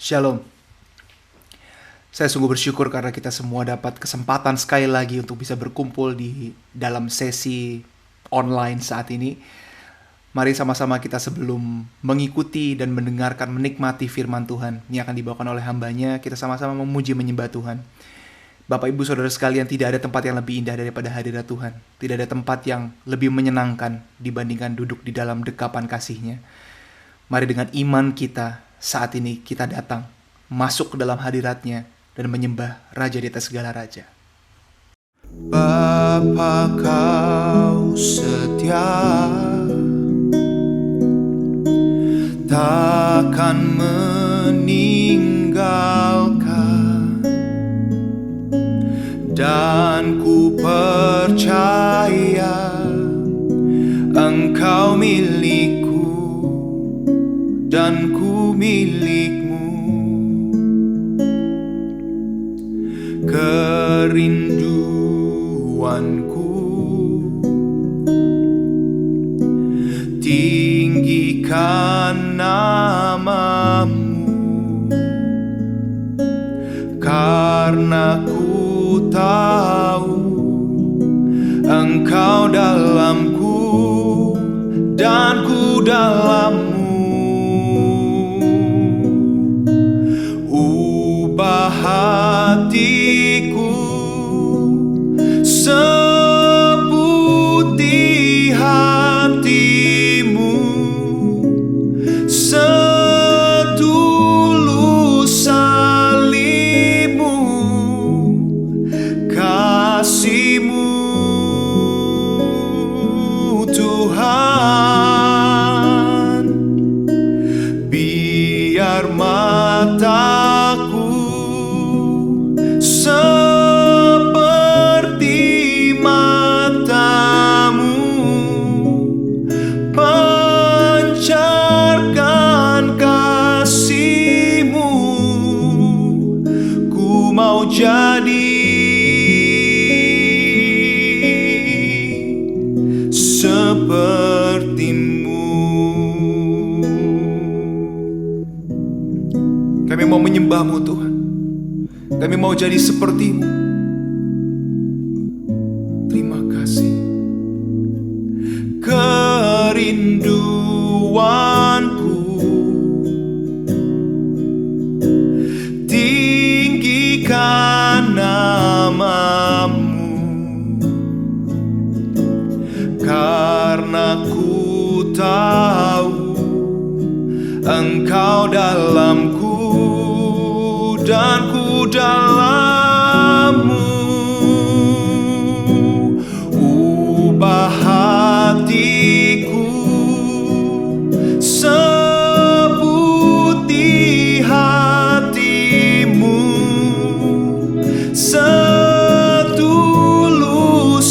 Shalom. Saya sungguh bersyukur karena kita semua dapat kesempatan sekali lagi untuk bisa berkumpul di dalam sesi online saat ini. Mari sama-sama kita sebelum mengikuti dan mendengarkan, menikmati firman Tuhan yang akan dibawakan oleh hambanya, kita sama-sama memuji menyembah Tuhan. Bapak Ibu Saudara sekalian, tidak ada tempat yang lebih indah daripada hadirat Tuhan. Tidak ada tempat yang lebih menyenangkan dibandingkan duduk di dalam dekapan kasih-Nya. Mari dengan iman kita saat ini kita datang, masuk ke dalam hadirat-Nya dan menyembah Raja di atas segala raja. Bapa, Kau setia, takkan meninggalkan, dan ku percaya Engkau milikku dan ku milikmu. Kerinduanku tinggikan namamu, karena ku tahu Engkau dalamku dan ku dalammu. Ubah hatiku seputih hatimu, setulus salibmu, kasih-Mu Tuhan. Biar mataku seperti matamu, pancarkan kasih-Mu. Ku mau jadi seperti-Mu. Kami mau menyembah-Mu Tuhan. Kami mau jadi seperti-Mu. Terima kasih. Kerinduanku tinggikan namamu, karena ku tahu Engkau dalamku dan ku dalammu. Ubah hatiku seputih hatimu, setulus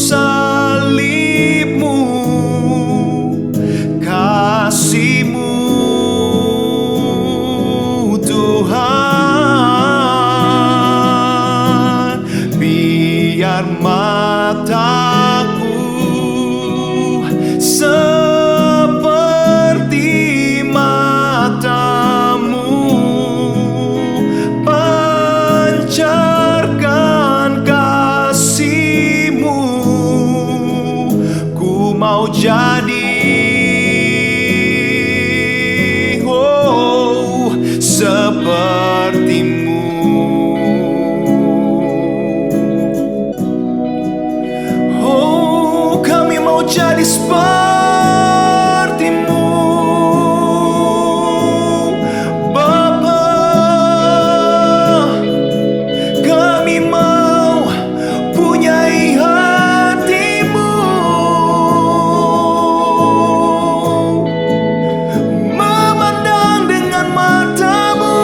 salibmu, kasih-Mu Tuhan. Biar mataku seperti matamu, pancarkan kasih-Mu. Ku mau jadi seperti-Mu. Oh, kami mau jadi seperti-Mu, Bapa. Kami mau punyai hati-Mu, memandang dengan mata-Mu,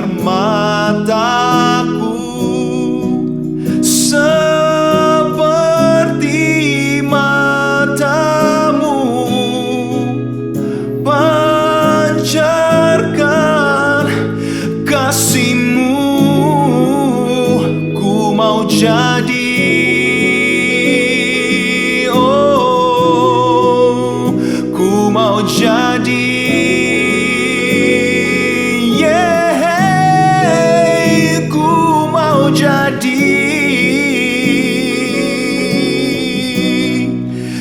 biar mataku seperti matamu, pancarkan kasih-Mu. Ku mau jadi, oh, ku mau jadi, yeah, ku mau jadi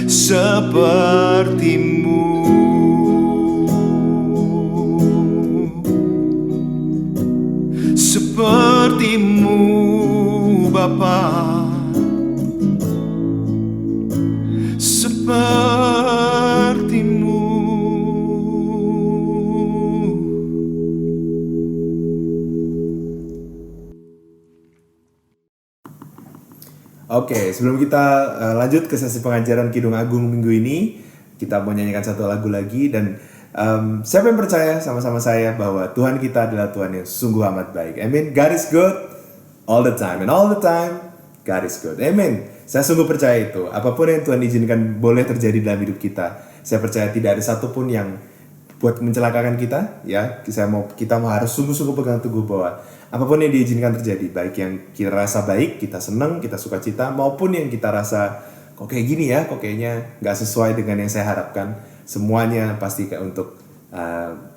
seperti-Mu. Seperti-Mu Bapa, seperti-Mu. Oke, sebelum kita lanjut ke sesi pengajaran Kidung Agung minggu ini, kita mau nyanyikan satu lagu lagi. Dan siapa yang percaya sama-sama saya bahwa Tuhan kita adalah Tuhan yang sungguh amat baik. Amin. God is good all the time, and all the time God is good. Amin. Saya sungguh percaya itu. Apapun yang Tuhan izinkan boleh terjadi dalam hidup kita, saya percaya tidak ada satupun yang buat mencelakakan kita. Ya, kita mau harus sungguh-sungguh pegang teguh bahwa apapun yang diizinkan terjadi, baik yang kita rasa baik, kita senang, kita suka cita, maupun yang kita rasa kok kayak gini ya, kok kayaknya nggak sesuai dengan yang saya harapkan, semuanya pasti untuk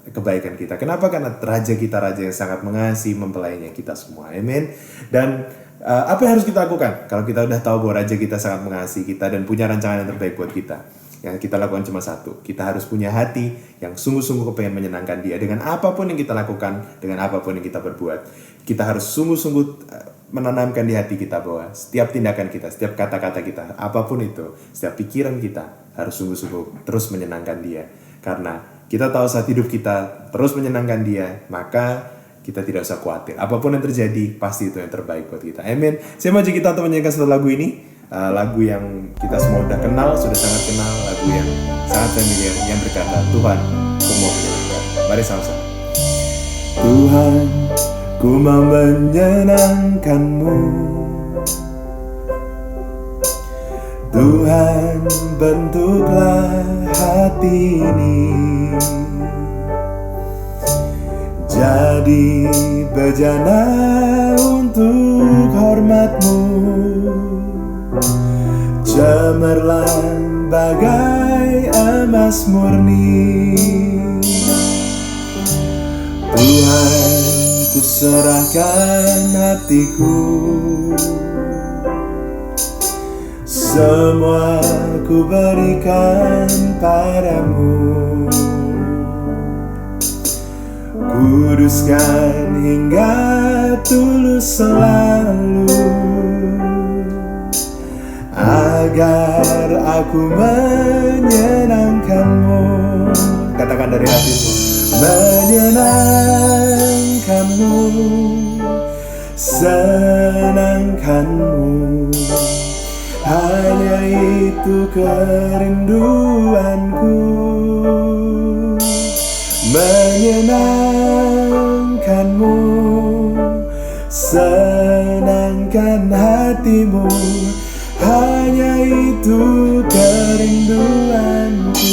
kebaikan kita. Kenapa? Karena Raja kita, Raja yang sangat mengasihi, mempelainya kita semua. Amin. Dan apa yang harus kita lakukan kalau kita udah tahu bahwa Raja kita sangat mengasihi kita dan punya rancangan yang terbaik buat kita? Yang kita lakukan cuma satu, kita harus punya hati yang sungguh-sungguh kepengen menyenangkan Dia. Dengan apapun yang kita lakukan, dengan apapun yang kita berbuat, kita harus sungguh-sungguh menanamkan di hati kita bahwa setiap tindakan kita, setiap kata-kata kita, apapun itu, setiap pikiran kita harus sungguh-sungguh terus menyenangkan Dia. Karena kita tahu saat hidup kita terus menyenangkan Dia, maka kita tidak usah khawatir. Apapun yang terjadi, pasti itu yang terbaik buat kita. Amin. Saya mau ajak kita untuk menyanyikan satu lagu ini. Lagu yang kita semua udah kenal, sudah sangat kenal. Lagu yang sangat familiar, yang berkata, Tuhan, ku mau menyenangkan. Mari sama-sama. Tuhan, ku mau menyenangkan-Mu. Tuhan, bentuklah hati ini jadi bejana untuk hormat-Mu, cemerlang bagai emas murni. Tuhan, ku serahkan hatiku, semua ku berikan padamu. Kuduskan hingga tulus selalu, agar aku menyenangkan-Mu. Katakan dari hatimu. Menyenangkan-Mu, senangkan-Mu, hanya itu kerinduanku. Menyenangkan-Mu, senangkan hatimu, hanya itu kerinduanku.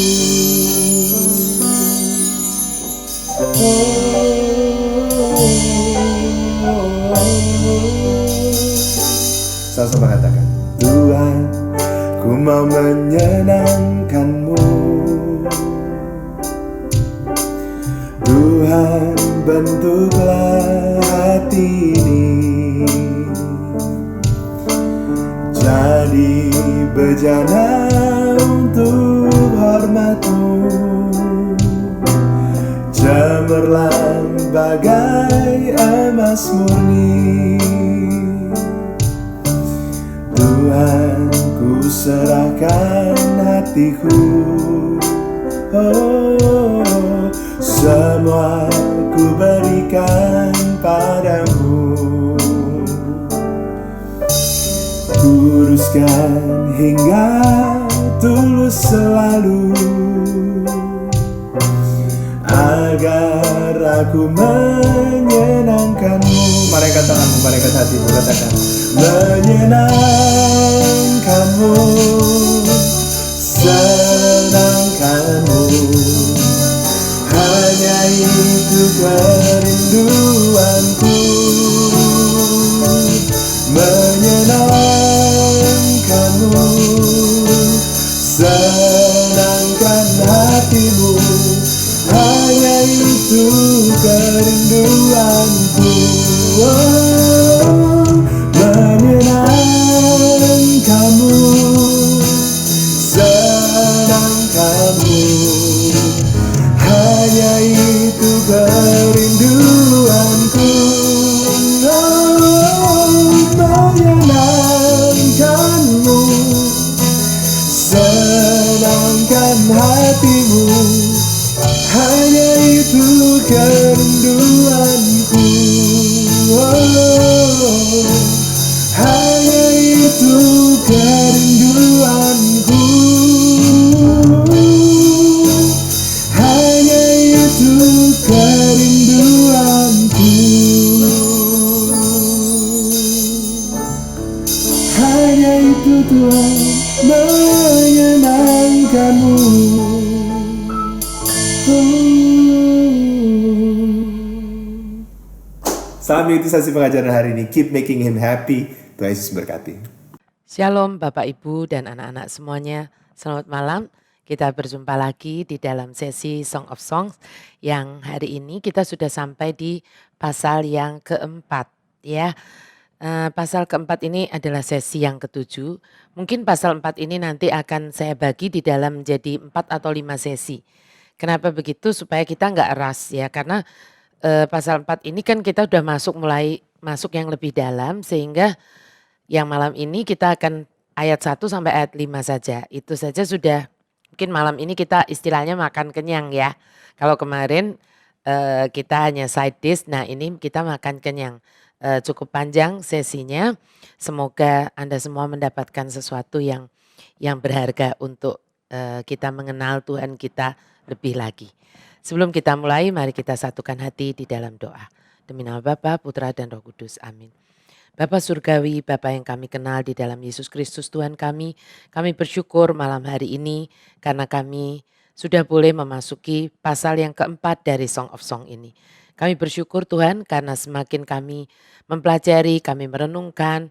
Sama-sama katakan, Tuhan, ku mau menyenangkan-Mu. Tuhan, bentuklah hati ini jadi bejana untuk hormat-Mu, cemerlang bagai emas murni. Tuhan, ku serahkan hatiku, oh, semua ku berikan padamu. Kuduskan hingga tulus selalu, agar aku menyenangkan malaikat hatimu, katakan menyenangkanmu, senangkanmu, hanya itu kerinduanku. Menyenangkanmu, senangkan hatimu, hanya itu kerinduanku. Oh, menyenangkanmu, senangkanmu, hanya itu kerinduanku. Oh, menyenangkanmu, senangkan hatimu, hanya itu kerinduanku. Oh, hanya itu kerinduanku, hanya itu kerinduanku, hanya itu Tuhan menyenangkanmu. Salam mengikuti sesi pengajaran hari ini. Keep making him happy. Tuhan Yesus berkati. Shalom Bapak Ibu dan anak-anak semuanya. Selamat malam. Kita berjumpa lagi di dalam sesi Song of Songs yang hari ini kita sudah sampai di pasal yang keempat ya. Pasal keempat ini adalah sesi yang ketujuh. Mungkin pasal 4 ini nanti akan saya bagi di dalam menjadi 4 atau 5 sesi. Kenapa begitu? Supaya kita nggak rush ya, karena pasal 4 ini kan kita udah mulai masuk yang lebih dalam, sehingga yang malam ini kita akan ayat 1 sampai ayat 5 saja. Itu saja sudah, mungkin malam ini kita istilahnya makan kenyang ya. Kalau kemarin kita hanya side dish, nah ini kita makan kenyang. Cukup panjang sesinya. Semoga Anda semua mendapatkan sesuatu yang berharga untuk kita mengenal Tuhan kita lebih lagi. Sebelum kita mulai, mari kita satukan hati di dalam doa. Demi nama Bapa, Putra dan Roh Kudus. Amin. Bapa Surgawi, Bapa yang kami kenal di dalam Yesus Kristus Tuhan kami bersyukur malam hari ini karena kami sudah boleh memasuki pasal yang keempat dari Song of Song ini. Kami bersyukur Tuhan karena semakin kami mempelajari, kami merenungkan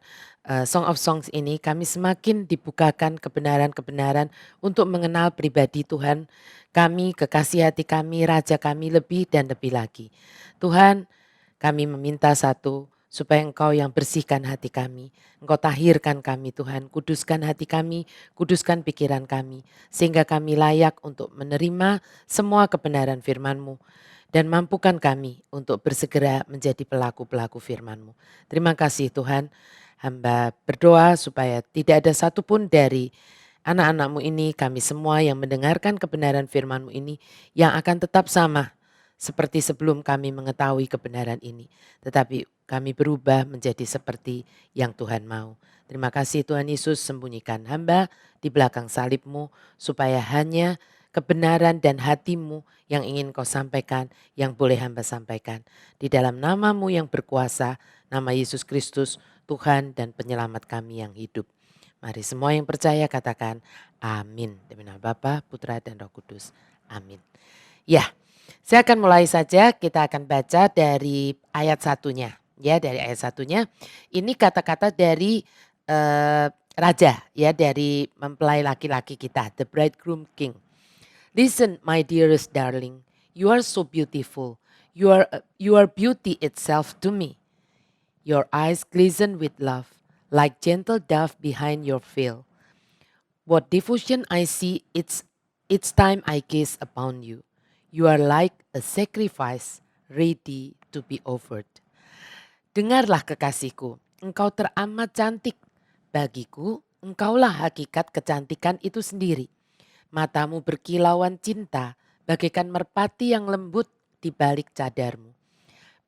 Song of Songs ini, kami semakin dibukakan kebenaran-kebenaran untuk mengenal pribadi Tuhan kami, kekasih hati kami, Raja kami lebih dan lebih lagi. Tuhan, kami meminta satu, supaya Engkau yang bersihkan hati kami. Engkau tahirkan kami Tuhan, kuduskan hati kami, kuduskan pikiran kami. Sehingga kami layak untuk menerima semua kebenaran firman-Mu. Dan mampukan kami untuk bersegera menjadi pelaku-pelaku firman-Mu. Terima kasih Tuhan, hamba berdoa supaya tidak ada satupun dari anak-anak-Mu ini, kami semua yang mendengarkan kebenaran firman-Mu ini yang akan tetap sama seperti sebelum kami mengetahui kebenaran ini. Tetapi kami berubah menjadi seperti yang Tuhan mau. Terima kasih Tuhan Yesus, sembunyikan hamba di belakang salib-Mu supaya hanya kebenaran dan hati-Mu yang ingin Kau sampaikan, yang boleh hamba sampaikan. Di dalam nama-Mu yang berkuasa, nama Yesus Kristus, Tuhan dan penyelamat kami yang hidup. Mari semua yang percaya katakan amin. Demi nama Bapa, Putra dan Roh Kudus. Amin. Ya, saya akan mulai saja, kita akan baca dari ayat 1-nya. Ya, dari ayat 1-nya. Ini kata-kata dari raja, ya, dari mempelai laki-laki kita, the bridegroom king. Listen, my dearest darling, you are so beautiful. You are beauty itself to me. Your eyes glisten with love, like gentle dove behind your veil. What devotion I see each time I gaze upon you. You are like a sacrifice ready to be offered. Dengarlah kekasihku, engkau teramat cantik. Bagiku, engkaulah hakikat kecantikan itu sendiri. Matamu berkilauan cinta, bagaikan merpati yang lembut di balik cadarmu.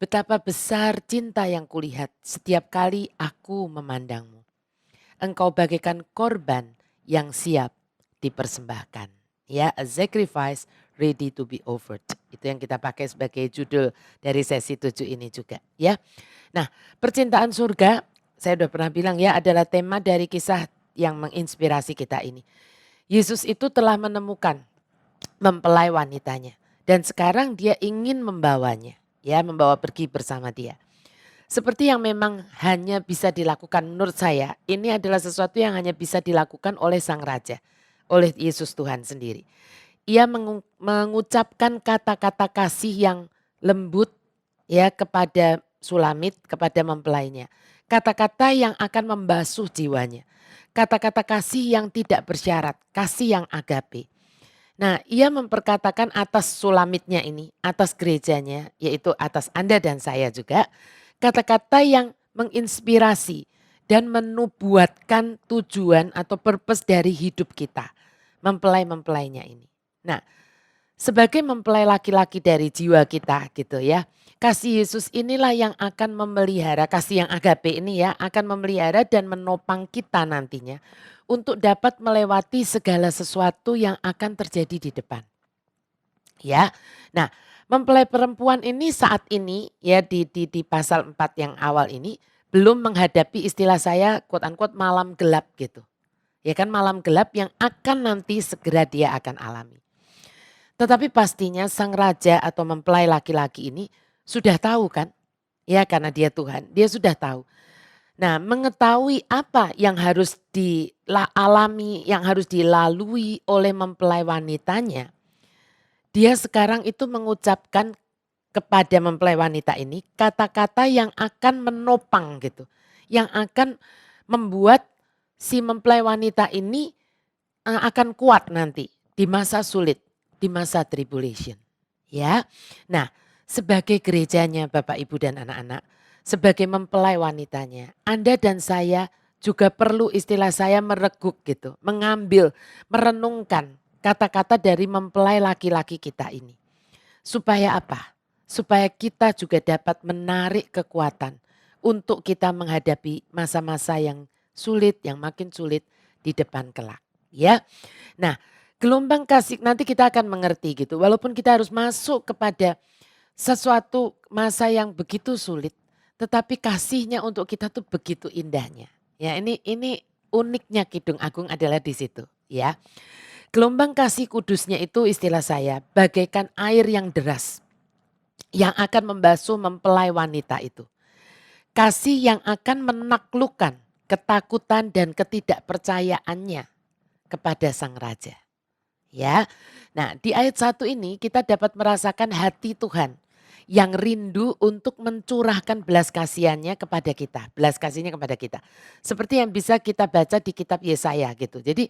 Betapa besar cinta yang kulihat setiap kali aku memandangmu. Engkau bagaikan korban yang siap dipersembahkan. Ya, a sacrifice ready to be offered. Itu yang kita pakai sebagai judul dari sesi 7 ini juga. Ya, Nah, percintaan surga, saya udah pernah bilang ya, adalah tema dari kisah yang menginspirasi kita ini. Yesus itu telah menemukan mempelai wanitanya dan sekarang dia ingin membawanya, ya, membawa pergi bersama dia. Seperti yang memang hanya bisa dilakukan menurut saya, ini adalah sesuatu yang hanya bisa dilakukan oleh Sang Raja, oleh Yesus Tuhan sendiri. Ia mengucapkan kata-kata kasih yang lembut ya kepada Sulamit, kepada mempelainya. Kata-kata yang akan membasuh jiwanya. Kata-kata kasih yang tidak bersyarat, kasih yang agape. Nah, ia memperkatakan atas Sulamitnya ini, atas gerejanya, yaitu atas Anda dan saya juga, kata-kata yang menginspirasi dan menubuatkan tujuan atau purpose dari hidup kita, mempelai-mempelainya ini. Nah, sebagai mempelai laki-laki dari jiwa kita gitu ya, kasih Yesus inilah yang akan memelihara, kasih yang agape ini ya, akan memelihara dan menopang kita nantinya untuk dapat melewati segala sesuatu yang akan terjadi di depan. Ya. Nah, mempelai perempuan ini saat ini ya di pasal 4 yang awal ini belum menghadapi istilah saya quote unquote malam gelap gitu. Ya kan, malam gelap yang akan nanti segera dia akan alami. Tetapi pastinya sang raja atau mempelai laki-laki ini sudah tahu kan? Ya, karena dia Tuhan, dia sudah tahu. Nah, mengetahui apa yang harus dialami, yang harus dilalui oleh mempelai wanitanya, dia sekarang itu mengucapkan kepada mempelai wanita ini kata-kata yang akan menopang gitu. Yang akan membuat si mempelai wanita ini akan kuat nanti di masa sulit, di masa tribulation. Ya. Nah, sebagai gerejanya Bapak Ibu dan anak-anak, sebagai mempelai wanitanya, Anda dan saya juga perlu istilah saya mereguk gitu, mengambil, merenungkan kata-kata dari mempelai laki-laki kita ini. Supaya apa? Supaya kita juga dapat menarik kekuatan untuk kita menghadapi masa-masa yang sulit, yang makin sulit di depan kelak. Ya, nah gelombang kasih nanti kita akan mengerti gitu. Walaupun kita harus masuk kepada sesuatu masa yang begitu sulit, tetapi kasihnya untuk kita tuh begitu indahnya. Ya ini uniknya Kidung Agung adalah di situ. Ya, gelombang kasih kudusnya itu istilah saya bagaikan air yang deras yang akan membasuh mempelai wanita itu. Kasih yang akan menaklukkan ketakutan dan ketidakpercayaannya kepada sang raja. Ya. Nah, di ayat 1 ini kita dapat merasakan hati Tuhan yang rindu untuk mencurahkan belas kasihannya kepada kita, belas kasihnya kepada kita. Seperti yang bisa kita baca di kitab Yesaya gitu. Jadi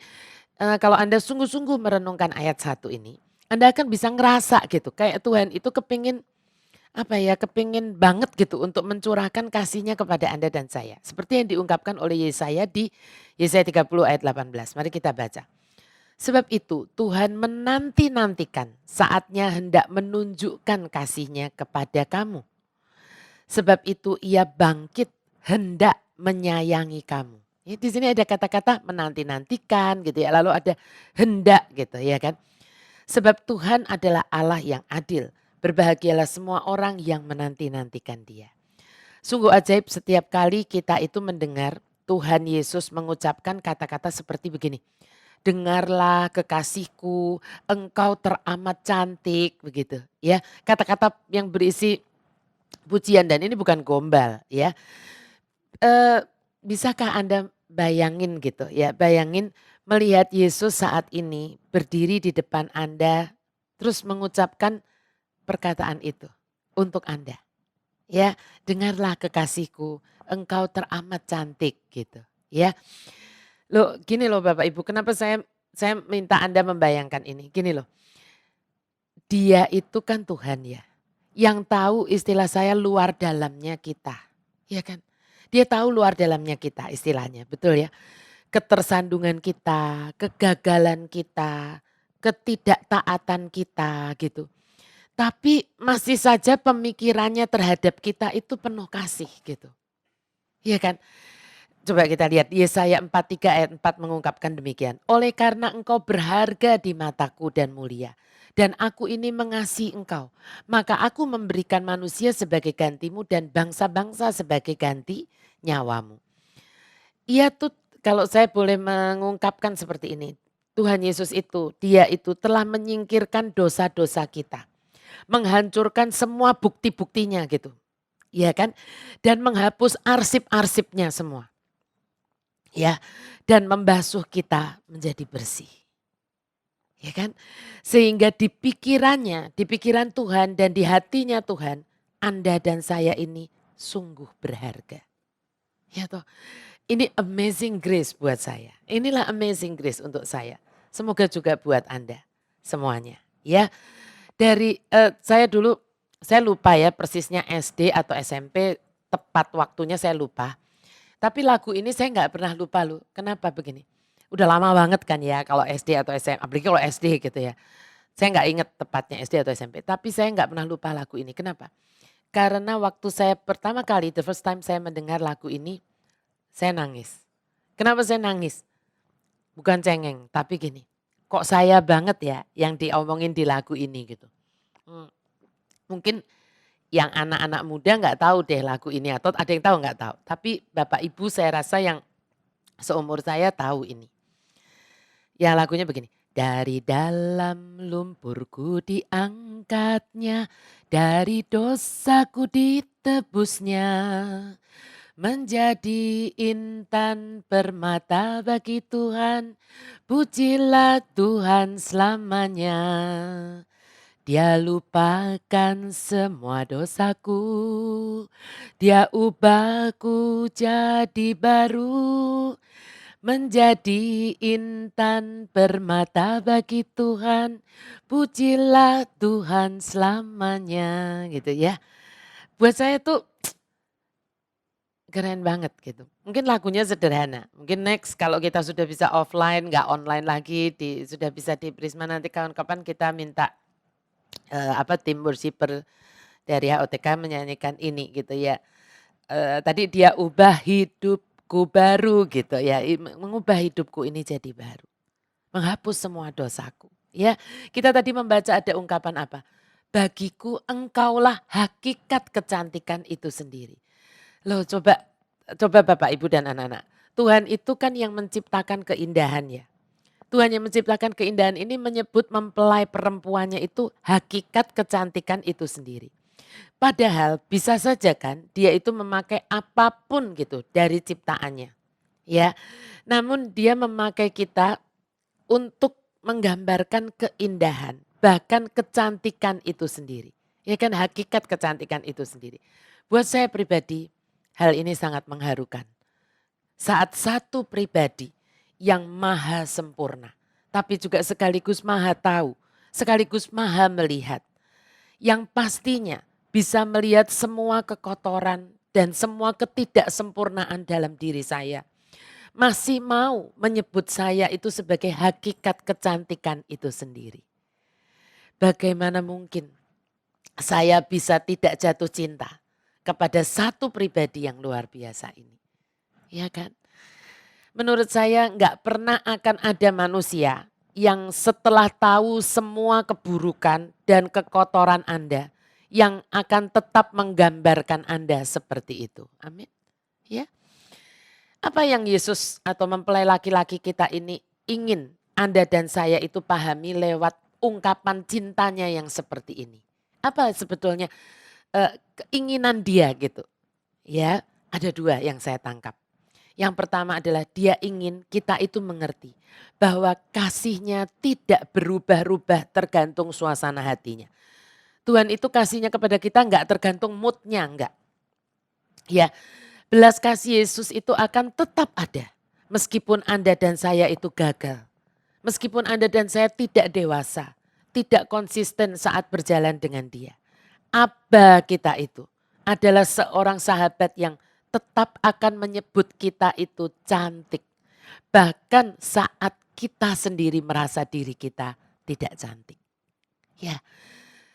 kalau Anda sungguh-sungguh merenungkan ayat 1 ini, Anda akan bisa ngerasa gitu kayak Tuhan itu kepingin kepingin banget gitu untuk mencurahkan kasihnya kepada Anda dan saya. Seperti yang diungkapkan oleh Yesaya di Yesaya 30 ayat 18. Mari kita baca. Sebab itu Tuhan menanti-nantikan saatnya hendak menunjukkan kasihnya kepada kamu. Sebab itu ia bangkit hendak menyayangi kamu. Ya, di sini ada kata-kata menanti-nantikan gitu ya. Lalu ada hendak gitu ya kan. Sebab Tuhan adalah Allah yang adil. Berbahagialah semua orang yang menanti-nantikan dia. Sungguh ajaib setiap kali kita itu mendengar Tuhan Yesus mengucapkan kata-kata seperti begini. Dengarlah kekasihku, engkau teramat cantik begitu ya. Kata-kata yang berisi pujian dan ini bukan gombal ya. Bisakah Anda bayangin gitu ya, bayangin melihat Yesus saat ini berdiri di depan Anda terus mengucapkan perkataan itu untuk Anda. Ya, dengarlah kekasihku, engkau teramat cantik gitu ya. Loh gini loh Bapak Ibu, kenapa saya minta Anda membayangkan ini. Gini loh, dia itu kan Tuhan ya, yang tahu istilah saya luar dalamnya kita. Ya kan, dia tahu luar dalamnya kita istilahnya, betul ya. Ketersandungan kita, kegagalan kita, ketidaktaatan kita gitu. Tapi masih saja pemikirannya terhadap kita itu penuh kasih gitu. Iya kan? Coba kita lihat Yesaya 43 ayat 4 mengungkapkan demikian. Oleh karena engkau berharga di mataku dan mulia. Dan aku ini mengasihi engkau. Maka aku memberikan manusia sebagai gantimu dan bangsa-bangsa sebagai ganti nyawamu. Ia tuh kalau saya boleh mengungkapkan seperti ini. Tuhan Yesus itu, dia itu telah menyingkirkan dosa-dosa kita. Menghancurkan semua bukti-buktinya gitu. Ya kan? Dan menghapus arsip-arsipnya semua. Ya, dan membasuh kita menjadi bersih. Ya kan? Sehingga di pikirannya, di pikiran Tuhan dan di hatinya Tuhan, Anda dan saya ini sungguh berharga. Ya toh, ini amazing grace buat saya. Inilah amazing grace untuk saya. Semoga juga buat Anda semuanya. Ya, dari saya dulu, saya lupa ya persisnya SD atau SMP, tepat waktunya saya lupa. Tapi lagu ini saya nggak pernah lupa loh. Kenapa begini? Udah lama banget kan ya kalau SD atau SMP, apalagi kalau SD gitu ya. Saya nggak inget tepatnya SD atau SMP. Tapi saya nggak pernah lupa lagu ini. Kenapa? Karena waktu saya pertama kali, the first time saya mendengar lagu ini, saya nangis. Kenapa saya nangis? Bukan cengeng, tapi gini. Kok saya banget ya yang diomongin di lagu ini gitu. Mungkin yang anak-anak muda nggak tahu deh lagu ini atau ada yang tahu nggak tahu. Tapi Bapak Ibu saya rasa yang seumur saya tahu ini. Ya lagunya begini. Dari dalam lumpurku diangkatnya, dari dosaku ditebusnya. Menjadi intan permata bagi Tuhan, pujilah Tuhan selamanya. Dia lupakan semua dosaku, dia ubahku jadi baru. Menjadi intan permata bagi Tuhan, pujilah Tuhan selamanya gitu ya. Buat saya tuh keren banget gitu. Mungkin lagunya sederhana. Mungkin next kalau kita sudah bisa offline, nggak online lagi, sudah bisa di Prisma nanti kapan-kapan kita minta tim worshiper dari HOTK menyanyikan ini gitu ya. Tadi dia ubah hidupku baru gitu ya. Mengubah hidupku ini jadi baru. Menghapus semua dosaku. Ya, kita tadi membaca ada ungkapan apa? Bagiku engkaulah hakikat kecantikan itu sendiri. Loh coba Bapak Ibu dan anak-anak. Tuhan itu kan yang menciptakan keindahan ya. Tuhan yang menciptakan keindahan ini menyebut mempelai perempuannya itu hakikat kecantikan itu sendiri. Padahal bisa saja kan dia itu memakai apapun gitu dari ciptaannya. Ya. Namun dia memakai kita untuk menggambarkan keindahan, bahkan kecantikan itu sendiri. Ya kan hakikat kecantikan itu sendiri. Buat saya pribadi hal ini sangat mengharukan. Saat satu pribadi yang maha sempurna, tapi juga sekaligus maha tahu, sekaligus maha melihat. Yang pastinya bisa melihat semua kekotoran dan semua ketidaksempurnaan dalam diri saya. Masih mau menyebut saya itu sebagai hakikat kecantikan itu sendiri. Bagaimana mungkin saya bisa tidak jatuh cinta kepada satu pribadi yang luar biasa ini. Ya kan? Menurut saya nggak pernah akan ada manusia yang setelah tahu semua keburukan dan kekotoran Anda yang akan tetap menggambarkan Anda seperti itu. Amin. Ya. Apa yang Yesus atau mempelai laki-laki kita ini ingin Anda dan saya itu pahami lewat ungkapan cintanya yang seperti ini? Apa sebetulnya keinginan dia gitu? Ya, ada dua yang saya tangkap. Yang pertama adalah dia ingin kita itu mengerti bahwa kasihnya tidak berubah-ubah tergantung suasana hatinya. Tuhan itu kasihnya kepada kita enggak tergantung moodnya, enggak. Ya, belas kasih Yesus itu akan tetap ada meskipun Anda dan saya itu gagal. Meskipun Anda dan saya tidak dewasa, tidak konsisten saat berjalan dengan dia. Abba kita itu adalah seorang sahabat yang tetap akan menyebut kita itu cantik. Bahkan saat kita sendiri merasa diri kita tidak cantik. Ya,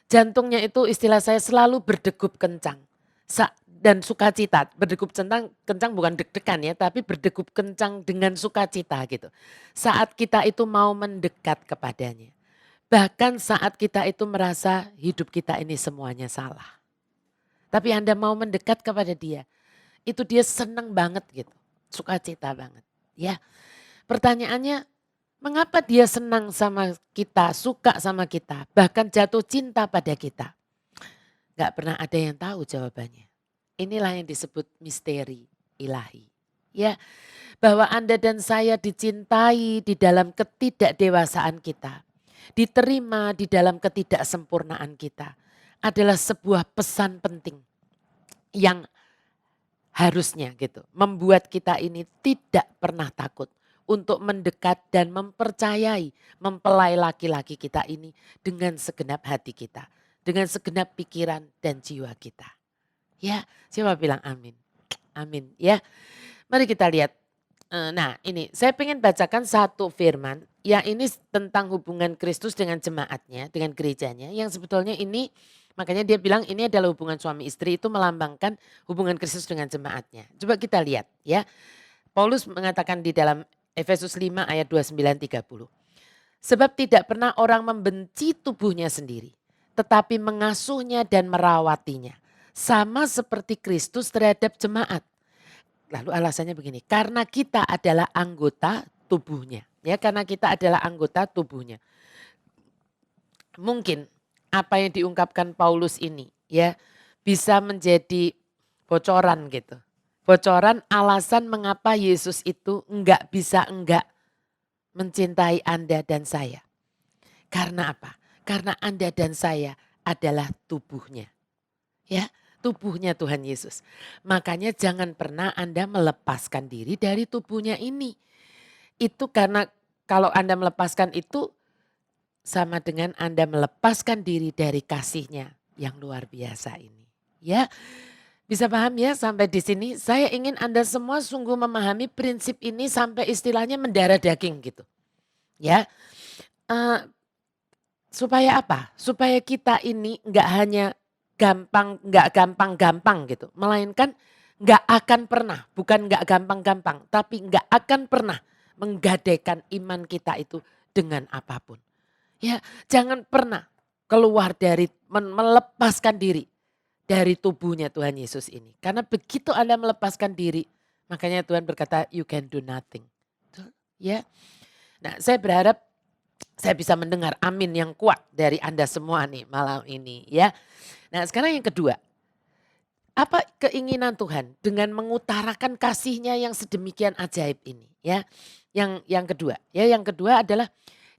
jantungnya itu istilah saya selalu berdegup kencang. Dan sukacita, berdegup kencang bukan deg-degan ya, tapi berdegup kencang dengan sukacita gitu. Saat kita itu mau mendekat kepadanya. Bahkan saat kita itu merasa hidup kita ini semuanya salah. Tapi Anda mau mendekat kepada dia, itu dia senang banget gitu. Sukacita banget. Ya, pertanyaannya mengapa dia senang sama kita, suka sama kita, bahkan jatuh cinta pada kita? Gak pernah ada yang tahu jawabannya. Inilah yang disebut misteri ilahi. Ya, bahwa Anda dan saya dicintai di dalam ketidakdewasaan kita, diterima di dalam ketidaksempurnaan kita, adalah sebuah pesan penting yang harusnya gitu membuat kita ini tidak pernah takut untuk mendekat dan mempercayai, mempelai laki-laki kita ini dengan segenap hati kita, dengan segenap pikiran dan jiwa kita. Ya, siapa bilang amin? Amin ya. Mari kita lihat. Nah ini saya ingin bacakan satu firman yang ini tentang hubungan Kristus dengan jemaatnya, dengan gerejanya, yang sebetulnya ini makanya dia bilang ini adalah hubungan suami istri, itu melambangkan hubungan Kristus dengan jemaatnya. Coba kita lihat ya. Paulus mengatakan di dalam Efesus 5 ayat 29-30. Sebab tidak pernah orang membenci tubuhnya sendiri, tetapi mengasuhnya dan merawatinya. Sama seperti Kristus terhadap jemaat. Lalu alasannya begini, karena kita adalah anggota tubuhnya. Ya, karena kita adalah anggota tubuhnya. Mungkin apa yang diungkapkan Paulus ini ya bisa menjadi bocoran gitu. Bocoran alasan mengapa Yesus itu enggak bisa enggak mencintai Anda dan saya. Karena apa? Karena Anda dan saya adalah tubuhnya. Ya, tubuhnya Tuhan Yesus. Makanya jangan pernah Anda melepaskan diri dari tubuhnya ini. Itu karena kalau Anda melepaskan itu sama dengan Anda melepaskan diri dari kasihnya yang luar biasa ini. Ya, bisa paham ya sampai di sini? Saya ingin Anda semua sungguh memahami prinsip ini sampai istilahnya mendarah daging gitu. Ya, supaya apa? Supaya kita ini nggak hanya nggak gampang-gampang gitu. Melainkan nggak akan pernah, bukan nggak gampang-gampang, tapi nggak akan pernah menggadaikan iman kita itu dengan apapun. Ya, jangan pernah keluar dari melepaskan diri dari tubuhnya Tuhan Yesus ini. Karena begitu Anda melepaskan diri, makanya Tuhan berkata you can do nothing. Ya. Nah, saya berharap saya bisa mendengar amin yang kuat dari Anda semua nih malam ini ya. Nah, sekarang yang kedua. Apa keinginan Tuhan dengan mengutarakan kasihnya yang sedemikian ajaib ini ya. Yang kedua, ya yang kedua adalah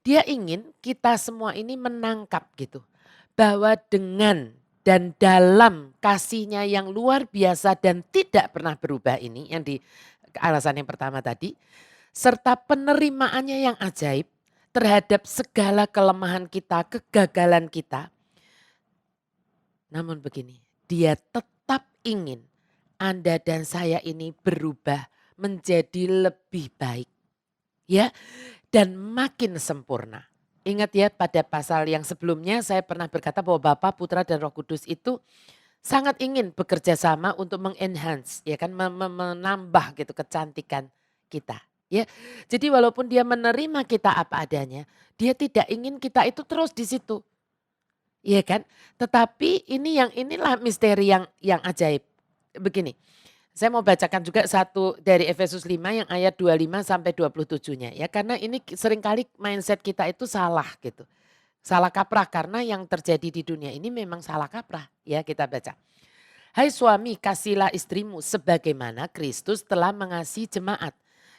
dia ingin kita semua ini menangkap gitu. Bahwa dengan dan dalam kasihnya yang luar biasa dan tidak pernah berubah ini yang di alasan yang pertama tadi. Serta penerimaannya yang ajaib terhadap segala kelemahan kita, kegagalan kita. Namun begini, dia tetap ingin Anda dan saya ini berubah menjadi lebih baik. Ya, dan makin sempurna. Ingat ya pada pasal yang sebelumnya saya pernah berkata bahwa Bapa, Putra dan Roh Kudus itu sangat ingin bekerja sama untuk mengenhance ya kan menambah gitu kecantikan kita ya. Jadi walaupun dia menerima kita apa adanya, dia tidak ingin kita itu terus di situ. Iya kan? Tetapi inilah misteri yang ajaib. Begini. Saya mau bacakan juga satu dari Efesus 5 yang ayat 25 sampai 27-nya ya. Karena ini seringkali mindset kita itu salah gitu. Salah kaprah karena yang terjadi di dunia ini memang salah kaprah ya, kita baca. Hai suami, kasihlah istrimu sebagaimana Kristus telah mengasihi jemaat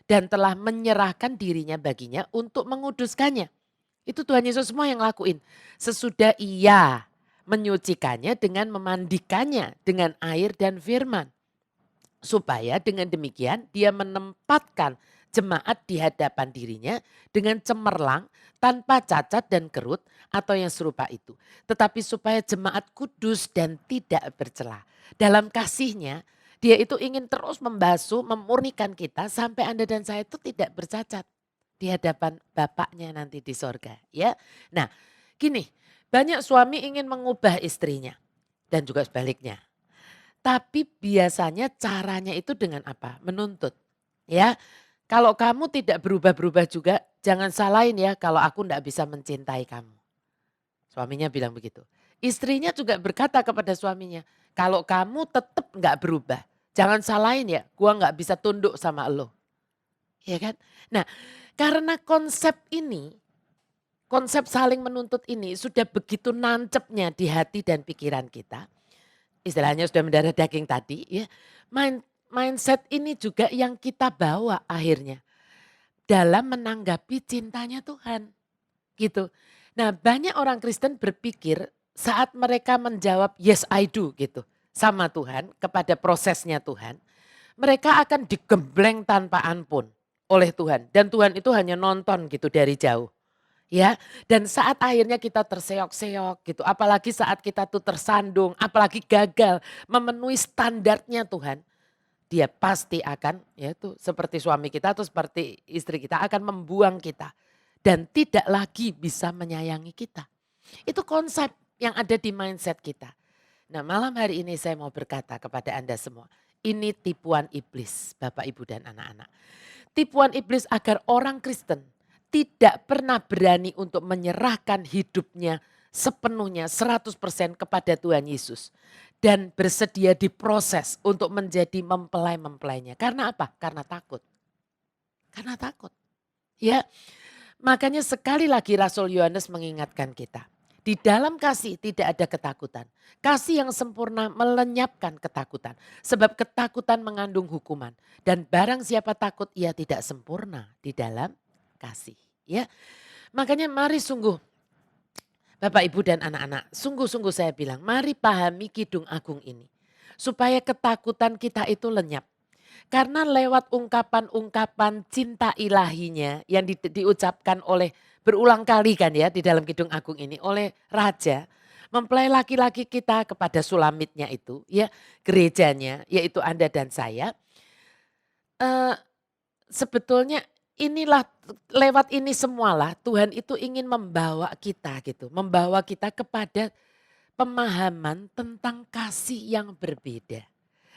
dan telah menyerahkan dirinya baginya untuk menguduskannya. Itu Tuhan Yesus semua yang lakuin. Sesudah ia menyucikannya dengan memandikannya dengan air dan firman. Supaya dengan demikian dia menempatkan jemaat di hadapan dirinya dengan cemerlang, tanpa cacat dan kerut atau yang serupa itu. Tetapi supaya jemaat kudus dan tidak bercela. Dalam kasihnya dia itu ingin terus membasuh, memurnikan kita sampai Anda dan saya itu tidak bercacat di hadapan Bapaknya nanti di sorga. Ya. Nah gini, banyak suami ingin mengubah istrinya dan juga sebaliknya. Tapi biasanya caranya itu dengan apa? Menuntut. Ya, kalau kamu tidak berubah-berubah juga, jangan salahin ya kalau aku tidak bisa mencintai kamu. Suaminya bilang begitu. Istrinya juga berkata kepada suaminya, kalau kamu tetap nggak berubah, jangan salahin ya, gua nggak bisa tunduk sama lo. Ya kan? Nah, karena konsep saling menuntut ini sudah begitu nancepnya di hati dan pikiran kita. Istilahnya sudah mendarah daging tadi ya. Mindset ini juga yang kita bawa akhirnya dalam menanggapi cintanya Tuhan. Gitu. Nah, banyak orang Kristen berpikir saat mereka menjawab yes I do gitu sama Tuhan kepada prosesnya Tuhan, mereka akan digembleng tanpa ampun oleh Tuhan dan Tuhan itu hanya nonton gitu dari jauh. Ya, dan saat akhirnya kita terseok-seok gitu, apalagi saat kita tuh tersandung, apalagi gagal memenuhi standarnya Tuhan, dia pasti akan, ya itu seperti suami kita atau seperti istri kita akan membuang kita dan tidak lagi bisa menyayangi kita. Itu konsep yang ada di mindset kita. Nah, malam hari ini saya mau berkata kepada Anda semua, ini tipuan iblis, Bapak, Ibu, dan anak-anak. Tipuan iblis agar orang Kristen tidak pernah berani untuk menyerahkan hidupnya sepenuhnya 100% kepada Tuhan Yesus. Dan bersedia diproses untuk menjadi mempelai-mempelainya. Karena apa? Karena takut. Karena takut. Ya, makanya sekali lagi Rasul Yohanes mengingatkan kita. Di dalam kasih tidak ada ketakutan. Kasih yang sempurna melenyapkan ketakutan. Sebab ketakutan mengandung hukuman. Dan barang siapa takut ia tidak sempurna di dalam kasih. Ya, makanya mari sungguh Bapak, Ibu, dan anak-anak, sungguh-sungguh saya bilang, mari pahami Kidung Agung ini. Supaya ketakutan kita itu lenyap. Karena lewat ungkapan-ungkapan cinta ilahinya yang diucapkan oleh berulang kali kan ya di dalam Kidung Agung ini oleh Raja. Mempelai laki-laki kita kepada Sulamitnya itu ya gerejanya yaitu Anda dan saya. Sebetulnya inilah lewat ini semualah Tuhan itu ingin membawa kita gitu. Membawa kita kepada pemahaman tentang kasih yang berbeda.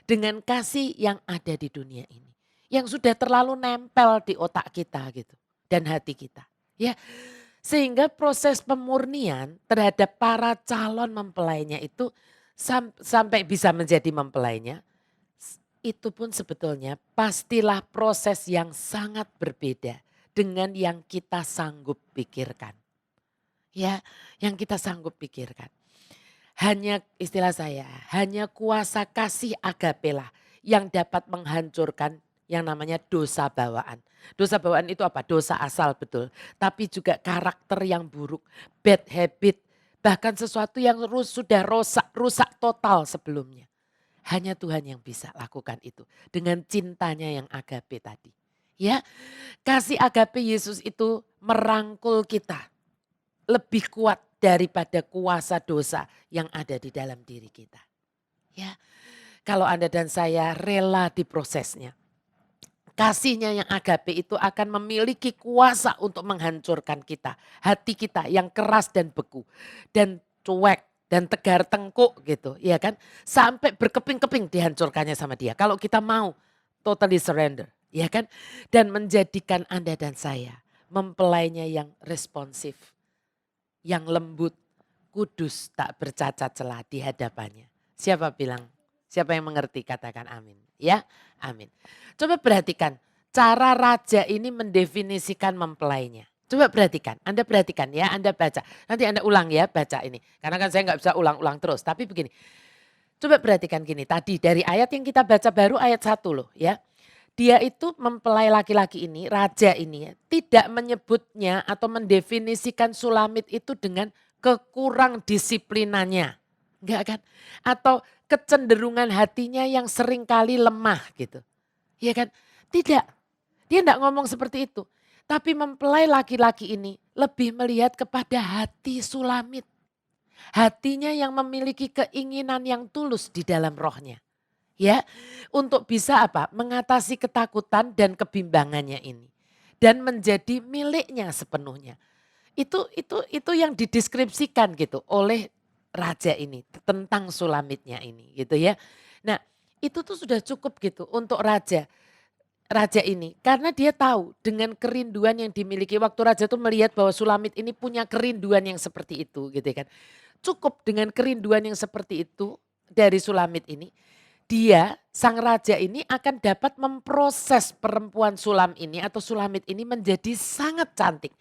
Dengan kasih yang ada di dunia ini. Yang sudah terlalu nempel di otak kita gitu. Dan hati kita. Ya, sehingga proses pemurnian terhadap para calon mempelainya itu sampai bisa menjadi mempelainya. Itu pun sebetulnya pastilah proses yang sangat berbeda dengan yang kita sanggup pikirkan. Ya, yang kita sanggup pikirkan. Hanya istilah saya, hanya kuasa kasih agape lah yang dapat menghancurkan yang namanya dosa bawaan. Dosa bawaan itu apa? Dosa asal betul. Tapi juga karakter yang buruk, bad habit, bahkan sesuatu yang sudah rusak total sebelumnya. Hanya Tuhan yang bisa lakukan itu dengan cintanya yang agape tadi. Ya, kasih agape Yesus itu merangkul kita lebih kuat daripada kuasa dosa yang ada di dalam diri kita. Ya, kalau Anda dan saya rela diprosesnya. Kasihnya yang agape itu akan memiliki kuasa untuk menghancurkan kita. Hati kita yang keras dan beku. Dan cuek dan tegar tengkuk gitu. Ya kan? Sampai berkeping-keping dihancurkannya sama dia. Kalau kita mau totally surrender. Ya kan? Dan menjadikan Anda dan saya mempelainya yang responsif. Yang lembut, kudus, tak bercacat celah di hadapannya. Siapa bilang? Siapa yang mengerti katakan amin. Ya, amin. Coba perhatikan cara raja ini mendefinisikan mempelainya. Coba perhatikan, Anda perhatikan ya, Anda baca. Nanti Anda ulang ya baca ini. Karena kan saya nggak bisa ulang-ulang terus. Tapi begini, coba perhatikan gini. Tadi dari ayat yang kita baca baru ayat 1 loh ya. Dia itu mempelai laki-laki ini, raja ini ya, tidak menyebutnya atau mendefinisikan Sulamit itu dengan kekurang disiplinannya. Enggak kan? Atau kecenderungan hatinya yang seringkali lemah gitu. Iya kan? Tidak. Dia enggak ngomong seperti itu. Tapi mempelai laki-laki ini lebih melihat kepada hati Sulamit. Hatinya yang memiliki keinginan yang tulus di dalam rohnya. Ya, untuk bisa apa? Mengatasi ketakutan dan kebimbangannya ini. Dan menjadi miliknya sepenuhnya. Itu yang dideskripsikan gitu oleh raja ini tentang Sulamitnya ini gitu ya. Nah, itu tuh sudah cukup gitu untuk raja. raja ini karena dia tahu dengan kerinduan yang dimiliki waktu raja tuh melihat bahwa Sulamit ini punya kerinduan yang seperti itu gitu kan. Cukup dengan kerinduan yang seperti itu dari Sulamit ini, dia sang raja ini akan dapat memproses perempuan Sulam ini atau Sulamit ini menjadi sangat cantik.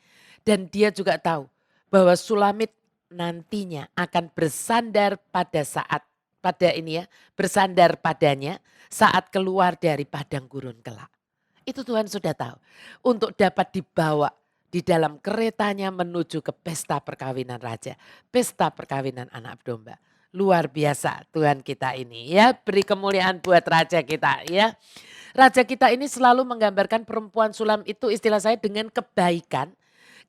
Dan dia juga tahu bahwa Sulamit nantinya akan bersandar bersandar padanya saat keluar dari padang gurun kelak. Itu Tuhan sudah tahu. Untuk dapat dibawa di dalam keretanya menuju ke pesta perkawinan raja. Pesta perkawinan anak domba. Luar biasa Tuhan kita ini ya. Beri kemuliaan buat raja kita ya. Raja kita ini selalu menggambarkan perempuan Sulam itu istilah saya dengan kebaikan.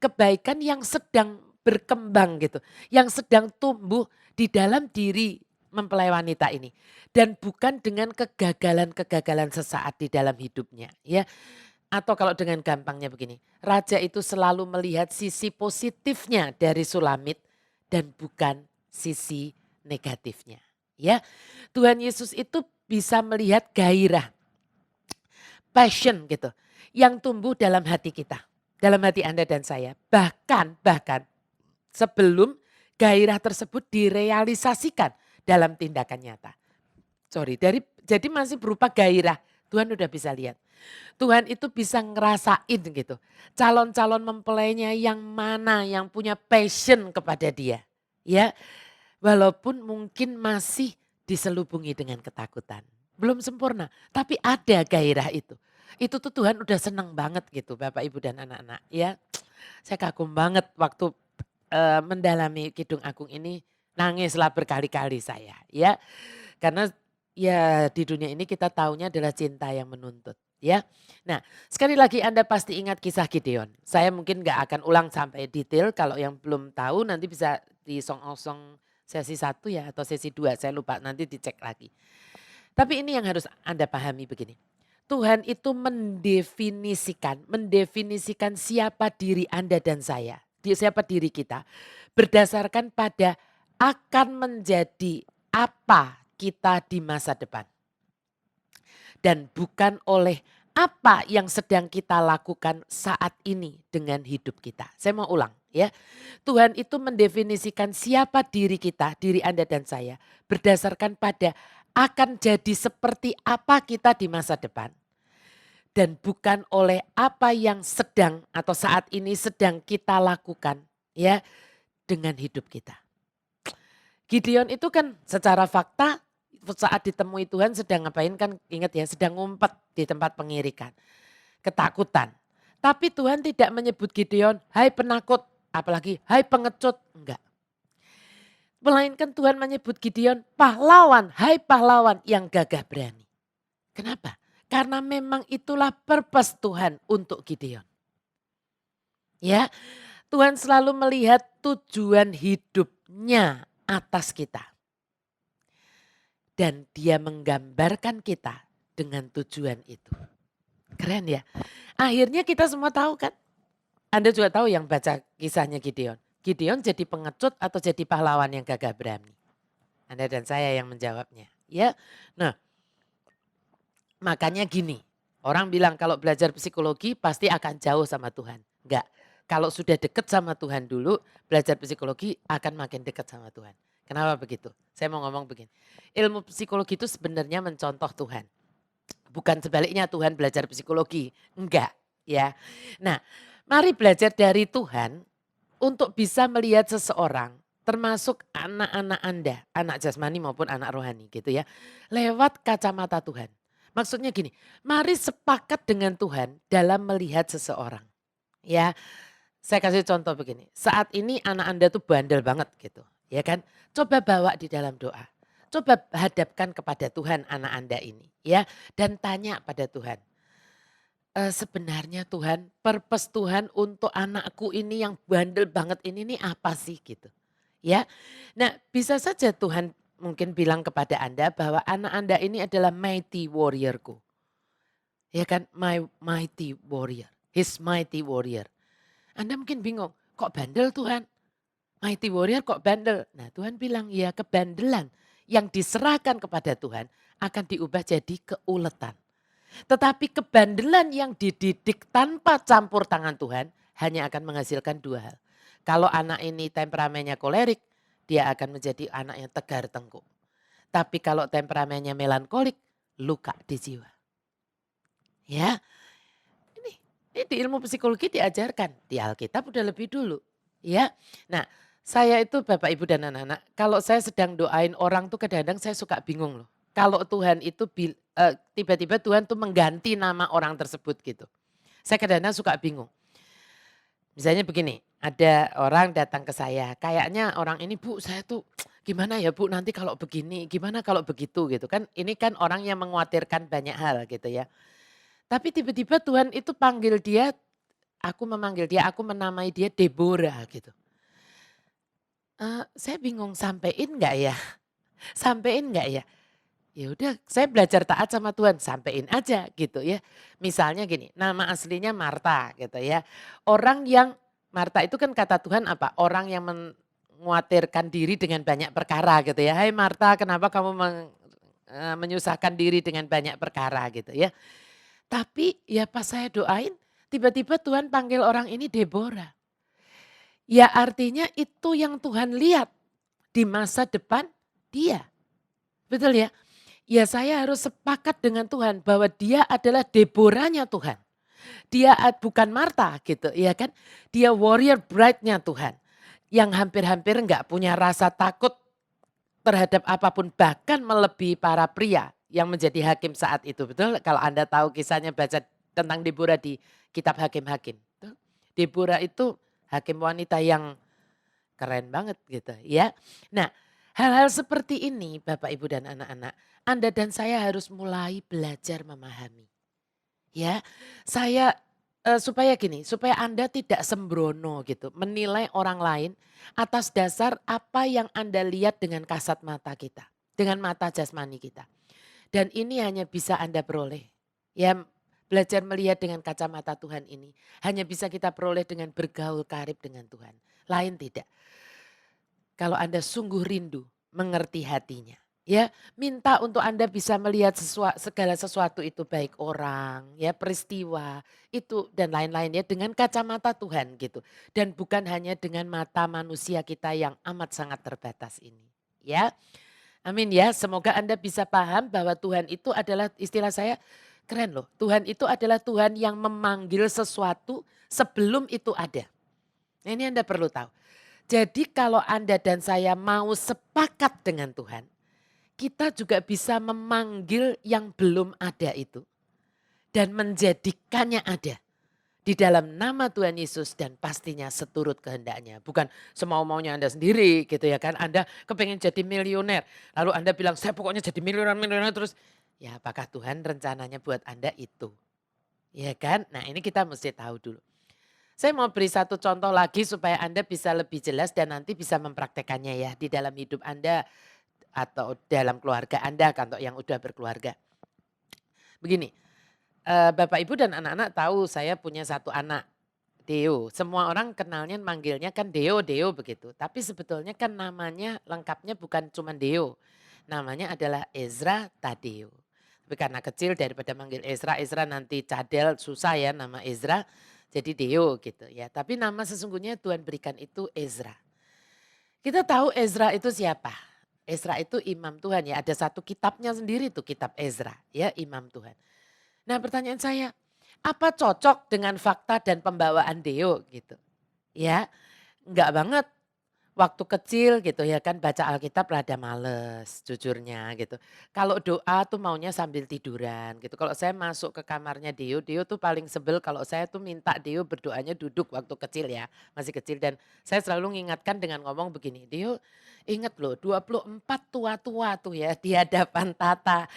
Kebaikan yang sedang berkembang gitu. Yang sedang tumbuh di dalam diri mempelai wanita ini. Dan bukan dengan kegagalan-kegagalan sesaat di dalam hidupnya ya. Atau kalau dengan gampangnya begini, raja itu selalu melihat sisi positifnya dari Sulamit dan bukan sisi negatifnya. Ya, Tuhan Yesus itu bisa melihat gairah, passion gitu, yang tumbuh dalam hati kita, dalam hati Anda dan saya. Bahkan sebelum gairah tersebut direalisasikan dalam tindakan nyata. Jadi masih berupa gairah. Tuhan udah bisa lihat. Tuhan itu bisa ngerasain gitu. Calon-calon mempelainya yang mana yang punya passion kepada dia. Ya, walaupun mungkin masih diselubungi dengan ketakutan. Belum sempurna, tapi ada gairah itu. Itu tuh Tuhan udah seneng banget gitu Bapak Ibu dan anak-anak ya. Saya kagum banget waktu mendalami Kidung Agung ini, nangislah berkali-kali saya ya. Karena ya di dunia ini kita taunya adalah cinta yang menuntut ya. Nah sekali lagi Anda pasti ingat kisah Gideon. Saya mungkin gak akan ulang sampai detail, kalau yang belum tahu nanti bisa di Song of Song sesi 1 ya atau sesi 2 saya lupa, nanti dicek lagi. Tapi ini yang harus Anda pahami begini. Tuhan itu mendefinisikan siapa diri Anda dan saya, siapa diri kita berdasarkan pada akan menjadi apa kita di masa depan. Dan bukan oleh apa yang sedang kita lakukan saat ini dengan hidup kita. Saya mau ulang ya. Tuhan itu mendefinisikan siapa diri kita, diri Anda dan saya berdasarkan pada akan jadi seperti apa kita di masa depan. Dan bukan oleh apa yang sedang atau saat ini sedang kita lakukan ya dengan hidup kita. Gideon itu kan secara fakta saat ditemui Tuhan sedang ngapain kan, ingat ya, sedang ngumpet di tempat pengirikan. Ketakutan. Tapi Tuhan tidak menyebut Gideon, hai penakut, apalagi hai pengecut, enggak. Melainkan Tuhan menyebut Gideon pahlawan, hai pahlawan yang gagah berani. Kenapa? Karena memang itulah purpose Tuhan untuk Gideon. Ya, Tuhan selalu melihat tujuan hidupnya atas kita. Dan dia menggambarkan kita dengan tujuan itu. Keren ya. Akhirnya kita semua tahu kan. Anda juga tahu yang baca kisahnya Gideon. Gideon jadi pengecut atau jadi pahlawan yang gagah berani. Anda dan saya yang menjawabnya. Ya, nah makanya gini. Orang bilang kalau belajar psikologi pasti akan jauh sama Tuhan. Enggak. Kalau sudah dekat sama Tuhan dulu, belajar psikologi akan makin dekat sama Tuhan. Kenapa begitu? Saya mau ngomong begini. Ilmu psikologi itu sebenarnya mencontoh Tuhan. Bukan sebaliknya Tuhan belajar psikologi. Enggak ya. Nah mari belajar dari Tuhan untuk bisa melihat seseorang. Termasuk anak-anak Anda. Anak jasmani maupun anak rohani gitu ya. Lewat kacamata Tuhan. Maksudnya gini. Mari sepakat dengan Tuhan dalam melihat seseorang. Ya. Saya kasih contoh begini. Saat ini anak Anda tuh bandel banget gitu. Ya kan? Coba bawa di dalam doa. Coba hadapkan kepada Tuhan anak Anda ini ya. Dan tanya pada Tuhan. Sebenarnya Tuhan, purpose Tuhan untuk anakku ini yang bandel banget ini nih apa sih gitu. Ya. Nah bisa saja Tuhan mungkin bilang kepada Anda bahwa anak Anda ini adalah mighty warriorku. Ya kan, my mighty warrior. His mighty warrior. Anda mungkin bingung, kok bandel Tuhan? Mighty warrior kok bandel? Nah Tuhan bilang ya kebandelan yang diserahkan kepada Tuhan akan diubah jadi keuletan. Tetapi kebandelan yang dididik tanpa campur tangan Tuhan hanya akan menghasilkan dua hal. Kalau anak ini temperamennya kolerik, dia akan menjadi anak yang tegar tengkuk. Tapi kalau temperamennya melankolik, luka di jiwa. Ya, ini, ini di ilmu psikologi diajarkan. Di Alkitab udah lebih dulu. Ya, nah saya itu Bapak Ibu dan anak-anak, kalau saya sedang doain orang tuh kadang-kadang saya suka bingung loh. Kalau Tuhan itu tiba-tiba Tuhan tuh mengganti nama orang tersebut gitu. Saya kadang-kadang suka bingung. Misalnya begini, ada orang datang ke saya, kayaknya orang ini Bu saya tuh gimana ya Bu nanti kalau begini, gimana kalau begitu gitu kan. Ini kan orang yang mengkhawatirkan banyak hal gitu ya. Tapi tiba-tiba Tuhan itu panggil dia, aku memanggil dia, aku menamai dia Deborah gitu. Saya bingung sampein nggak ya? Sampein nggak ya? Ya udah saya belajar taat sama Tuhan, sampein aja gitu ya. Misalnya gini, nama aslinya Marta gitu ya. Orang yang Marta itu kan kata Tuhan apa? Orang yang menguatirkan diri dengan banyak perkara gitu ya. Hai Marta, kenapa kamu menyusahkan diri dengan banyak perkara gitu ya. Tapi ya pas saya doain, tiba-tiba Tuhan panggil orang ini Deborah. Ya artinya itu yang Tuhan lihat di masa depan dia. Betul ya? Ya saya harus sepakat dengan Tuhan bahwa dia adalah Deborahnya Tuhan. Dia bukan Marta gitu ya kan. Dia warrior bride-nya Tuhan. Yang hampir-hampir enggak punya rasa takut terhadap apapun. Bahkan melebihi para pria yang menjadi hakim saat itu. Betul kalau Anda tahu kisahnya baca tentang Deborah di kitab Hakim-Hakim. Deborah itu hakim wanita yang keren banget gitu ya. Nah hal-hal seperti ini Bapak Ibu dan anak-anak. Anda dan saya harus mulai belajar memahami. Ya, saya supaya gini, supaya Anda tidak sembrono gitu, menilai orang lain atas dasar apa yang Anda lihat dengan kasat mata kita, dengan mata jasmani kita. Dan ini hanya bisa Anda peroleh. Ya, belajar melihat dengan kacamata Tuhan ini hanya bisa kita peroleh dengan bergaul karib dengan Tuhan. Lain tidak. Kalau Anda sungguh rindu mengerti hatinya. Ya, minta untuk Anda bisa melihat segala sesuatu itu baik orang, ya peristiwa itu dan lain-lain ya dengan kacamata Tuhan gitu. Dan bukan hanya dengan mata manusia kita yang amat sangat terbatas ini. Ya, amin ya. Semoga Anda bisa paham bahwa Tuhan itu adalah istilah saya keren loh. Tuhan itu adalah Tuhan yang memanggil sesuatu sebelum itu ada. Nah, ini Anda perlu tahu. Jadi kalau Anda dan saya mau sepakat dengan Tuhan, kita juga bisa memanggil yang belum ada itu. Dan menjadikannya ada. Di dalam nama Tuhan Yesus dan pastinya seturut kehendaknya. Bukan semau-maunya Anda sendiri gitu ya kan. Anda kepengen jadi milioner. Lalu Anda bilang saya pokoknya jadi milioner terus. Ya apakah Tuhan rencananya buat Anda itu? Ya kan. Nah ini kita mesti tahu dulu. Saya mau beri satu contoh lagi supaya Anda bisa lebih jelas dan nanti bisa mempraktekannya ya di dalam hidup Anda atau dalam keluarga Anda kalau yang udah berkeluarga. Begini, Bapak Ibu dan anak-anak tahu saya punya satu anak, Deo. Semua orang kenalnya manggilnya kan Deo, Deo begitu. Tapi sebetulnya kan namanya lengkapnya bukan cuma Deo. Namanya adalah Ezra Tadeo. Tapi karena kecil daripada manggil Ezra, Ezra nanti cadel susah ya nama Ezra. Jadi Deo gitu ya. Tapi nama sesungguhnya Tuhan berikan itu Ezra. Kita tahu Ezra itu siapa? Ezra itu imam Tuhan ya. Ada satu kitabnya sendiri tuh kitab Ezra ya imam Tuhan. Nah pertanyaan saya, apa cocok dengan fakta dan pembawaan Deo gitu? Ya enggak banget. Waktu kecil gitu ya kan baca Alkitab rada males jujurnya gitu. Kalau doa tuh maunya sambil tiduran gitu. Kalau saya masuk ke kamarnya Deo, Deo tuh paling sebel kalau saya tuh minta Deo berdoanya duduk waktu kecil ya. Masih kecil dan saya selalu mengingatkan dengan ngomong begini. Deo ingat loh 24 tua-tua tuh ya di hadapan tata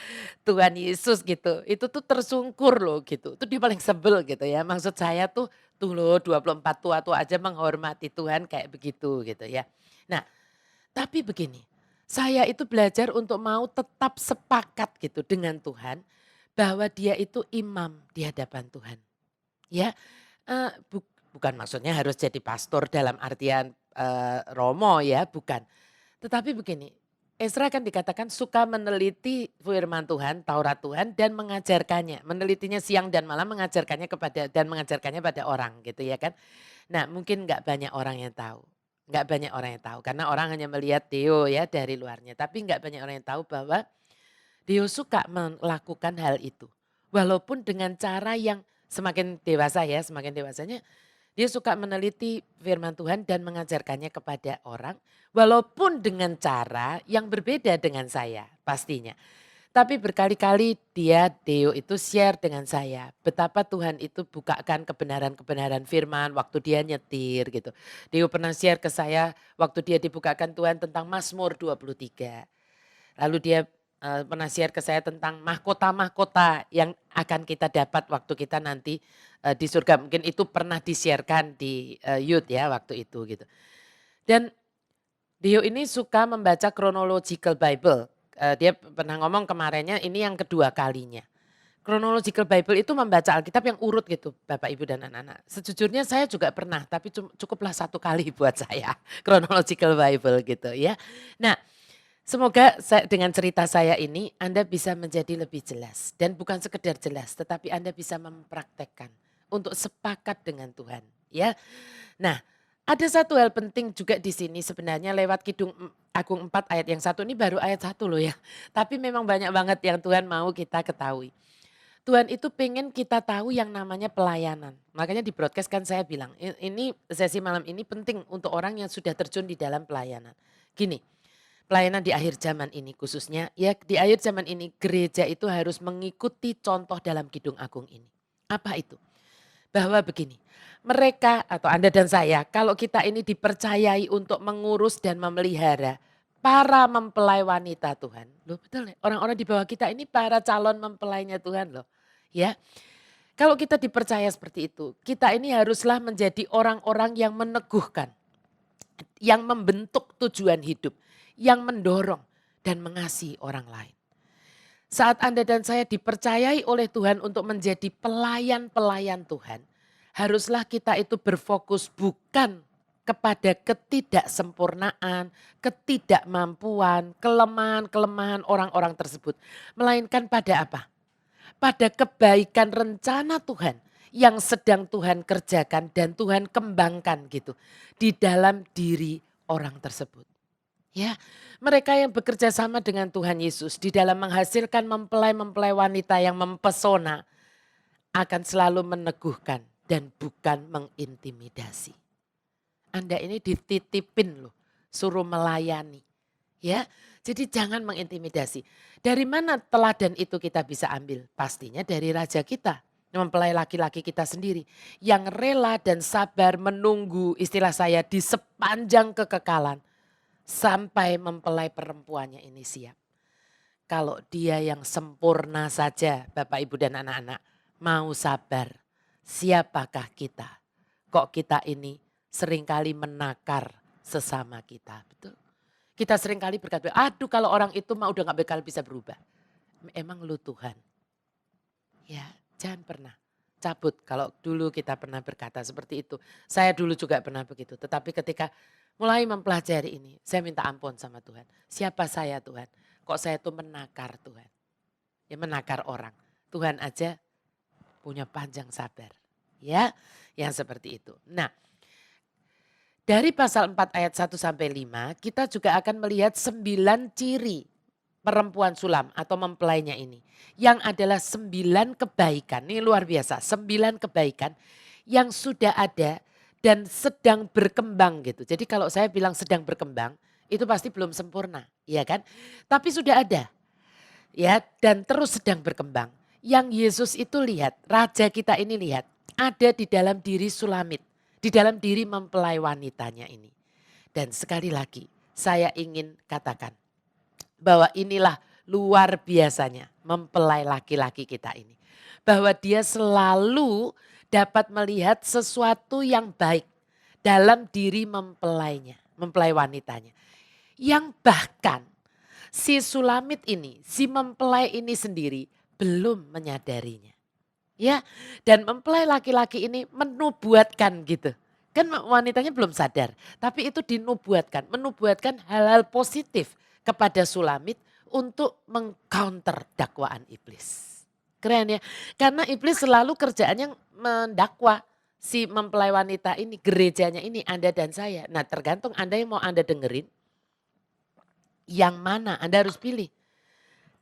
Tuhan Yesus gitu. Itu tuh tersungkur loh gitu. Itu dia paling sebel gitu ya. Maksud saya tuh loh 24 tua-tua aja menghormati Tuhan kayak begitu gitu ya. Nah tapi begini, saya itu belajar untuk mau tetap sepakat gitu dengan Tuhan bahwa dia itu imam di hadapan Tuhan. Ya, bukan maksudnya harus jadi pastor dalam artian Romo ya, bukan. Tetapi begini, Ezra kan dikatakan suka meneliti firman Tuhan, Taurat Tuhan dan mengajarkannya. Menelitinya siang dan malam mengajarkannya pada orang gitu ya kan. Nah mungkin nggak banyak orang yang tahu. Nggak banyak orang yang tahu karena orang hanya melihat Deo ya dari luarnya. Tapi nggak banyak orang yang tahu bahwa Deo suka melakukan hal itu. Walaupun dengan cara yang semakin dewasa ya, semakin dewasanya dia suka meneliti firman Tuhan dan mengajarkannya kepada orang. Walaupun dengan cara yang berbeda dengan saya pastinya. Tapi berkali-kali Deo itu share dengan saya. Betapa Tuhan itu bukakan kebenaran-kebenaran firman waktu dia nyetir gitu. Deo pernah share ke saya waktu dia dibukakan Tuhan tentang Mazmur 23. Lalu dia pernah share ke saya tentang mahkota-mahkota yang akan kita dapat waktu kita nanti di surga. Mungkin itu pernah di-sharekan di youth ya waktu itu gitu. Dan Dio ini suka membaca chronological Bible. Dia pernah ngomong kemarinnya ini yang kedua kalinya. Chronological Bible itu membaca Alkitab yang urut gitu Bapak Ibu dan anak-anak. Sejujurnya saya juga pernah tapi cukuplah satu kali buat saya. Chronological Bible gitu ya. Nah semoga dengan cerita saya ini Anda bisa menjadi lebih jelas. Dan bukan sekedar jelas tetapi Anda bisa mempraktekkan untuk sepakat dengan Tuhan. Ya. Nah ada satu hal penting juga di sini sebenarnya lewat Kidung Agung 4 ayat yang satu ini baru ayat 1 loh ya. Tapi memang banyak banget yang Tuhan mau kita ketahui. Tuhan itu pengen kita tahu yang namanya pelayanan. Makanya di broadcast kan saya bilang ini sesi malam ini penting untuk orang yang sudah terjun di dalam pelayanan. Gini, pelayanan di akhir zaman ini khususnya ya di akhir zaman ini gereja itu harus mengikuti contoh dalam Kidung Agung ini. Apa itu? Bahwa begini, mereka atau Anda dan saya kalau kita ini dipercayai untuk mengurus dan memelihara para mempelai wanita Tuhan. Loh betul ya, orang-orang di bawah kita ini para calon mempelainya Tuhan loh. Ya, kalau kita dipercaya seperti itu, kita ini haruslah menjadi orang-orang yang meneguhkan, yang membentuk tujuan hidup, yang mendorong dan mengasihi orang lain. Saat Anda dan saya dipercayai oleh Tuhan untuk menjadi pelayan-pelayan Tuhan, haruslah kita itu berfokus bukan kepada ketidaksempurnaan, ketidakmampuan, kelemahan-kelemahan orang-orang tersebut. Melainkan pada apa? Pada kebaikan rencana Tuhan yang sedang Tuhan kerjakan dan Tuhan kembangkan gitu di dalam diri orang tersebut. Ya, mereka yang bekerja sama dengan Tuhan Yesus di dalam menghasilkan mempelai-mempelai wanita yang mempesona akan selalu meneguhkan dan bukan mengintimidasi. Anda ini dititipin loh, suruh melayani. Ya, jadi jangan mengintimidasi. Dari mana teladan itu kita bisa ambil? Pastinya dari raja kita, mempelai laki-laki kita sendiri. Yang rela dan sabar menunggu istilah saya di sepanjang kekekalan. Sampai mempelai perempuannya ini siap. Kalau dia yang sempurna saja Bapak Ibu dan anak-anak mau sabar. Siapakah kita? Kok kita ini seringkali menakar sesama kita, betul? Kita seringkali berkata, aduh kalau orang itu mah udah gak bakal bisa berubah. Emang lu Tuhan? Ya jangan pernah cabut kalau dulu kita pernah berkata seperti itu. Saya dulu juga pernah begitu. Tetapi ketika mulai mempelajari ini, saya minta ampun sama Tuhan. Siapa saya Tuhan? Kok saya tuh menakar Tuhan? Ya menakar orang. Tuhan aja punya panjang sabar. Ya yang seperti itu. Nah. Dari pasal 4 ayat 1 sampai 5 kita juga akan melihat 9 ciri perempuan sulam atau mempelainya ini. Yang adalah 9 kebaikan, ini luar biasa, 9 kebaikan yang sudah ada dan sedang berkembang gitu. Jadi kalau saya bilang sedang berkembang itu pasti belum sempurna, ya kan? Tapi sudah ada ya dan terus sedang berkembang. Yang Yesus itu lihat, raja kita ini lihat ada di dalam diri Sulamit. Di dalam diri mempelai wanitanya ini. Dan sekali lagi saya ingin katakan bahwa inilah luar biasanya mempelai laki-laki kita ini. Bahwa dia selalu dapat melihat sesuatu yang baik dalam diri mempelainya, mempelai wanitanya. Yang bahkan si Sulamit ini, si mempelai ini sendiri belum menyadarinya. Ya, dan mempelai laki-laki ini menubuatkan gitu. Kan wanitanya belum sadar, tapi itu dinubuatkan, menubuatkan hal-hal positif kepada Sulamit untuk mengcounter dakwaan iblis. Keren ya, karena iblis selalu kerjaannya mendakwa si mempelai wanita ini, gerejanya ini, Anda dan saya. Nah tergantung Anda yang mau Anda dengerin, yang mana Anda harus pilih.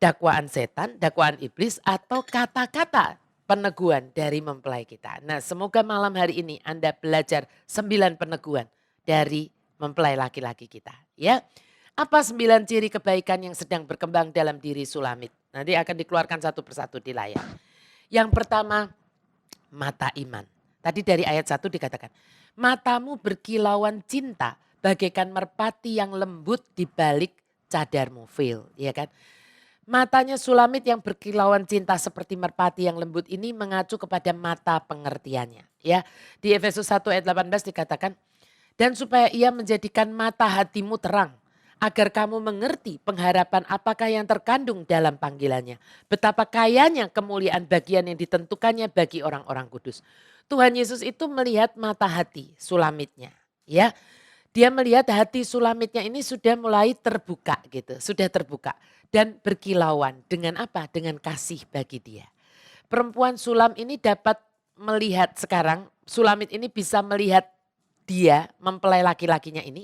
Dakwaan setan, dakwaan iblis, atau kata-kata peneguhan dari mempelai kita. Nah semoga malam hari ini Anda belajar 9 peneguhan dari mempelai laki-laki kita. Ya, apa 9 ciri kebaikan yang sedang berkembang dalam diri Sulamit? Nanti akan dikeluarkan satu persatu di layar. Yang pertama, mata iman. Tadi dari ayat 1 dikatakan, matamu berkilauan cinta bagaikan merpati yang lembut di balik cadarmu. Feel, ya kan? Matanya Sulamit yang berkilauan cinta seperti merpati yang lembut ini mengacu kepada mata pengertiannya. Ya, di Efesus 1 ayat 18 dikatakan, dan supaya ia menjadikan mata hatimu terang, agar kamu mengerti pengharapan apakah yang terkandung dalam panggilannya. Betapa kayanya kemuliaan bagian yang ditentukannya bagi orang-orang kudus. Tuhan Yesus itu melihat mata hati Sulamitnya. Ya, dia melihat hati Sulamitnya ini sudah mulai terbuka gitu, sudah terbuka. Dan berkilauan dengan apa? Dengan kasih bagi dia. Perempuan Sulam ini dapat melihat sekarang, Sulamit ini bisa melihat dia, mempelai laki-lakinya ini,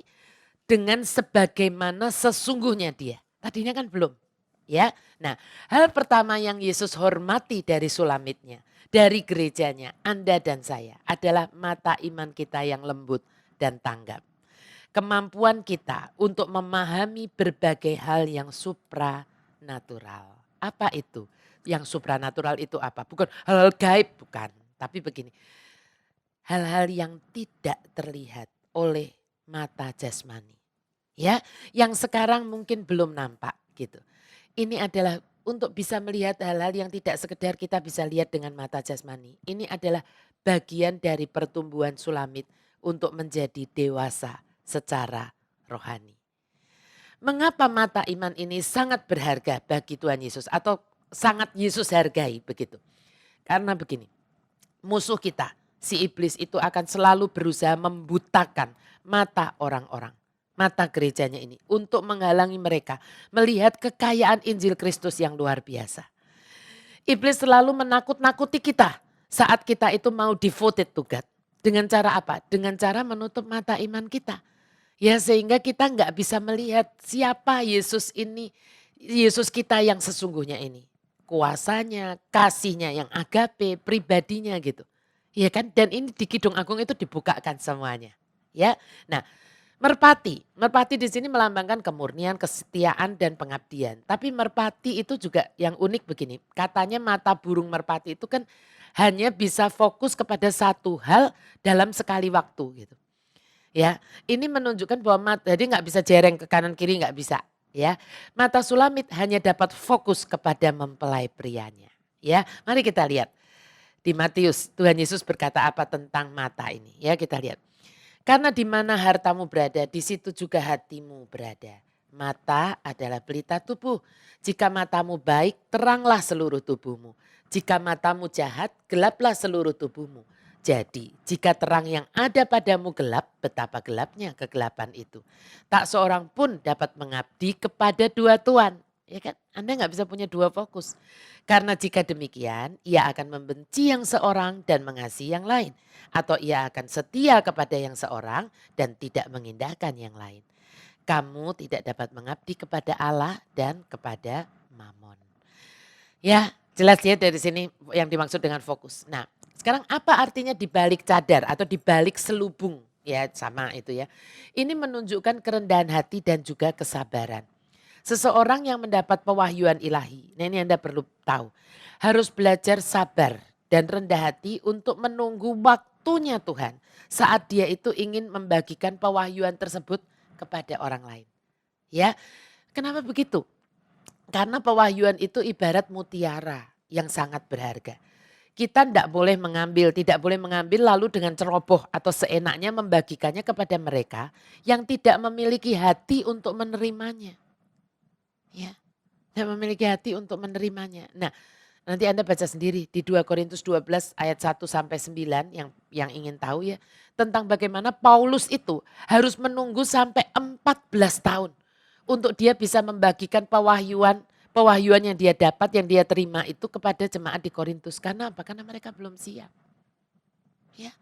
dengan sebagaimana sesungguhnya dia. Tadinya kan belum. Ya, nah hal pertama yang Yesus hormati dari Sulamitnya, dari gerejanya, Anda dan saya adalah mata iman kita yang lembut dan tanggap. Kemampuan kita untuk memahami berbagai hal yang supranatural. Apa itu? Yang supranatural itu apa? Bukan hal-hal gaib, bukan. Tapi begini, hal-hal yang tidak terlihat oleh mata jasmani. Ya, yang sekarang mungkin belum nampak gitu. Ini adalah untuk bisa melihat hal-hal yang tidak sekedar kita bisa lihat dengan mata jasmani. Ini adalah bagian dari pertumbuhan Sulamit untuk menjadi dewasa secara rohani. Mengapa mata iman ini sangat berharga bagi Tuhan Yesus atau sangat Yesus hargai begitu? Karena begini, musuh kita, si iblis itu akan selalu berusaha membutakan mata orang-orang, mata gerejanya ini untuk menghalangi mereka melihat kekayaan Injil Kristus yang luar biasa. Iblis selalu menakut-nakuti kita saat kita itu mau devoted to God. Dengan cara apa? Dengan cara menutup mata iman kita. Ya sehingga kita nggak bisa melihat siapa Yesus ini, Yesus kita yang sesungguhnya ini. Kuasanya, kasihnya yang agape, pribadinya gitu. Ya kan? Dan ini di Kidung Agung itu dibukakan semuanya. Ya. Nah, merpati di sini melambangkan kemurnian, kesetiaan dan pengabdian. Tapi merpati itu juga yang unik begini. Katanya mata burung merpati itu kan hanya bisa fokus kepada satu hal dalam sekali waktu gitu. Ya, ini menunjukkan bahwa mata, jadi nggak bisa jereng ke kanan kiri, nggak bisa. Ya, mata Sulamit hanya dapat fokus kepada mempelai prianya. Ya, mari kita lihat di Matius. Tuhan Yesus berkata apa tentang mata ini? Ya, kita lihat. Karena di mana hartamu berada, di situ juga hatimu berada. Mata adalah pelita tubuh. Jika matamu baik, teranglah seluruh tubuhmu. Jika matamu jahat, gelaplah seluruh tubuhmu. Jadi jika terang yang ada padamu gelap, betapa gelapnya kegelapan itu. Tak seorang pun dapat mengabdi kepada dua tuan. Ya kan? Anda nggak bisa punya dua fokus. Karena jika demikian, ia akan membenci yang seorang dan mengasihi yang lain. Atau ia akan setia kepada yang seorang dan tidak mengindahkan yang lain. Kamu tidak dapat mengabdi kepada Allah dan kepada Mamon. Ya, jelas ya dari sini yang dimaksud dengan fokus. Nah, sekarang apa artinya dibalik cadar atau dibalik selubung? Ya sama itu ya. Ini menunjukkan kerendahan hati dan juga kesabaran. Seseorang yang mendapat pewahyuan ilahi, nah ini Anda perlu tahu. Harus belajar sabar dan rendah hati untuk menunggu waktunya Tuhan. Saat dia itu ingin membagikan pewahyuan tersebut kepada orang lain. Ya, kenapa begitu? Karena pewahyuan itu ibarat mutiara yang sangat berharga. Kita tidak boleh mengambil lalu dengan ceroboh atau seenaknya membagikannya kepada mereka yang tidak memiliki hati untuk menerimanya. Ya, tidak memiliki hati untuk menerimanya. Nah, nanti Anda baca sendiri di 2 Korintus 12 ayat 1 sampai 9 yang ingin tahu ya tentang bagaimana Paulus itu harus menunggu sampai 14 tahun untuk dia bisa membagikan pewahyuan yang dia dapat, yang dia terima itu kepada jemaat di Korintus. Karena apa? Karena mereka belum siap. Ya.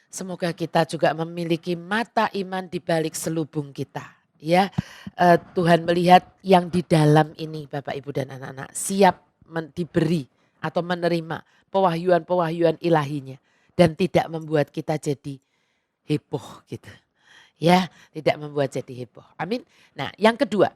Semoga kita juga memiliki mata iman di balik selubung kita. Ya, Tuhan melihat yang di dalam ini Bapak Ibu dan anak-anak siap diberi atau menerima pewahyuan-pewahyuan ilahinya. Dan tidak membuat kita jadi heboh gitu. Ya, tidak membuat jadi heboh. Amin. Nah, yang kedua,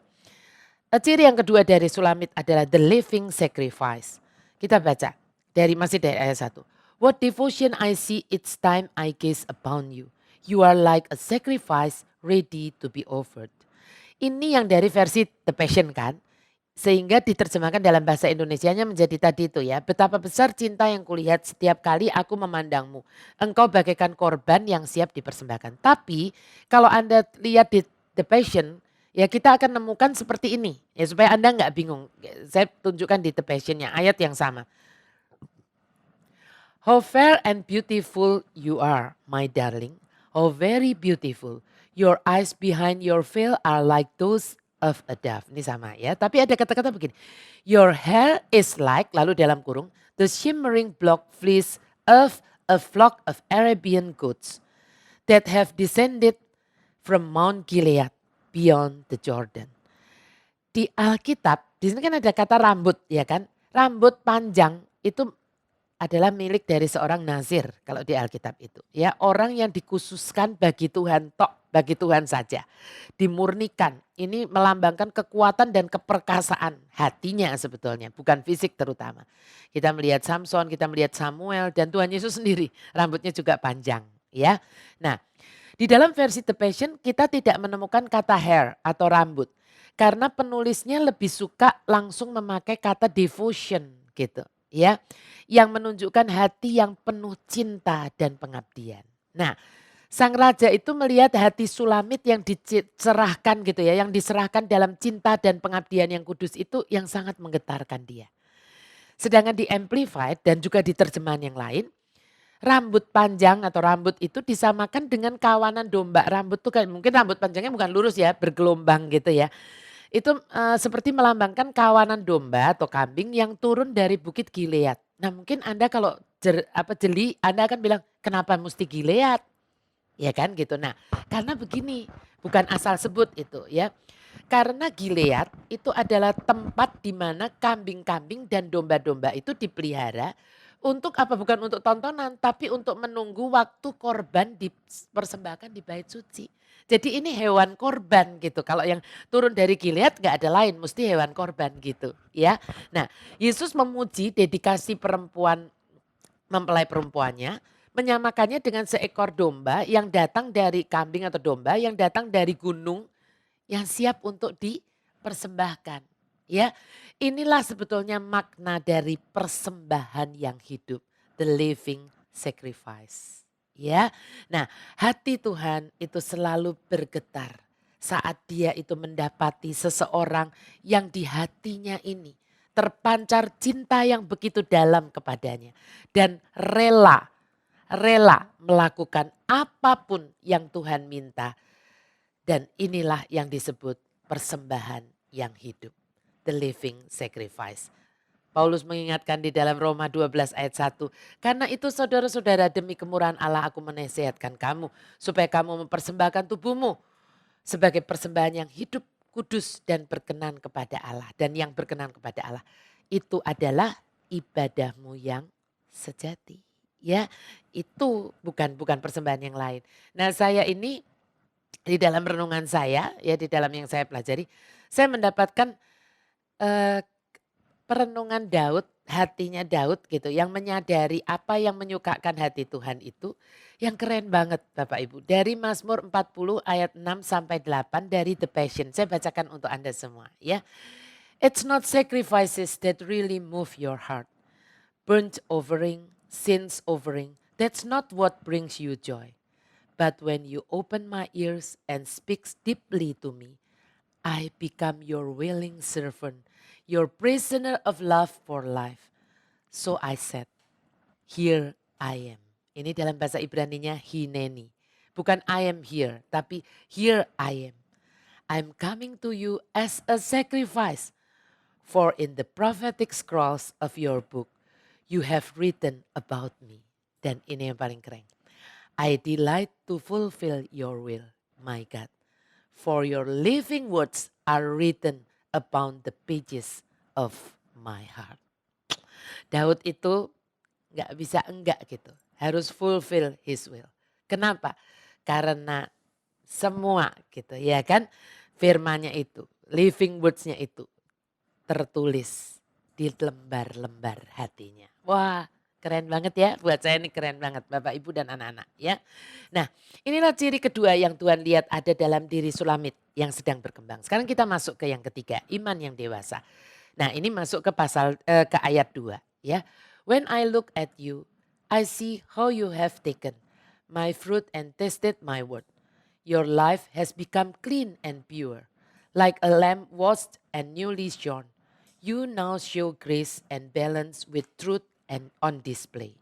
ciri yang kedua dari Sulamit adalah the living sacrifice. Kita baca masih dari ayat 1. What devotion I see each time I gaze upon you. You are like a sacrifice ready to be offered. Ini yang dari versi The Passion kan. Sehingga diterjemahkan dalam bahasa Indonesianya menjadi tadi itu ya. Betapa besar cinta yang kulihat setiap kali aku memandangmu. Engkau bagaikan korban yang siap dipersembahkan. Tapi kalau Anda lihat di The Passion, ya kita akan nemukan seperti ini. Ya supaya Anda nggak bingung. Saya tunjukkan di The Passion-nya ayat yang sama. How fair and beautiful you are, my darling. How very beautiful. Your eyes behind your veil are like those of a dove. Ini sama ya. Tapi ada kata-kata begini. Your hair is like, lalu dalam kurung, the shimmering black fleece of a flock of Arabian goats that have descended from Mount Gilead beyond the Jordan. Di Alkitab, di sini kan ada kata rambut ya kan. Rambut panjang itu adalah milik dari seorang nazir kalau di Alkitab itu. Ya, orang yang dikhususkan bagi Tuhan bagi Tuhan saja. Dimurnikan. Ini melambangkan kekuatan dan keperkasaan hatinya sebetulnya, bukan fisik terutama. Kita melihat Samson, kita melihat Samuel dan Tuhan Yesus sendiri rambutnya juga panjang, ya. Nah, di dalam versi The Passion kita tidak menemukan kata hair atau rambut. Karena penulisnya lebih suka langsung memakai kata devotion gitu, ya. Yang menunjukkan hati yang penuh cinta dan pengabdian. Nah, sang raja itu melihat hati Sulamit yang diserahkan gitu ya, yang diserahkan dalam cinta dan pengabdian yang kudus itu yang sangat menggetarkan dia. Sedangkan di Amplified dan juga di terjemahan yang lain, rambut panjang atau rambut itu disamakan dengan kawanan domba. Rambut tuh kayak mungkin rambut panjangnya bukan lurus ya, bergelombang gitu ya. Itu seperti melambangkan kawanan domba atau kambing yang turun dari Bukit Gilead. Nah mungkin Anda kalau jeli Anda akan bilang kenapa mesti Gilead? Ya kan gitu. Nah karena begini bukan asal sebut itu ya. Karena Gilead itu adalah tempat di mana kambing-kambing dan domba-domba itu dipelihara untuk apa? Bukan untuk tontonan tapi untuk menunggu waktu korban dipersembahkan di bait suci. Jadi ini hewan korban gitu. Kalau yang turun dari Gilead gak ada lain, mesti hewan korban gitu ya. Nah Yesus memuji dedikasi perempuan, mempelai perempuannya, menyamakannya dengan seekor domba yang datang dari kambing atau domba yang datang dari gunung yang siap untuk dipersembahkan. Ya, inilah sebetulnya makna dari persembahan yang hidup, the living sacrifice. Ya, nah hati Tuhan itu selalu bergetar saat dia itu mendapati seseorang yang di hatinya ini terpancar cinta yang begitu dalam kepadanya. Dan rela melakukan apapun yang Tuhan minta. Dan inilah yang disebut persembahan yang hidup, the living sacrifice. Paulus mengingatkan di dalam Roma 12 ayat 1. Karena itu saudara-saudara demi kemurahan Allah aku menasihatkan kamu. Supaya kamu mempersembahkan tubuhmu sebagai persembahan yang hidup, kudus dan berkenan kepada Allah. Dan yang berkenan kepada Allah itu adalah ibadahmu yang sejati. Ya, itu bukan persembahan yang lain. Nah saya ini di dalam renungan saya, ya di dalam yang saya pelajari, saya mendapatkan perenungan Daud, hatinya Daud gitu, yang menyadari apa yang menyukakan hati Tuhan itu, yang keren banget Bapak Ibu. Dari Mazmur 40 ayat 6 sampai 8 dari The Passion, saya bacakan untuk Anda semua ya. It's not sacrifices that really move your heart. Burnt offering, sins offering, that's not what brings you joy. But when you open my ears and speaks deeply to me, I become your willing servant, your prisoner of love for life. So I said, here I am. Ini dalam bahasa Ibraninya hineni. Bukan I am here, tapi here I am. I'm coming to you as a sacrifice. For in the prophetic scrolls of your book, you have written about me. Dan ini yang paling keren. I delight to fulfill your will, my God. For your living words are written upon the pages of my heart. Daud itu nggak bisa enggak gitu. Harus fulfill his will. Kenapa? Karena semua gitu ya kan. Firmannya itu, living words-nya itu tertulis di lembar-lembar hatinya. Wah, keren banget ya. Buat saya ini keren banget Bapak Ibu dan anak-anak ya. Nah, inilah ciri kedua yang Tuhan lihat ada dalam diri Sulamit yang sedang berkembang. Sekarang kita masuk ke yang ketiga, iman yang dewasa. Nah, ini masuk ke ke ayat 2 ya. When I look at you, I see how you have taken my fruit and tasted my word. Your life has become clean and pure, like a lamb washed and newly shorn. You now show grace and balance with truth and on display.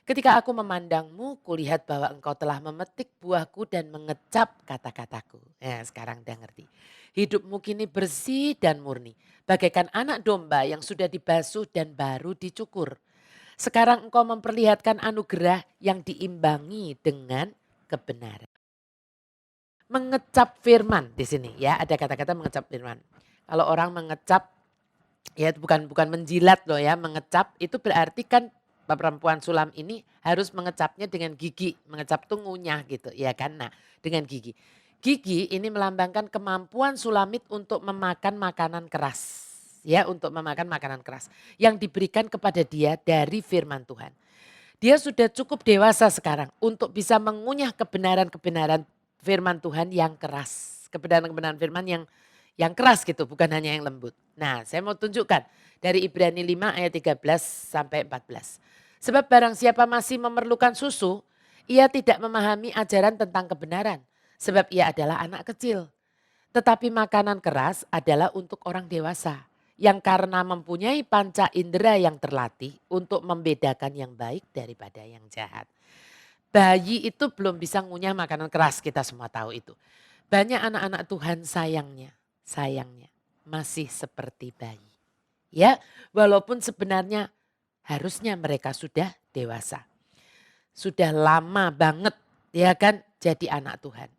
Ketika aku memandangmu, kulihat bahwa engkau telah memetik buahku dan mengecap kata-kataku. Ya, sekarang udah ngerti. Hidupmu kini bersih dan murni, bagaikan anak domba yang sudah dibasuh dan baru dicukur. Sekarang engkau memperlihatkan anugerah yang diimbangi dengan kebenaran. Mengecap firman di sini ya, ada kata-kata mengecap firman. Kalau orang mengecap ya bukan menjilat loh ya, mengecap itu berarti kan perempuan Sulam ini harus mengecapnya dengan gigi, mengecap tuh ngunyah gitu ya kan. Nah, dengan gigi. Gigi ini melambangkan kemampuan Sulamit untuk memakan makanan keras. Ya, untuk memakan makanan keras yang diberikan kepada dia dari firman Tuhan. Dia sudah cukup dewasa sekarang untuk bisa mengunyah kebenaran-kebenaran firman Tuhan yang keras. Kebenaran-kebenaran firman yang keras gitu, bukan hanya yang lembut. Nah, saya mau tunjukkan dari Ibrani 5 ayat 13 sampai 14. Sebab barang siapa masih memerlukan susu, ia tidak memahami ajaran tentang kebenaran. Sebab ia adalah anak kecil. Tetapi makanan keras adalah untuk orang dewasa. Yang karena mempunyai panca indera yang terlatih untuk membedakan yang baik daripada yang jahat. Bayi itu belum bisa ngunyah makanan keras, kita semua tahu itu. Banyak anak-anak Tuhan sayangnya masih seperti bayi. Ya, walaupun sebenarnya harusnya mereka sudah dewasa. Sudah lama banget ya kan jadi anak Tuhan.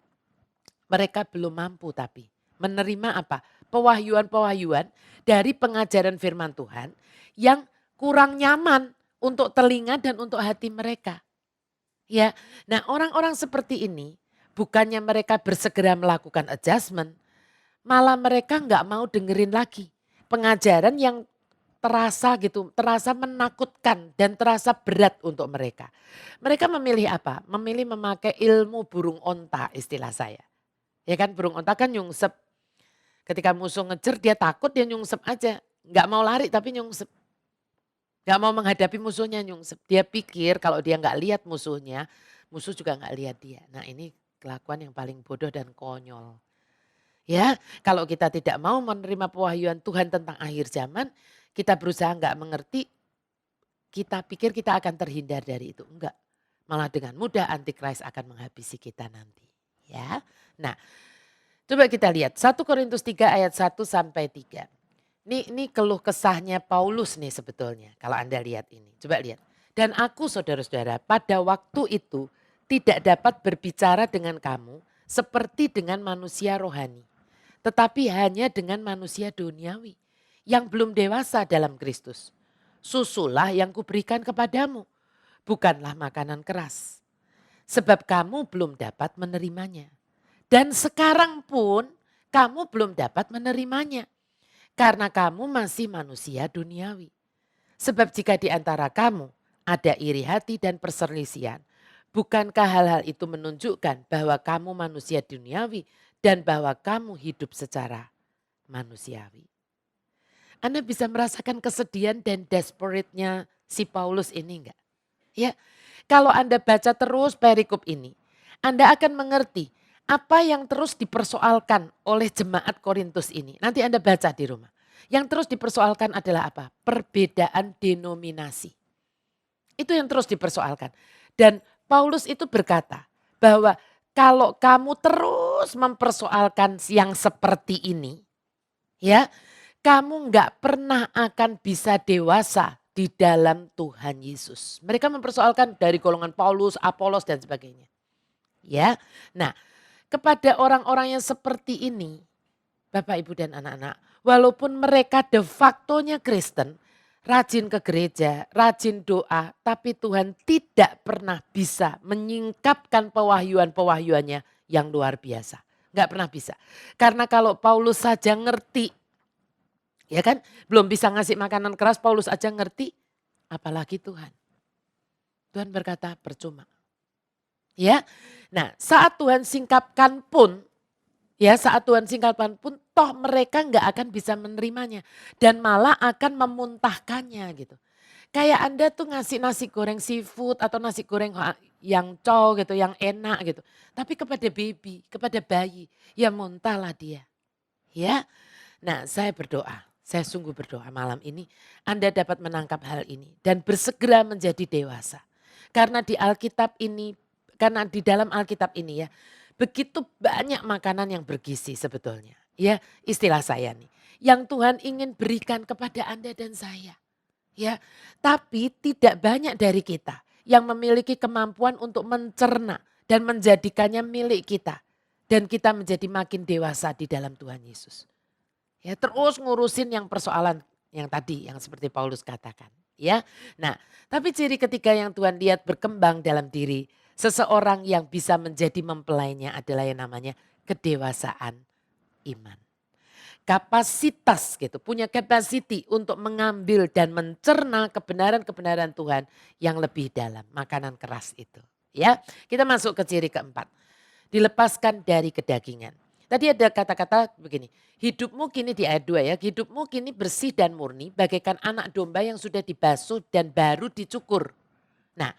Mereka belum mampu tapi menerima apa? Pewahyuan-pewahyuan dari pengajaran firman Tuhan yang kurang nyaman untuk telinga dan untuk hati mereka. Ya, nah orang-orang seperti ini bukannya mereka bersegera melakukan adjustment, malah mereka nggak mau dengerin lagi pengajaran yang terasa menakutkan dan terasa berat untuk mereka. Mereka memilih apa? Memilih memakai ilmu burung onta istilah saya. Ya kan burung onta kan nyungsep. Ketika musuh ngejar dia takut dia nyungsep aja. Nggak mau lari tapi nyungsep. Gak mau menghadapi musuhnya nyungsep. Dia pikir kalau dia gak lihat musuhnya, musuh juga gak lihat dia. Nah ini kelakuan yang paling bodoh dan konyol. Ya, kalau kita tidak mau menerima pewahyuan Tuhan tentang akhir zaman, kita berusaha gak mengerti, kita pikir kita akan terhindar dari itu. Enggak, malah dengan mudah antikris akan menghabisi kita nanti. Ya, nah coba kita lihat 1 Korintus 3 ayat 1 sampai 3. Ini keluh kesahnya Paulus nih sebetulnya kalau Anda lihat ini. Coba lihat. Dan aku saudara-saudara pada waktu itu tidak dapat berbicara dengan kamu seperti dengan manusia rohani. Tetapi hanya dengan manusia duniawi yang belum dewasa dalam Kristus. Susulah yang kuberikan kepadamu, bukanlah makanan keras. Sebab kamu belum dapat menerimanya. Dan sekarang pun kamu belum dapat menerimanya. Karena kamu masih manusia duniawi. Sebab jika di antara kamu ada iri hati dan perselisihan, bukankah hal-hal itu menunjukkan bahwa kamu manusia duniawi dan bahwa kamu hidup secara manusiawi? Anda bisa merasakan kesedihan dan desperate-nya si Paulus ini enggak? Ya, kalau Anda baca terus perikop ini, Anda akan mengerti apa yang terus dipersoalkan oleh jemaat Korintus ini. Nanti Anda baca di rumah. Yang terus dipersoalkan adalah apa? Perbedaan denominasi. Itu yang terus dipersoalkan. Dan Paulus itu berkata bahwa kalau kamu terus terus mempersoalkan yang seperti ini, ya, kamu nggak pernah akan bisa dewasa di dalam Tuhan Yesus. Mereka mempersoalkan dari golongan Paulus, Apolos dan sebagainya. Ya. Nah, kepada orang-orang yang seperti ini, Bapak, Ibu dan anak-anak, walaupun mereka de factonya Kristen, rajin ke gereja, rajin doa, tapi Tuhan tidak pernah bisa menyingkapkan pewahyuan-pewahyuannya yang luar biasa. Nggak pernah bisa. Karena kalau Paulus saja ngerti, ya kan, belum bisa ngasih makanan keras, Paulus aja ngerti, apalagi Tuhan. Tuhan berkata percuma. Ya, nah saat Tuhan singkapkan pun, toh mereka nggak akan bisa menerimanya dan malah akan memuntahkannya gitu. Kayak Anda tuh ngasih nasi goreng seafood atau nasi goreng yang cow gitu, yang enak gitu. Tapi kepada baby, kepada bayi, ya muntahlah dia. Ya, nah saya berdoa, saya sungguh berdoa malam ini Anda dapat menangkap hal ini dan bersegera menjadi dewasa. Karena di Alkitab ini, karena di dalam Alkitab ini ya, begitu banyak makanan yang bergizi sebetulnya. Ya, istilah saya nih. Yang Tuhan ingin berikan kepada Anda dan saya. Ya, tapi tidak banyak dari kita yang memiliki kemampuan untuk mencerna dan menjadikannya milik kita. Dan kita menjadi makin dewasa di dalam Tuhan Yesus. Ya, terus ngurusin yang persoalan yang tadi yang seperti Paulus katakan. Ya, nah tapi ciri ketiga yang Tuhan lihat berkembang dalam diri seseorang yang bisa menjadi mempelainya adalah yang namanya kedewasaan iman. Kapasitas gitu, punya capacity untuk mengambil dan mencerna kebenaran-kebenaran Tuhan yang lebih dalam, makanan keras itu. Ya, kita masuk ke ciri keempat. Dilepaskan dari kedagingan. Tadi ada kata-kata begini, hidupmu kini di ayat 2 ya, hidupmu kini bersih dan murni bagaikan anak domba yang sudah dibasuh dan baru dicukur. Nah,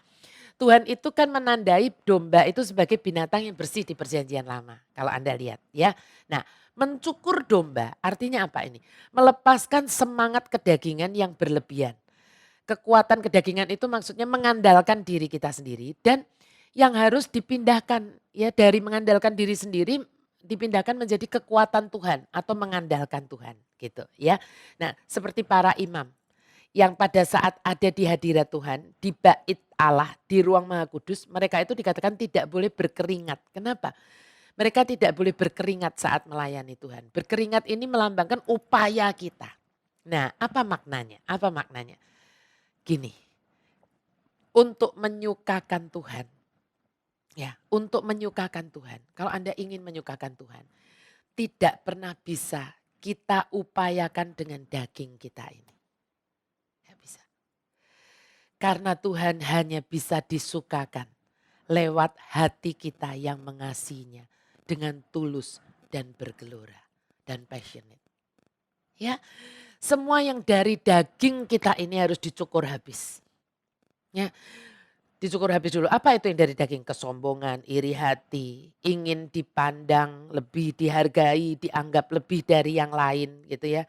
Tuhan itu kan menandai domba itu sebagai binatang yang bersih di perjanjian lama. Kalau Anda lihat ya. Nah, mencukur domba artinya apa ini? Melepaskan semangat kedagingan yang berlebihan. Kekuatan kedagingan itu maksudnya mengandalkan diri kita sendiri dan yang harus dipindahkan ya dari mengandalkan diri sendiri dipindahkan menjadi kekuatan Tuhan atau mengandalkan Tuhan gitu ya. Nah, seperti para imam yang pada saat ada di hadirat Tuhan, di bait Allah, di ruang Maha Kudus, mereka itu dikatakan tidak boleh berkeringat. Kenapa? Mereka tidak boleh berkeringat saat melayani Tuhan. Berkeringat ini melambangkan upaya kita. Nah, apa maknanya? Apa maknanya? Gini, untuk menyukakan Tuhan. Ya, untuk menyukakan Tuhan. Kalau Anda ingin menyukakan Tuhan, tidak pernah bisa kita upayakan dengan daging kita ini. Tidak bisa. Karena Tuhan hanya bisa disukakan lewat hati kita yang mengasihinya dengan tulus dan bergelora dan passionate. Ya, semua yang dari daging kita ini harus dicukur habis. Ya, dicukur habis dulu. Apa itu yang dari daging? Kesombongan, iri hati, ingin dipandang lebih, dihargai, dianggap lebih dari yang lain gitu ya.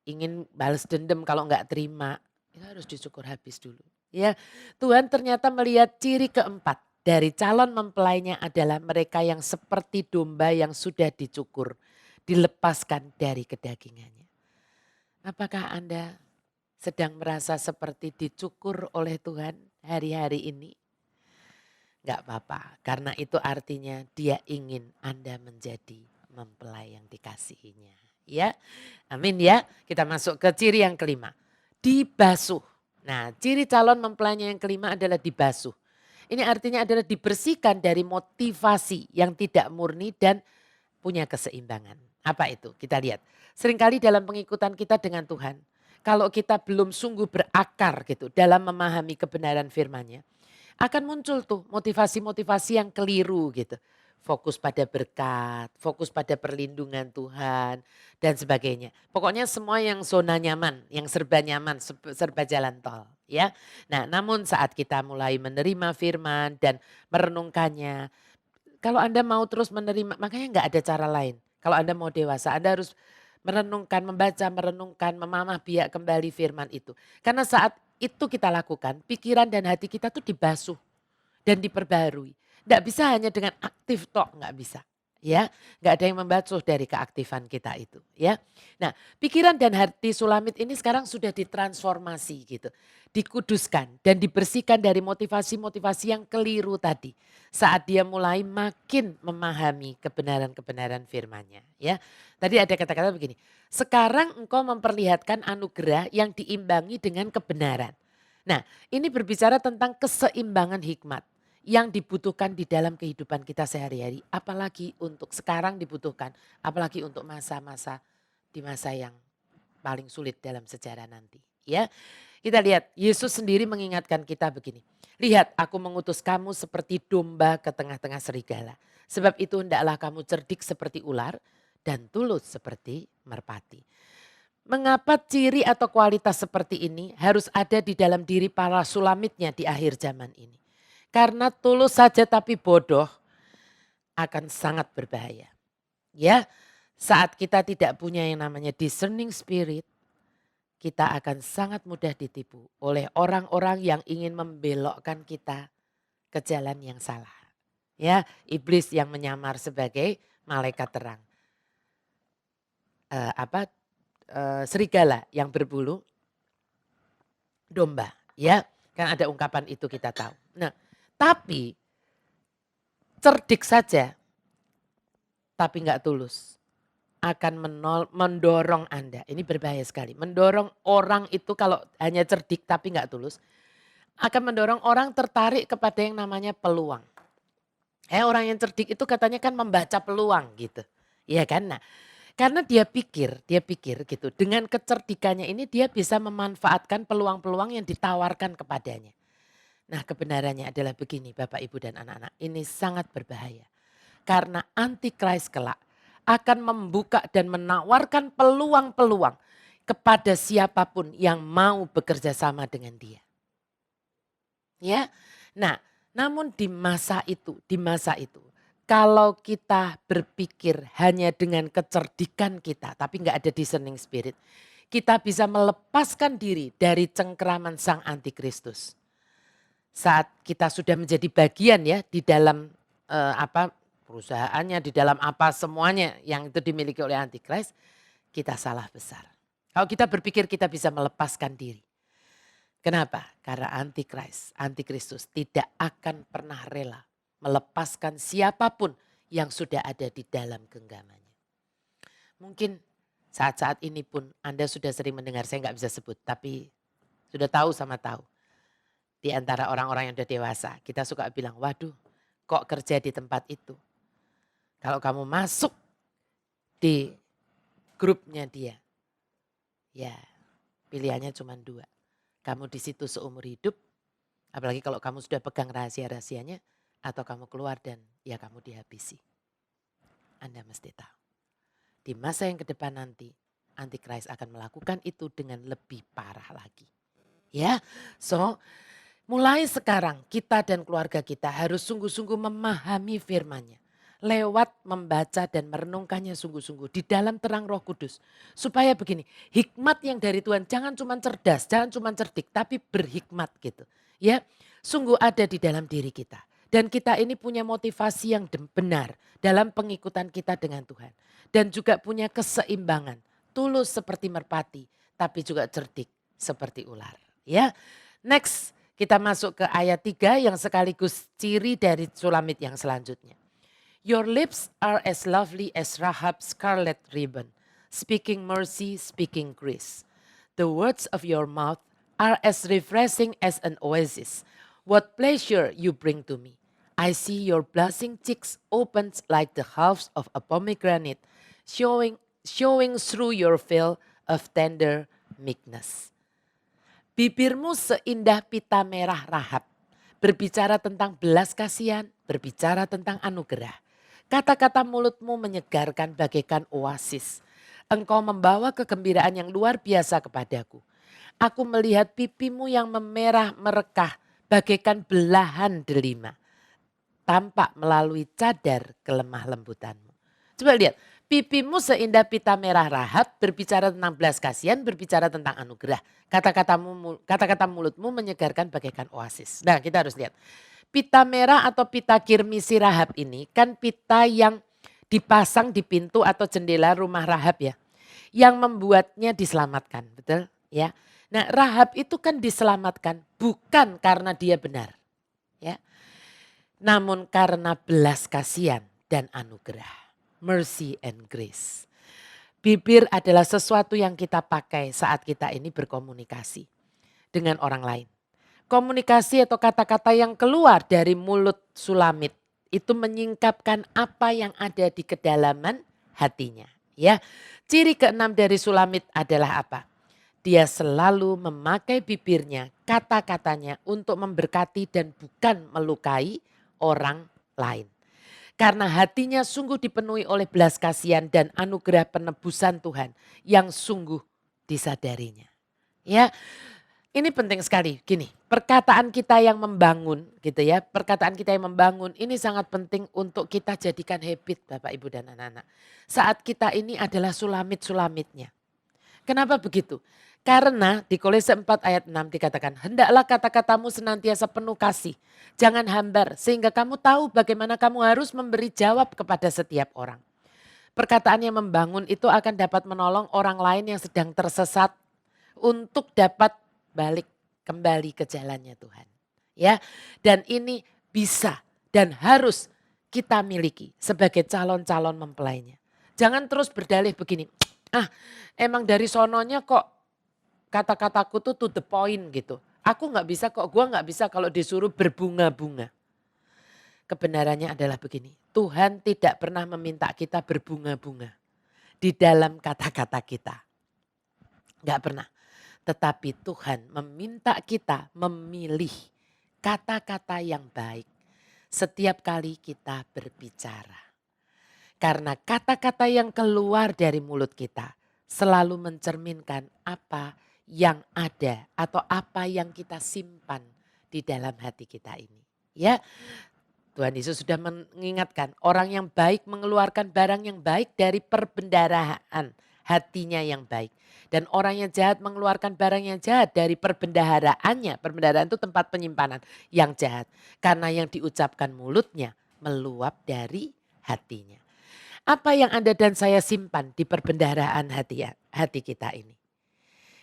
Ingin balas dendam kalau nggak terima. Itu harus dicukur habis dulu. Ya, Tuhan ternyata melihat ciri keempat dari calon mempelainya adalah mereka yang seperti domba yang sudah dicukur, dilepaskan dari kedagingannya. Apakah Anda sedang merasa seperti dicukur oleh Tuhan hari-hari ini? Gak apa-apa, karena itu artinya dia ingin Anda menjadi mempelai yang dikasihinya. Ya, amin ya. Kita masuk ke ciri yang kelima, dibasuh. Nah, ciri calon mempelainya yang kelima adalah dibasuh. Ini artinya adalah dibersihkan dari motivasi yang tidak murni dan punya keseimbangan. Apa itu? Kita lihat. Seringkali dalam pengikutan kita dengan Tuhan, kalau kita belum sungguh berakar gitu dalam memahami kebenaran firman-Nya, akan muncul tuh motivasi-motivasi yang keliru gitu. Fokus pada berkat, fokus pada perlindungan Tuhan dan sebagainya. Pokoknya semua yang zona nyaman, yang serba nyaman, serba jalan tol ya. Nah, namun saat kita mulai menerima firman dan merenungkannya, kalau Anda mau terus menerima, makanya nggak ada cara lain. Kalau Anda mau dewasa, Anda harus merenungkan, membaca, merenungkan, memamah biak kembali firman itu. Karena saat itu kita lakukan, pikiran dan hati kita tuh dibasuh dan diperbarui. Nggak bisa hanya dengan aktif tok, nggak bisa. Ya, nggak ada yang membasuh dari keaktifan kita itu, ya. Nah, pikiran dan hati Sulamit ini sekarang sudah ditransformasi gitu, dikuduskan dan dibersihkan dari motivasi-motivasi yang keliru tadi. Saat dia mulai makin memahami kebenaran-kebenaran firman-Nya, ya. Tadi ada kata-kata begini, sekarang engkau memperlihatkan anugerah yang diimbangi dengan kebenaran. Nah, ini berbicara tentang keseimbangan hikmat yang dibutuhkan di dalam kehidupan kita sehari-hari, apalagi untuk sekarang dibutuhkan, apalagi untuk masa-masa di masa yang paling sulit dalam sejarah nanti. Ya, kita lihat Yesus sendiri mengingatkan kita begini. Lihat, aku mengutus kamu seperti domba ke tengah-tengah serigala. Sebab itu hendaklah kamu cerdik seperti ular dan tulus seperti merpati. Mengapa ciri atau kualitas seperti ini harus ada di dalam diri para sulamitnya di akhir zaman ini? Karena tulus saja tapi bodoh akan sangat berbahaya. Ya, saat kita tidak punya yang namanya discerning spirit, kita akan sangat mudah ditipu oleh orang-orang yang ingin membelokkan kita ke jalan yang salah. Ya, iblis yang menyamar sebagai malaikat terang. Serigala yang berbulu domba, ya. Kan ada ungkapan itu kita tahu. Nah, tapi cerdik saja tapi nggak tulus akan mendorong Anda. Ini berbahaya sekali. Mendorong orang itu kalau hanya cerdik tapi nggak tulus akan mendorong orang tertarik kepada yang namanya peluang. Orang yang cerdik itu katanya kan membaca peluang gitu. Iya kan? Nah, karena dia pikir gitu. Dengan kecerdikannya ini dia bisa memanfaatkan peluang-peluang yang ditawarkan kepadanya. Nah, kebenarannya adalah begini Bapak Ibu dan anak-anak. Ini sangat berbahaya. Karena antikris kelak akan membuka dan menawarkan peluang-peluang kepada siapapun yang mau bekerja sama dengan dia. Ya. Nah, namun di masa itu kalau kita berpikir hanya dengan kecerdikan kita tapi nggak ada discerning spirit, kita bisa melepaskan diri dari cengkeraman sang antikristus. Saat kita sudah menjadi bagian ya di dalam perusahaannya, di dalam apa semuanya yang itu dimiliki oleh antikris, kita salah besar. Kalau kita berpikir kita bisa melepaskan diri. Kenapa? Karena antikristus tidak akan pernah rela melepaskan siapapun yang sudah ada di dalam genggamannya. Mungkin saat-saat ini pun Anda sudah sering mendengar, saya nggak bisa sebut, tapi sudah tahu sama tahu. Di antara orang-orang yang sudah dewasa, kita suka bilang, waduh kok kerja di tempat itu. Kalau kamu masuk di grupnya dia, ya pilihannya cuma 2. Kamu di situ seumur hidup, apalagi kalau kamu sudah pegang rahasia-rahasianya, atau kamu keluar dan ya kamu dihabisi. Anda mesti tahu. Di masa yang ke depan nanti, antikris akan melakukan itu dengan lebih parah lagi. Ya, so mulai sekarang kita dan keluarga kita harus sungguh-sungguh memahami firman-Nya. Lewat membaca dan merenungkannya sungguh-sungguh di dalam terang Roh Kudus. Supaya begini, hikmat yang dari Tuhan jangan cuma cerdas, jangan cuma cerdik, tapi berhikmat gitu. Ya, sungguh ada di dalam diri kita. Dan kita ini punya motivasi yang benar dalam pengikutan kita dengan Tuhan. Dan juga punya keseimbangan, tulus seperti merpati, tapi juga cerdik seperti ular. Ya, next. Kita masuk ke ayat 3 yang sekaligus ciri dari Sulamit yang selanjutnya. Your lips are as lovely as Rahab's scarlet ribbon, speaking mercy, speaking grace. The words of your mouth are as refreshing as an oasis. What pleasure you bring to me. I see your blushing cheeks open like the halves of a pomegranate, showing through your veil of tender meekness. Bibirmu seindah pita merah Rahab, berbicara tentang belas kasihan, berbicara tentang anugerah. Kata-kata mulutmu menyegarkan bagaikan oasis. Engkau membawa kegembiraan yang luar biasa kepadaku. Aku melihat pipimu yang memerah merekah bagaikan belahan delima. Tampak melalui cadar kelemah lembutanmu. Coba lihat, pipimu seindah pita merah Rahab, berbicara tentang belas kasihan, berbicara tentang anugerah. Kata-kata mulutmu menyegarkan bagaikan oasis. Nah, kita harus lihat. Pita merah atau pita kirmisi Rahab ini kan pita yang dipasang di pintu atau jendela rumah Rahab ya, yang membuatnya diselamatkan, betul ya. Nah, Rahab itu kan diselamatkan bukan karena dia benar, ya, namun karena belas kasihan dan anugerah, mercy and grace. Bibir adalah sesuatu yang kita pakai saat kita ini berkomunikasi dengan orang lain. Komunikasi atau kata-kata yang keluar dari mulut Sulamit itu menyingkapkan apa yang ada di kedalaman hatinya. Ya, ciri keenam dari Sulamit adalah apa? Dia selalu memakai bibirnya, kata-katanya untuk memberkati dan bukan melukai orang lain. Karena hatinya sungguh dipenuhi oleh belas kasihan dan anugerah penebusan Tuhan yang sungguh disadarinya. Ya, ini penting sekali. Gini, perkataan kita yang membangun gitu ya. Perkataan kita yang membangun ini sangat penting untuk kita jadikan habit Bapak Ibu dan anak-anak. Saat kita ini adalah sulamit-sulamitnya. Kenapa begitu? Karena di Kolose 4 ayat 6 dikatakan, hendaklah kata-katamu senantiasa penuh kasih. Jangan hambar sehingga kamu tahu bagaimana kamu harus memberi jawab kepada setiap orang. Perkataan yang membangun itu akan dapat menolong orang lain yang sedang tersesat untuk dapat balik kembali ke jalannya Tuhan. Ya, dan ini bisa dan harus kita miliki sebagai calon-calon mempelainya. Jangan terus berdalih begini, emang dari sononya kok kata-kataku tuh to the point gitu. Aku nggak bisa kok, gua nggak bisa kalau disuruh berbunga-bunga. Kebenarannya adalah begini, Tuhan tidak pernah meminta kita berbunga-bunga di dalam kata-kata kita. Nggak pernah. Tetapi Tuhan meminta kita memilih kata-kata yang baik setiap kali kita berbicara. Karena kata-kata yang keluar dari mulut kita selalu mencerminkan apa yang ada atau apa yang kita simpan di dalam hati kita ini. Ya, Tuhan Yesus sudah mengingatkan orang yang baik mengeluarkan barang yang baik dari perbendaharaan hatinya yang baik. Dan orang yang jahat mengeluarkan barang yang jahat dari perbendaharaannya. Perbendaharaan itu tempat penyimpanan yang jahat. Karena yang diucapkan mulutnya meluap dari hatinya. Apa yang Anda dan saya simpan di perbendaharaan hati kita ini?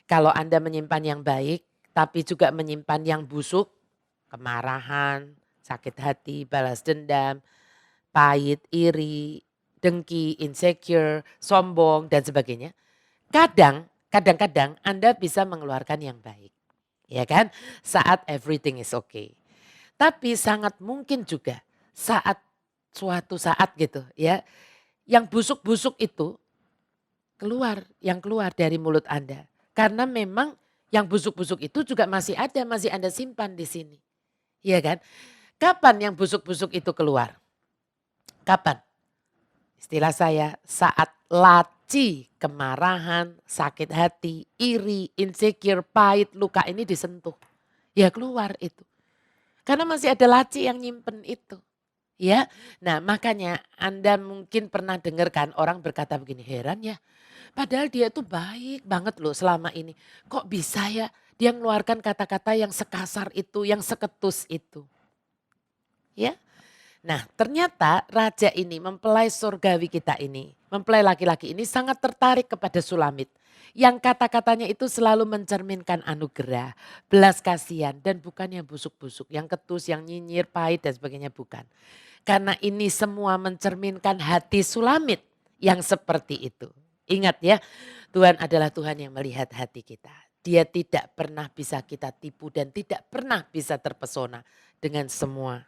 Kalau Anda menyimpan yang baik tapi juga menyimpan yang busuk, kemarahan, sakit hati, balas dendam, pahit, iri, dengki, insecure, sombong dan sebagainya. Kadang-kadang Anda bisa mengeluarkan yang baik. Ya kan? Saat everything is okay. Tapi sangat mungkin juga suatu saat gitu ya. Yang busuk-busuk itu yang keluar dari mulut Anda. Karena memang yang busuk-busuk itu juga masih Anda simpan di sini. Iya kan? Kapan yang busuk-busuk itu keluar? Kapan? Istilah saya saat laci, kemarahan, sakit hati, iri, insecure, pahit, luka ini disentuh. Ya keluar itu. Karena masih ada laci yang nyimpen itu. Ya, nah makanya Anda mungkin pernah dengarkan orang berkata begini, heran ya. Padahal dia tuh baik banget loh selama ini. Kok bisa ya dia mengeluarkan kata-kata yang sekasar itu, yang seketus itu. Ya. Nah ternyata raja ini, mempelai surgawi kita ini, mempelai laki-laki ini sangat tertarik kepada Sulamit. Yang kata-katanya itu selalu mencerminkan anugerah, belas kasihan dan bukan yang busuk-busuk, yang ketus, yang nyinyir, pahit dan sebagainya bukan. Karena ini semua mencerminkan hati Sulamit yang seperti itu. Ingat ya, Tuhan adalah Tuhan yang melihat hati kita. Dia tidak pernah bisa kita tipu dan tidak pernah bisa terpesona dengan semua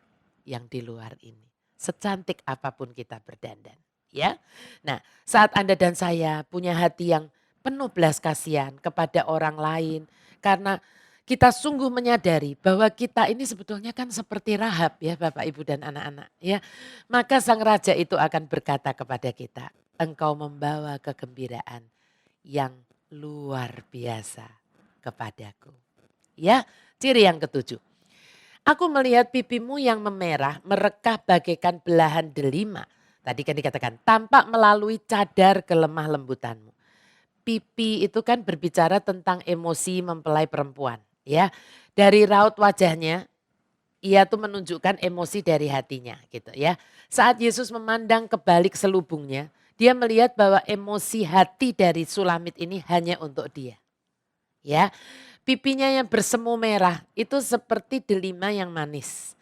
yang di luar ini. Secantik apapun kita berdandan. Ya. Nah saat Anda dan saya punya hati yang penuh belas kasihan kepada orang lain. Karena kita sungguh menyadari bahwa kita ini sebetulnya kan seperti Rahab ya Bapak Ibu dan anak-anak. Ya. Maka sang raja itu akan berkata kepada kita, engkau membawa kegembiraan yang luar biasa kepadaku. Ya, ciri yang ketujuh. Aku melihat pipimu yang memerah merekah bagaikan belahan delima. Tadi kan dikatakan tampak melalui cadar kelemah lembutanmu. Pipi itu kan berbicara tentang emosi mempelai perempuan. Ya, dari raut wajahnya Ia tuh menunjukkan emosi dari hatinya gitu ya. Saat Yesus memandang ke balik selubungnya, dia melihat bahwa emosi hati dari Sulamit ini hanya untuk dia. Ya, pipinya yang bersemu merah itu seperti delima yang manis.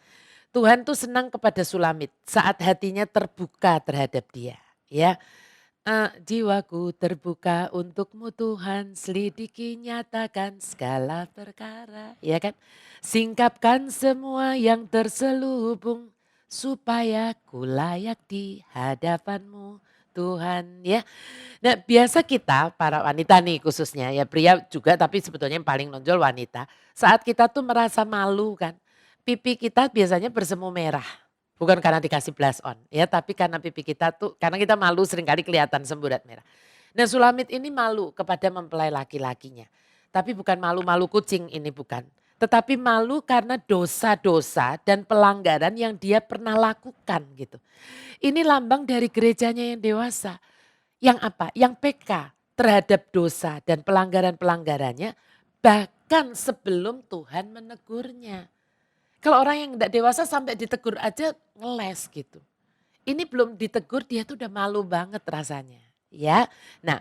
Tuhan tuh senang kepada Sulamit saat hatinya terbuka terhadap dia. Ya, jiwaku terbuka untukmu Tuhan, selidiki nyatakan segala perkara. Ya kan, singkapkan semua yang terselubung supaya ku layak di hadapanmu Tuhan ya. Nah biasa kita para wanita nih khususnya ya pria juga tapi sebetulnya yang paling nonjol wanita. Saat kita tuh merasa malu kan, pipi kita biasanya bersemu merah. Bukan karena dikasih blush on ya, tapi karena pipi kita tuh, karena kita malu seringkali kelihatan semburat merah. Nah Sulamit ini malu kepada mempelai laki-lakinya. Tapi bukan malu-malu kucing ini bukan. Tetapi malu karena dosa-dosa dan pelanggaran yang dia pernah lakukan gitu. Ini lambang dari gerejanya yang dewasa. Yang apa? Yang PK terhadap dosa dan pelanggaran-pelanggarannya bahkan sebelum Tuhan menegurnya. Kalau orang yang tidak dewasa sampai ditegur aja ngeles gitu. Ini belum ditegur dia tuh udah malu banget rasanya. Ya, nah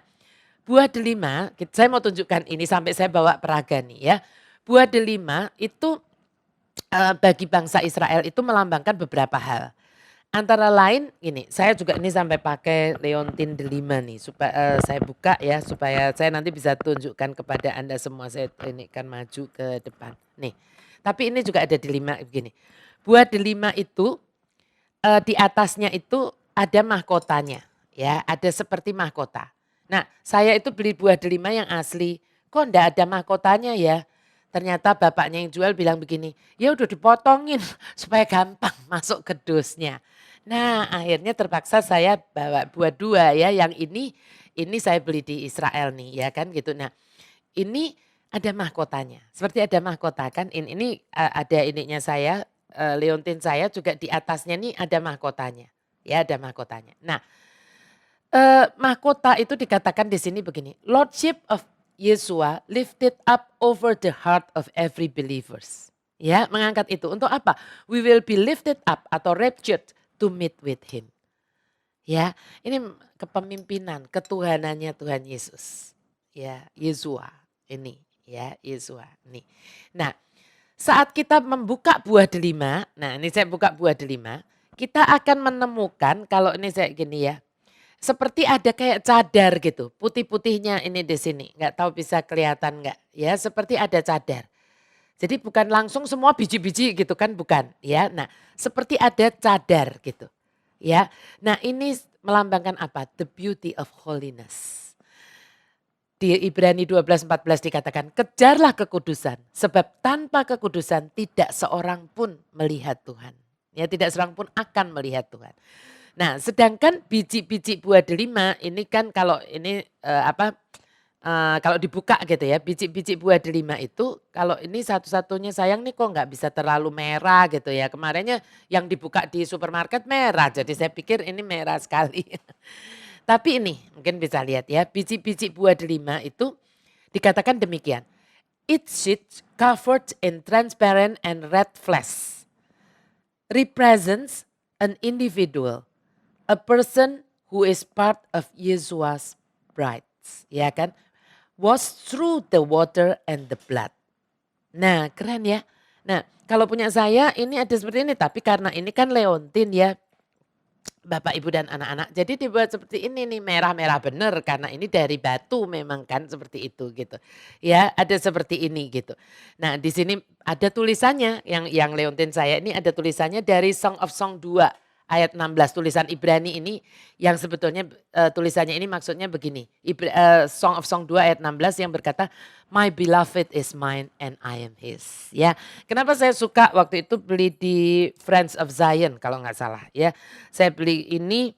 buah delima, saya mau tunjukkan ini sampai saya bawa peraga nih ya. Buah delima itu bagi bangsa Israel itu melambangkan beberapa hal. Antara lain ini, saya juga ini sampai pakai leontin delima nih supaya saya buka ya supaya saya nanti bisa tunjukkan kepada Anda semua. Saya ini kan maju ke depan. Nih. Tapi ini juga ada delima begini. Buah delima itu di atasnya itu ada mahkotanya ya, ada seperti mahkota. Nah, saya itu beli buah delima yang asli. Kok enggak ada mahkotanya ya? Ternyata bapaknya yang jual bilang begini, ya udah dipotongin supaya gampang masuk ke dusnya. Nah akhirnya terpaksa saya bawa buah dua ya, yang ini saya beli di Israel nih ya kan gitu. Nah ini ada mahkotanya, seperti ada mahkota kan, ini ada ininya saya, leontin saya juga di atasnya nih ada mahkotanya. Ya ada mahkotanya. Nah mahkota itu dikatakan di sini begini, Lordship of Yeshua lifted up over the heart of every believers. Ya, mengangkat itu untuk apa? We will be lifted up atau raptured to meet with him. Ya, ini kepemimpinan, ketuhanannya Tuhan Yesus. Ya, Yeshua ini ya, Yeshua ini. Nah, saat kita membuka buah delima, nah ini saya buka buah delima, kita akan menemukan kalau ini saya gini ya, seperti ada kayak cadar gitu, putih-putihnya ini di sini, nggak tahu bisa kelihatan nggak? Ya, seperti ada cadar. Jadi bukan langsung semua biji-biji gitu kan, bukan ya. Nah, seperti ada cadar gitu. Ya. Nah, ini melambangkan apa? The beauty of holiness. Di Ibrani 12:14 dikatakan, kejarlah kekudusan, sebab tanpa kekudusan tidak seorang pun melihat Tuhan. Ya, tidak seorang pun akan melihat Tuhan. Nah, sedangkan biji-biji buah delima ini kan kalau ini kalau dibuka gitu ya, biji-biji buah delima itu kalau ini satu-satunya sayang nih kok nggak bisa terlalu merah gitu ya. Kemarinnya yang dibuka di supermarket merah, jadi saya pikir ini merah sekali. Tapi ini mungkin bisa lihat ya, biji-biji buah delima itu dikatakan demikian. Each seed covered in transparent and red flesh represents an individual, a person who is part of Yeshua's bride, ya kan? Was through the water and the blood. Nah keren ya. Nah kalau punya saya ini ada seperti ini, tapi karena ini kan leontin ya, Bapak Ibu dan anak-anak, jadi dibuat seperti ini nih, merah-merah bener karena ini dari batu memang kan seperti itu gitu. Ya ada seperti ini gitu. Nah di sini ada tulisannya yang leontin saya ini ada tulisannya dari Song of Song 2 ayat 16, tulisan Ibrani ini yang sebetulnya tulisannya ini maksudnya begini. Song of Song 2 ayat 16 yang berkata, my beloved is mine and I am his. Ya, kenapa saya suka waktu itu beli di Friends of Zion kalau nggak salah ya. Saya beli ini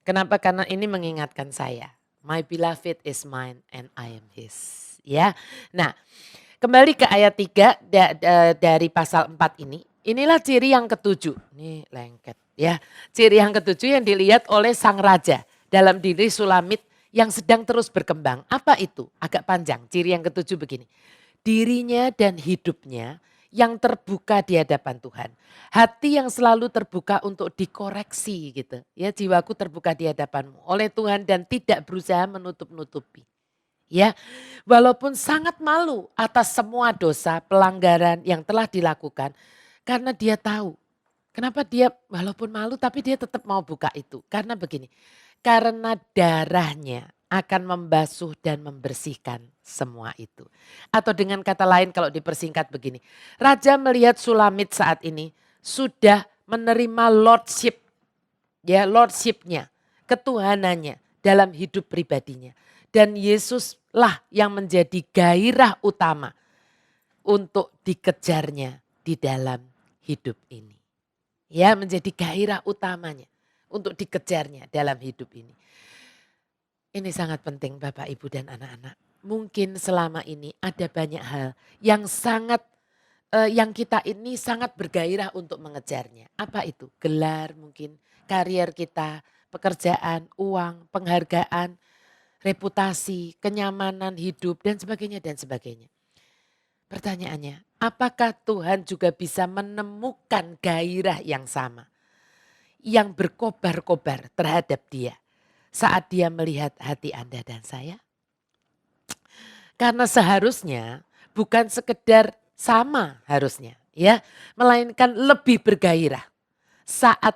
kenapa? Karena ini mengingatkan saya, my beloved is mine and I am his. Ya. Nah, kembali ke ayat 3 dari pasal 4 ini. Inilah ciri yang ketujuh. Ini lengket ya. Ciri yang ketujuh yang dilihat oleh sang raja dalam diri Sulamit yang sedang terus berkembang. Apa itu? Agak panjang. Ciri yang ketujuh begini. Dirinya dan hidupnya yang terbuka di hadapan Tuhan. Hati yang selalu terbuka untuk dikoreksi gitu. Ya, jiwaku terbuka di hadapanmu oleh Tuhan dan tidak berusaha menutup-nutupi. Ya, walaupun sangat malu atas semua dosa, pelanggaran yang telah dilakukan, karena dia tahu. Kenapa dia walaupun malu tapi dia tetap mau buka itu? Karena begini, karena darahnya akan membasuh dan membersihkan semua itu. Atau dengan kata lain kalau dipersingkat begini, Raja melihat Sulamit saat ini sudah menerima lordship, ya lordshipnya, ketuhanannya dalam hidup pribadinya. Dan Yesuslah yang menjadi gairah utama untuk dikejarnya di dalam hidup ini. Ya, menjadi gairah utamanya untuk dikejarnya dalam hidup ini. Ini sangat penting Bapak, Ibu dan anak-anak. Mungkin selama ini ada banyak hal yang yang kita ini sangat bergairah untuk mengejarnya. Apa itu? Gelar mungkin, karier kita, pekerjaan, uang, penghargaan, reputasi, kenyamanan hidup dan sebagainya dan sebagainya. Pertanyaannya, apakah Tuhan juga bisa menemukan gairah yang sama? Yang berkobar-kobar terhadap dia saat dia melihat hati Anda dan saya? Karena seharusnya bukan sekedar sama harusnya ya, melainkan lebih bergairah saat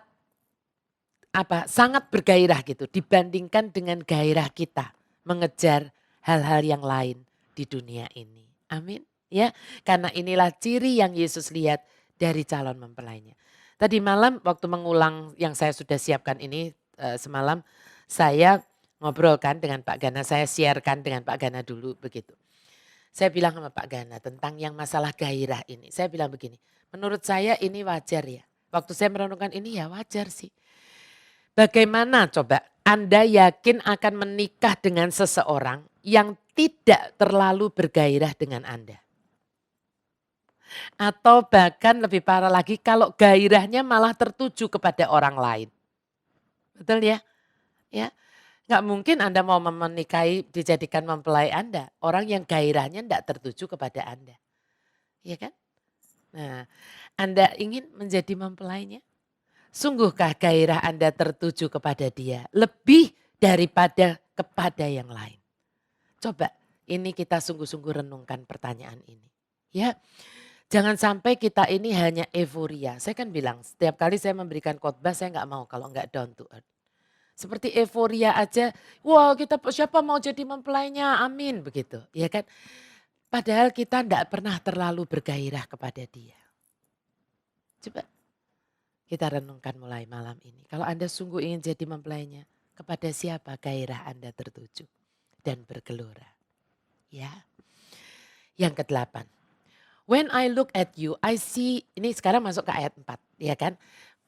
sangat bergairah gitu dibandingkan dengan gairah kita mengejar hal-hal yang lain di dunia ini. Amin. Ya, karena inilah ciri yang Yesus lihat dari calon mempelainya. Tadi malam waktu mengulang yang saya sudah siapkan ini semalam saya ngobrolkan dengan Pak Gana, saya sharekan dengan Pak Gana dulu begitu. Saya bilang sama Pak Gana tentang yang masalah gairah ini. Saya bilang begini, menurut saya ini wajar ya. Waktu saya merenungkan ini ya wajar sih. Bagaimana coba Anda yakin akan menikah dengan seseorang yang tidak terlalu bergairah dengan Anda? Atau bahkan lebih parah lagi kalau gairahnya malah tertuju kepada orang lain. Betul ya? Ya, nggak mungkin Anda mau menikahi dijadikan mempelai Anda. Orang yang gairahnya tidak tertuju kepada Anda. Ya kan? Nah, Anda ingin menjadi mempelainya? Sungguhkah gairah Anda tertuju kepada dia lebih daripada kepada yang lain? Coba ini kita sungguh-sungguh renungkan pertanyaan ini. Ya, jangan sampai kita ini hanya euforia. Saya kan bilang setiap kali saya memberikan khotbah saya nggak mau kalau nggak down to earth. Seperti euforia aja, wah kita siapa mau jadi mempelainya, amin begitu, ya kan. Padahal kita tidak pernah terlalu bergairah kepada dia. Coba kita renungkan mulai malam ini. Kalau Anda sungguh ingin jadi mempelainya, kepada siapa gairah Anda tertuju dan bergelora. Ya. Yang ke-8. When I look at you, I see, ini sekarang masuk ke ayat 4, ya kan.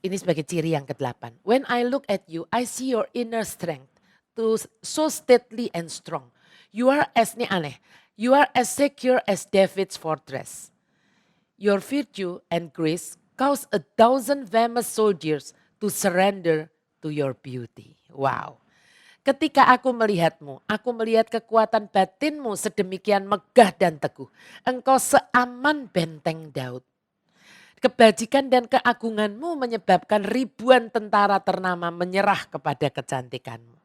Ini sebagai ciri yang ke-8. When I look at you, I see your inner strength to so stately and strong. You are as, ini aneh, you are as secure as David's fortress. Your virtue and grace cause 1,000 famous soldiers to surrender to your beauty. Wow. Ketika aku melihatmu, aku melihat kekuatan batinmu sedemikian megah dan teguh. Engkau seaman benteng Daud. Kebajikan dan keagunganmu menyebabkan ribuan tentara ternama menyerah kepada kecantikanmu.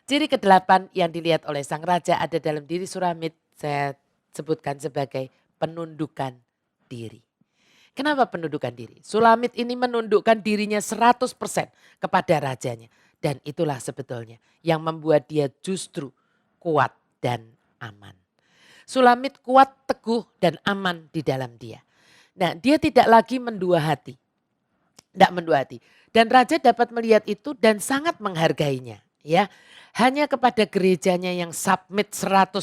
Ciri ke-8 yang dilihat oleh sang raja ada dalam diri Sulamit, saya sebutkan sebagai penundukan diri. Kenapa penundukan diri? Sulamit ini menundukkan dirinya 100% kepada rajanya. Dan itulah sebetulnya yang membuat dia justru kuat dan aman. Sulamit kuat, teguh dan aman di dalam dia. Nah, dia tidak lagi mendua hati. Tidak mendua hati. Dan raja dapat melihat itu dan sangat menghargainya. Ya, hanya kepada gerejanya yang submit 100%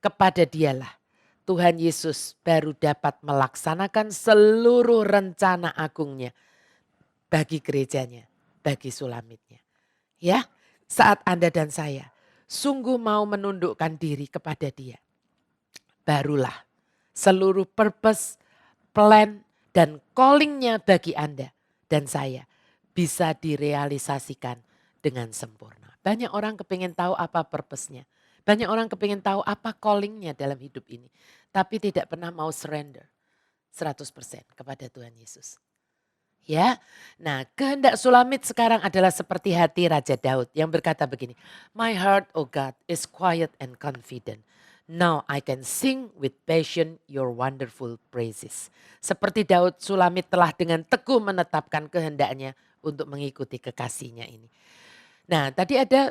kepada dialah Tuhan Yesus baru dapat melaksanakan seluruh rencana agungnya bagi gerejanya, bagi Sulamitnya. Ya, saat Anda dan saya sungguh mau menundukkan diri kepada dia, barulah seluruh purpose, plan dan callingnya bagi Anda dan saya bisa direalisasikan dengan sempurna. Banyak orang kepingin tahu apa purpose-nya. Banyak orang kepingin tahu apa callingnya dalam hidup ini. Tapi tidak pernah mau surrender. 100% kepada Tuhan Yesus. Ya, nah kehendak Sulamit sekarang adalah seperti hati Raja Daud yang berkata begini, "My heart, O God, is quiet and confident. Now I can sing with passion your wonderful praises." Seperti Daud, Sulamit telah dengan teguh menetapkan kehendaknya untuk mengikuti kekasihnya ini. Nah, tadi ada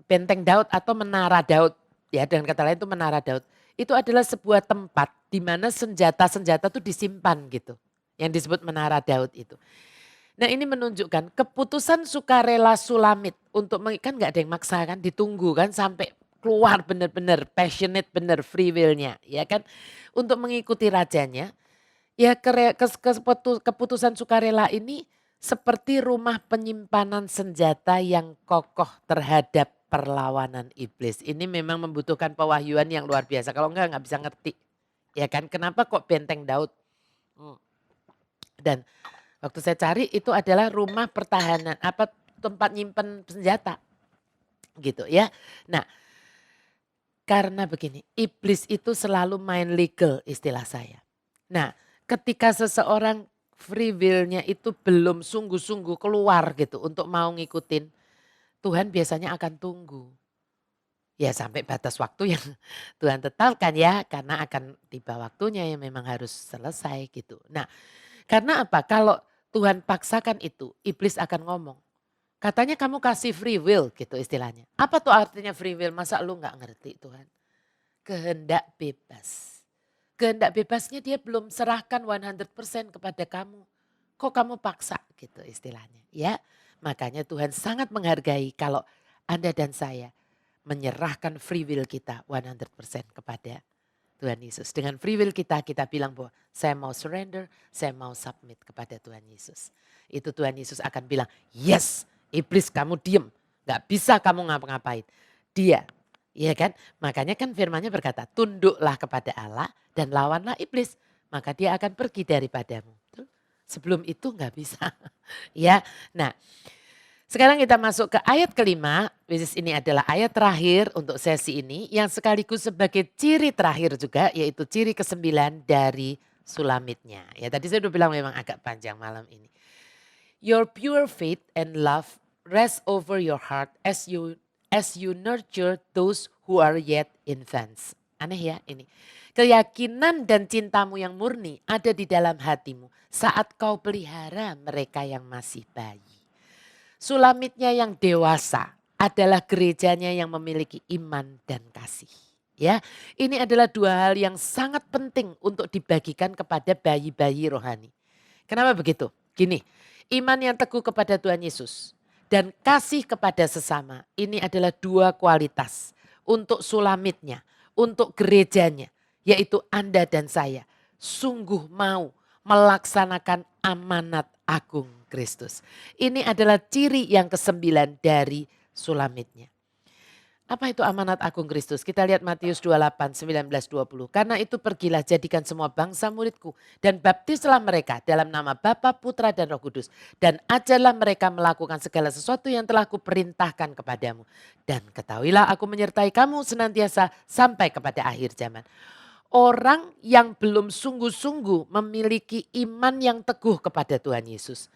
benteng Daud atau menara Daud, ya dengan kata lain itu menara Daud. Itu adalah sebuah tempat di mana senjata-senjata itu disimpan gitu. Yang disebut menara Daud itu. Nah, ini menunjukkan keputusan sukarela Sulamit untuk kan nggak ada yang maksa kan, ditunggu kan sampai keluar benar-benar passionate benar free will-nya, ya kan, untuk mengikuti rajanya. Ya keputusan sukarela ini seperti rumah penyimpanan senjata yang kokoh terhadap perlawanan iblis. Ini memang membutuhkan pewahyuan yang luar biasa. Kalau nggak bisa ngerti. Ya kan, kenapa kok benteng Daud? Dan waktu saya cari itu adalah rumah pertahanan, tempat nyimpen senjata. Gitu ya. Nah, karena begini, iblis itu selalu main legal istilah saya. Nah, ketika seseorang free will-nya itu belum sungguh-sungguh keluar gitu untuk mau ngikutin, Tuhan biasanya akan tunggu. Ya sampai batas waktu yang Tuhan tetapkan ya, karena akan tiba waktunya yang memang harus selesai gitu. Nah, karena apa? Kalau Tuhan paksakan itu, iblis akan ngomong. Katanya kamu kasih free will gitu istilahnya. Apa tuh artinya free will? Masa lu gak ngerti Tuhan? Kehendak bebas. Kehendak bebasnya dia belum serahkan 100% kepada kamu. Kok kamu paksa gitu istilahnya ya. Makanya Tuhan sangat menghargai kalau Anda dan saya menyerahkan free will kita 100% kepada Tuhan Yesus. Dengan free will kita bilang bahwa saya mau surrender, saya mau submit kepada Tuhan Yesus. Itu Tuhan Yesus akan bilang, yes, iblis kamu diem, gak bisa kamu ngapa-ngapain. Dia, ya kan? Makanya kan firman-Nya berkata, tunduklah kepada Allah dan lawanlah iblis, maka dia akan pergi daripadamu. Sebelum itu gak bisa. Ya, nah. Sekarang kita masuk ke ayat kelima, ini adalah ayat terakhir untuk sesi ini yang sekaligus sebagai ciri terakhir juga yaitu ciri ke-9 dari Sulamitnya. Ya tadi saya udah bilang memang agak panjang malam ini. Your pure faith and love rest over your heart as you nurture those who are yet infants. Aneh ya ini. Keyakinan dan cintamu yang murni ada di dalam hatimu saat kau pelihara mereka yang masih bayi. Sulamitnya yang dewasa adalah gerejanya yang memiliki iman dan kasih. Ya, ini adalah dua hal yang sangat penting untuk dibagikan kepada bayi-bayi rohani. Kenapa begitu? Gini, iman yang teguh kepada Tuhan Yesus dan kasih kepada sesama. Ini adalah dua kualitas untuk sulamitnya, untuk gerejanya, yaitu Anda dan saya sungguh mau melaksanakan amanat agung Kristus. Ini adalah ciri yang ke-9 dari sulamitnya. Apa itu amanat agung Kristus? Kita lihat Matius 28, 19, 20. Karena itu pergilah jadikan semua bangsa muridku dan baptislah mereka dalam nama Bapa, Putra dan Roh Kudus. Dan ajarlah mereka melakukan segala sesuatu yang telah kuperintahkan kepadamu. Dan ketahuilah aku menyertai kamu senantiasa sampai kepada akhir zaman. Orang yang belum sungguh-sungguh memiliki iman yang teguh kepada Tuhan Yesus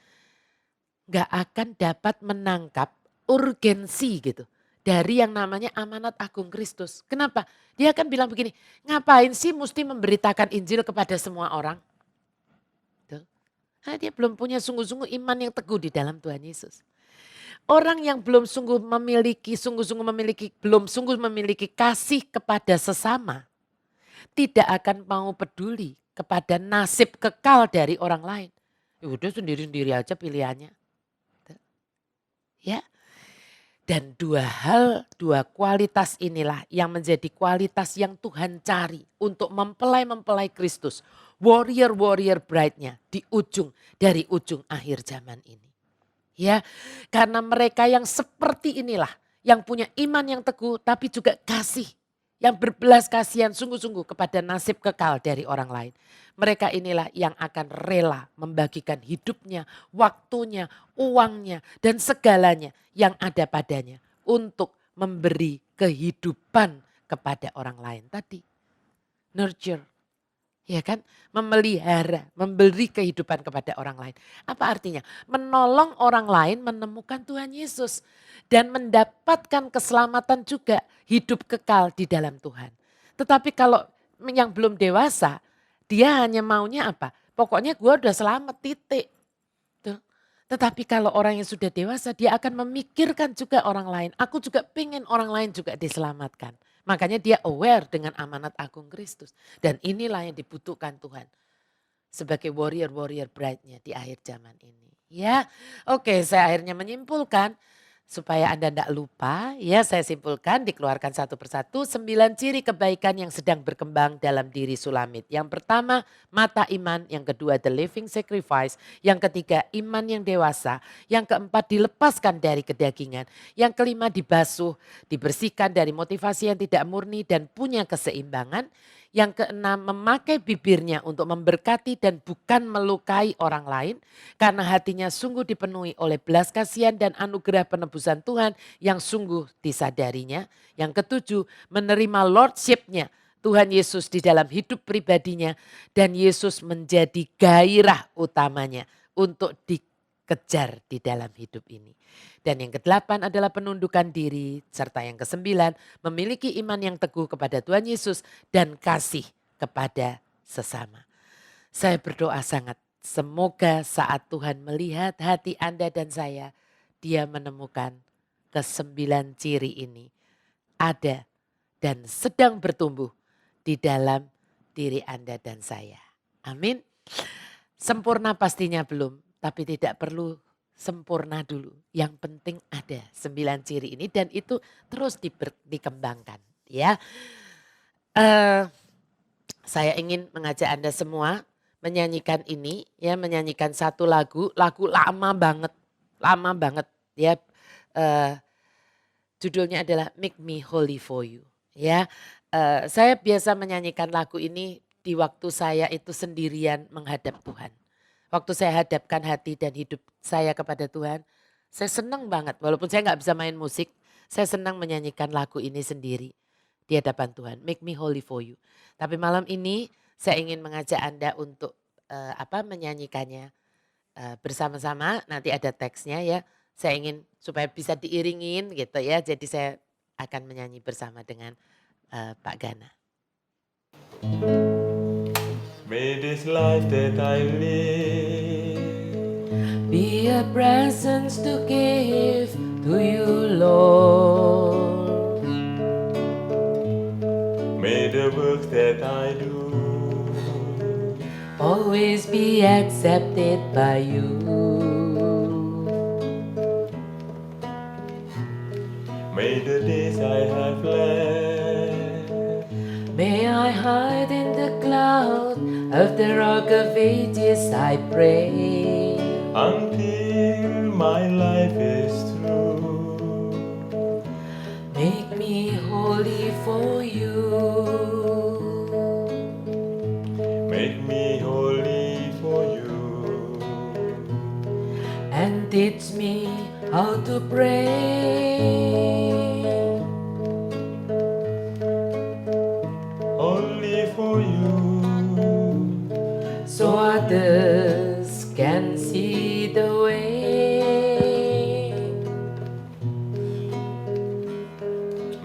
gak akan dapat menangkap urgensi gitu dari yang namanya amanat agung Kristus. Kenapa? Dia akan bilang begini, ngapain sih mesti memberitakan Injil kepada semua orang? Tuh. Nah, dia belum punya sungguh-sungguh iman yang teguh di dalam Tuhan Yesus. Orang yang belum sungguh memiliki kasih kepada sesama, tidak akan mau peduli kepada nasib kekal dari orang lain. Ya udah sendiri-sendiri aja pilihannya. Ya. Dan dua kualitas inilah yang menjadi kualitas yang Tuhan cari untuk mempelai Kristus. Warrior bride-nya dari ujung akhir zaman ini. Ya, karena mereka yang seperti inilah yang punya iman yang teguh tapi juga kasih. Yang berbelas kasihan sungguh-sungguh kepada nasib kekal dari orang lain. Mereka inilah yang akan rela membagikan hidupnya, waktunya, uangnya, dan segalanya yang ada padanya untuk memberi kehidupan kepada orang lain tadi. Nurture, Ya kan? Memelihara, memberi kehidupan kepada orang lain. Apa artinya? Menolong orang lain menemukan Tuhan Yesus. Dan mendapatkan keselamatan juga, hidup kekal di dalam Tuhan. Tetapi kalau yang belum dewasa, dia hanya maunya apa? Pokoknya gue udah selamat, titik. Tuh. Tetapi kalau orang yang sudah dewasa, dia akan memikirkan juga orang lain. Aku juga pengen orang lain juga diselamatkan. Makanya dia aware dengan amanat agung Kristus. Dan inilah yang dibutuhkan Tuhan. Sebagai warrior-warrior bride-nya di akhir zaman ini. Ya, oke, saya akhirnya menyimpulkan. Supaya Anda tidak lupa, ya saya simpulkan dikeluarkan satu persatu 9 ciri kebaikan yang sedang berkembang dalam diri Sulamit. Yang pertama mata iman, yang kedua the living sacrifice, yang ketiga iman yang dewasa, yang keempat dilepaskan dari kedagingan, yang kelima dibasuh, dibersihkan dari motivasi yang tidak murni dan punya keseimbangan. Yang keenam memakai bibirnya untuk memberkati dan bukan melukai orang lain. Karena hatinya sungguh dipenuhi oleh belas kasihan dan anugerah penebusan Tuhan yang sungguh disadarinya. Yang ketujuh menerima lordship-nya Tuhan Yesus di dalam hidup pribadinya. Dan Yesus menjadi gairah utamanya untuk dikejar di dalam hidup ini. Dan yang kedelapan adalah penundukan diri. Serta yang kesembilan memiliki iman yang teguh kepada Tuhan Yesus dan kasih kepada sesama. Saya berdoa sangat semoga saat Tuhan melihat hati Anda dan saya, Dia menemukan kesembilan ciri ini ada dan sedang bertumbuh di dalam diri Anda dan saya. Amin. Sempurna pastinya belum, tapi tidak perlu sempurna dulu. Yang penting ada 9 ciri ini dan itu terus dikembangkan. Ya, saya ingin mengajak Anda semua menyanyikan ini, ya menyanyikan satu lagu lama banget, ya. Judulnya adalah Make Me Holy for You. Ya, saya biasa menyanyikan lagu ini di waktu saya itu sendirian menghadap Tuhan. Waktu saya hadapkan hati dan hidup saya kepada Tuhan, saya senang banget. Walaupun saya nggak bisa main musik, saya senang menyanyikan lagu ini sendiri di hadapan Tuhan. Make me holy for you. Tapi malam ini saya ingin mengajak Anda untuk menyanyikannya bersama-sama. Nanti ada teksnya ya. Saya ingin supaya bisa diiringin gitu ya. Jadi saya akan menyanyi bersama dengan Pak Gana. May this life that I live be a presence to give to you, Lord. May the work that I do always be accepted by you. May the days I have left may I hide in the cloud of the rock of ages, I pray. until my life is through. Make me holy for you. Make me holy for you. And teach me how to pray. Only for you. So others can see the way.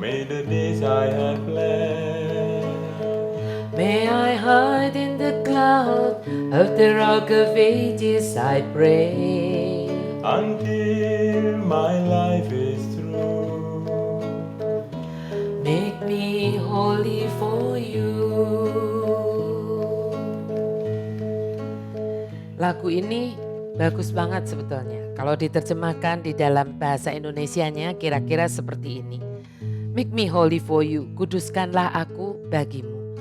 May the days I have left May I hide in the cloud of the rock of ages, I pray. until my life is through. Make me holy for you. Lagu ini bagus banget sebetulnya. Kalau diterjemahkan di dalam bahasa Indonesianya kira-kira seperti ini. Make me holy for you, kuduskanlah aku bagimu.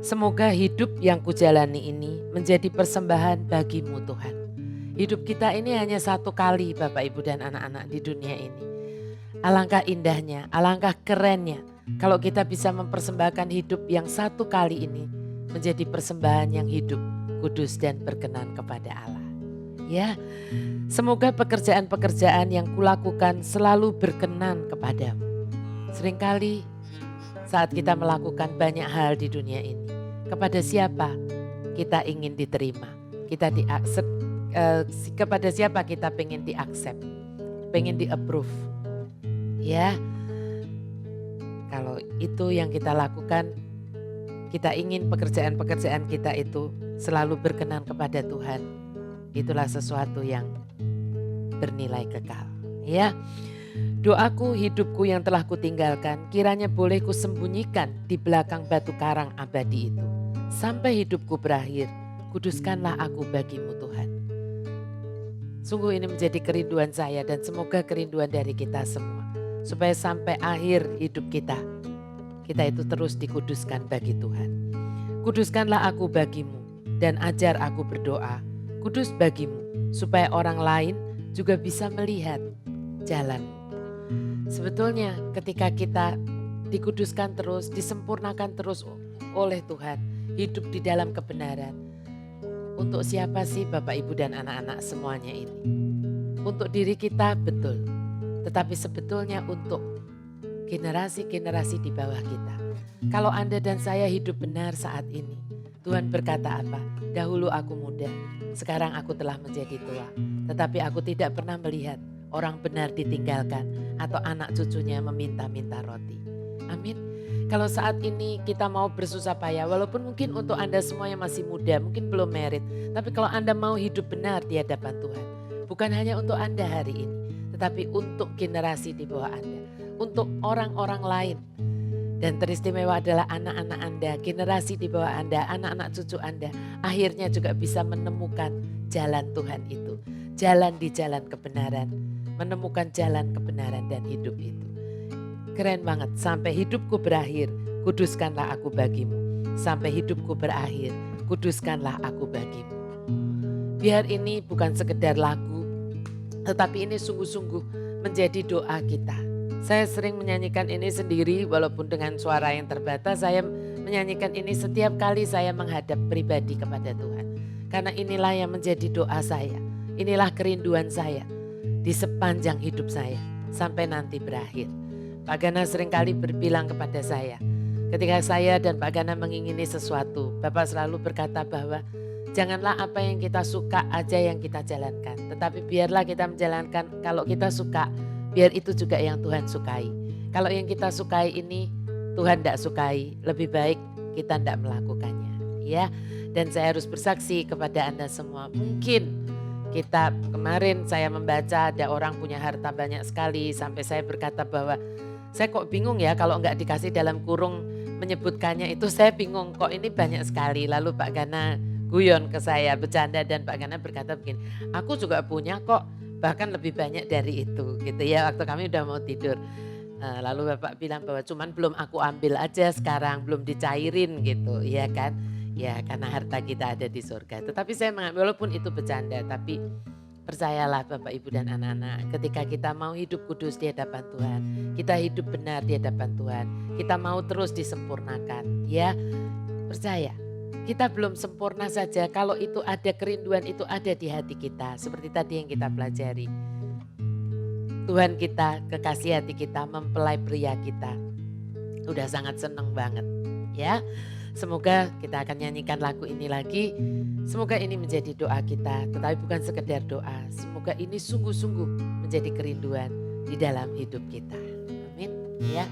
Semoga hidup yang kujalani ini menjadi persembahan bagimu Tuhan. Hidup kita ini hanya satu kali Bapak Ibu dan anak-anak di dunia ini. Alangkah indahnya, alangkah kerennya kalau kita bisa mempersembahkan hidup yang satu kali ini menjadi persembahan yang hidup, kudus dan berkenan kepada Allah. Ya, semoga pekerjaan-pekerjaan yang kulakukan selalu berkenan kepadamu. Seringkali saat kita melakukan banyak hal di dunia ini, kepada siapa? kita ingin diterima, kita kepada siapa kita pengen di-accept, pengen di-approve. Ya, kalau itu yang kita lakukan, kita ingin pekerjaan-pekerjaan kita itu selalu berkenan kepada Tuhan. Itulah sesuatu yang bernilai kekal. Ya, doaku hidupku yang telah kutinggalkan, kiranya boleh kusembunyikan di belakang batu karang abadi itu. Sampai hidupku berakhir, kuduskanlah aku bagimu Tuhan. Sungguh ini menjadi kerinduan saya dan semoga kerinduan dari kita semua. Supaya sampai akhir hidup kita itu terus dikuduskan bagi Tuhan. Kuduskanlah aku bagimu dan ajar aku berdoa, kudus bagimu, supaya orang lain juga bisa melihat jalanmu. Sebetulnya ketika kita dikuduskan terus, disempurnakan terus oleh Tuhan, hidup di dalam kebenaran. Untuk siapa sih Bapak Ibu dan anak-anak semuanya ini? Untuk diri kita betul. Tetapi sebetulnya untuk generasi-generasi di bawah kita. Kalau Anda dan saya hidup benar saat ini, Tuhan berkata apa? Dahulu aku muda, sekarang aku telah menjadi tua. Tetapi aku tidak pernah melihat orang benar ditinggalkan atau anak cucunya meminta-minta roti. Amin. Kalau saat ini kita mau bersusah payah, walaupun mungkin untuk Anda semua yang masih muda, mungkin belum merit. Tapi kalau Anda mau hidup benar di hadapan Tuhan, bukan hanya untuk Anda hari ini, tetapi untuk generasi di bawah Anda, untuk orang-orang lain. Dan teristimewa adalah anak-anak Anda, generasi di bawah Anda, anak-anak cucu Anda, akhirnya juga bisa menemukan jalan Tuhan itu. Jalan di jalan kebenaran, menemukan jalan kebenaran dan hidup itu. Keren banget, sampai hidupku berakhir, kuduskanlah aku bagimu. Sampai hidupku berakhir, kuduskanlah aku bagimu. Biar ini bukan sekedar lagu, tetapi ini sungguh-sungguh menjadi doa kita. Saya sering menyanyikan ini sendiri walaupun dengan suara yang terbatas. Saya menyanyikan ini setiap kali saya menghadap pribadi kepada Tuhan. Karena inilah yang menjadi doa saya. Inilah kerinduan saya di sepanjang hidup saya sampai nanti berakhir. Pak Gana seringkali berbilang kepada saya, ketika saya dan Pak Gana mengingini sesuatu, Bapak selalu berkata bahwa janganlah apa yang kita suka aja yang kita jalankan. Tetapi biarlah kita menjalankan kalau kita suka, biar itu juga yang Tuhan sukai. Kalau yang kita sukai ini Tuhan tidak sukai, lebih baik kita tidak melakukannya. Ya, dan saya harus bersaksi kepada Anda semua. Mungkin kita kemarin saya membaca ada orang punya harta banyak sekali sampai saya berkata bahwa saya kok bingung ya kalau enggak dikasih dalam kurung menyebutkannya itu saya bingung kok ini banyak sekali. Lalu Pak Gana guyon ke saya bercanda dan Pak Gana berkata begini, aku juga punya kok bahkan lebih banyak dari itu gitu ya waktu kami udah mau tidur. Lalu Bapak bilang bahwa cuman belum aku ambil aja sekarang, belum dicairin gitu ya kan. Ya karena harta kita ada di surga. Tetapi saya mengambil walaupun itu bercanda tapi percayalah Bapak Ibu dan anak-anak, ketika kita mau hidup kudus di hadapan Tuhan, kita hidup benar di hadapan Tuhan, kita mau terus disempurnakan ya. Percaya, kita belum sempurna saja kalau itu ada kerinduan itu ada di hati kita. Seperti tadi yang kita pelajari. Tuhan kita, kekasih hati kita, mempelai pria kita. Udah sangat seneng banget ya. Semoga kita akan nyanyikan lagu ini lagi. Semoga ini menjadi doa kita, tetapi bukan sekedar doa. Semoga ini sungguh-sungguh menjadi kerinduan di dalam hidup kita. Amin. Ya.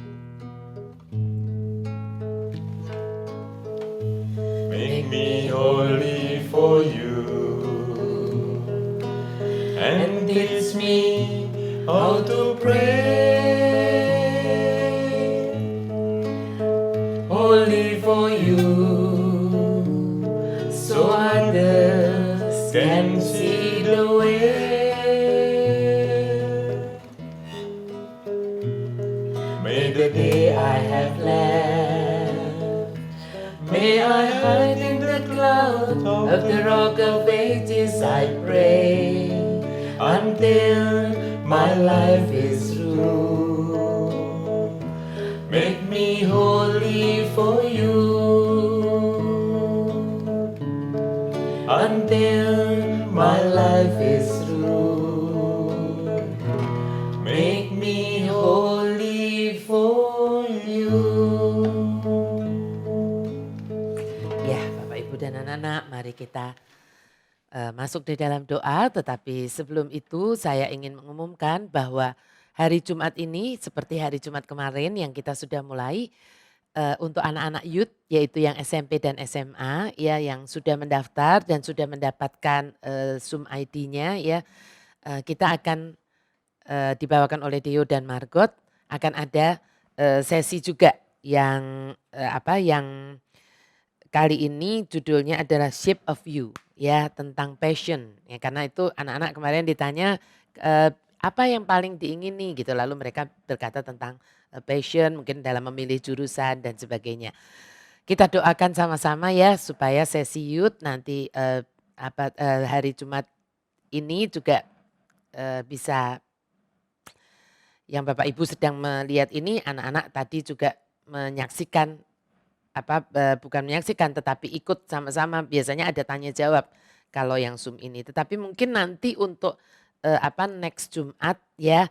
Make me holy for you and teach me how to pray. Holy for you, so others can see the way. May the day I have left, may I hide in the cloud of the rock of ages, I pray, until my life is through. Make me holy for you, until my life is through. Make me holy for you. Ya Bapak Ibu dan anak-anak anak-anak, mari kita masuk di dalam doa, tetapi sebelum itu saya ingin mengumumkan bahwa hari Jumat ini seperti hari Jumat kemarin yang kita sudah mulai untuk anak-anak youth yaitu yang SMP dan SMA ya yang sudah mendaftar dan sudah mendapatkan Zoom ID-nya ya kita akan dibawakan oleh Deo dan Margot akan ada sesi juga yang yang kali ini judulnya adalah Shape of You ya tentang passion ya karena itu anak-anak kemarin ditanya apa yang paling diingini gitu lalu mereka berkata tentang passion mungkin dalam memilih jurusan dan sebagainya. Kita doakan sama-sama ya supaya sesi youth nanti hari Jumat ini juga bisa yang Bapak Ibu sedang melihat ini anak-anak tadi juga menyaksikan bukan menyaksikan tetapi ikut sama-sama biasanya ada tanya jawab kalau yang Zoom ini. Tetapi mungkin nanti untuk next Jumat ya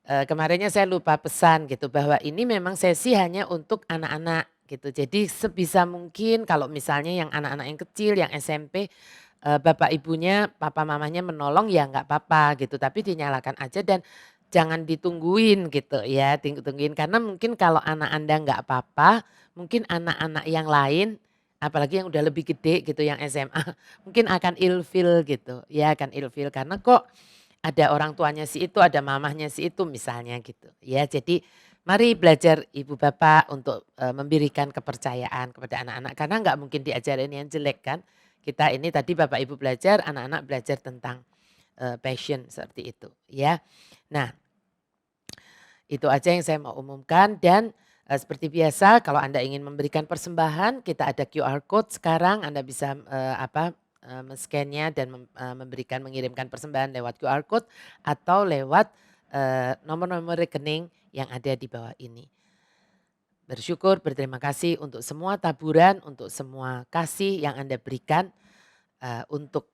kemarinnya saya lupa pesan gitu bahwa ini memang sesi hanya untuk anak-anak gitu. Jadi sebisa mungkin kalau misalnya yang anak-anak yang kecil yang SMP bapak ibunya papa mamanya menolong ya nggak apa-apa gitu tapi dinyalakan aja dan jangan ditungguin gitu ya tungguin karena mungkin kalau anak Anda nggak apa-apa mungkin anak-anak yang lain apalagi yang udah lebih gede gitu yang SMA mungkin akan ilfil gitu ya akan ilfil karena kok ada orang tuanya si itu ada mamahnya si itu misalnya gitu ya jadi mari belajar ibu bapak untuk memberikan kepercayaan kepada anak-anak karena nggak mungkin diajarin yang jelek kan kita ini tadi bapak ibu belajar anak-anak belajar tentang passion seperti itu ya. Nah itu aja yang saya mau umumkan dan seperti biasa kalau Anda ingin memberikan persembahan kita ada QR code sekarang Anda bisa men-scan-nya dan mengirimkan persembahan lewat QR code atau lewat nomor-nomor rekening yang ada di bawah ini. Bersyukur berterima kasih untuk semua taburan, untuk semua kasih yang Anda berikan untuk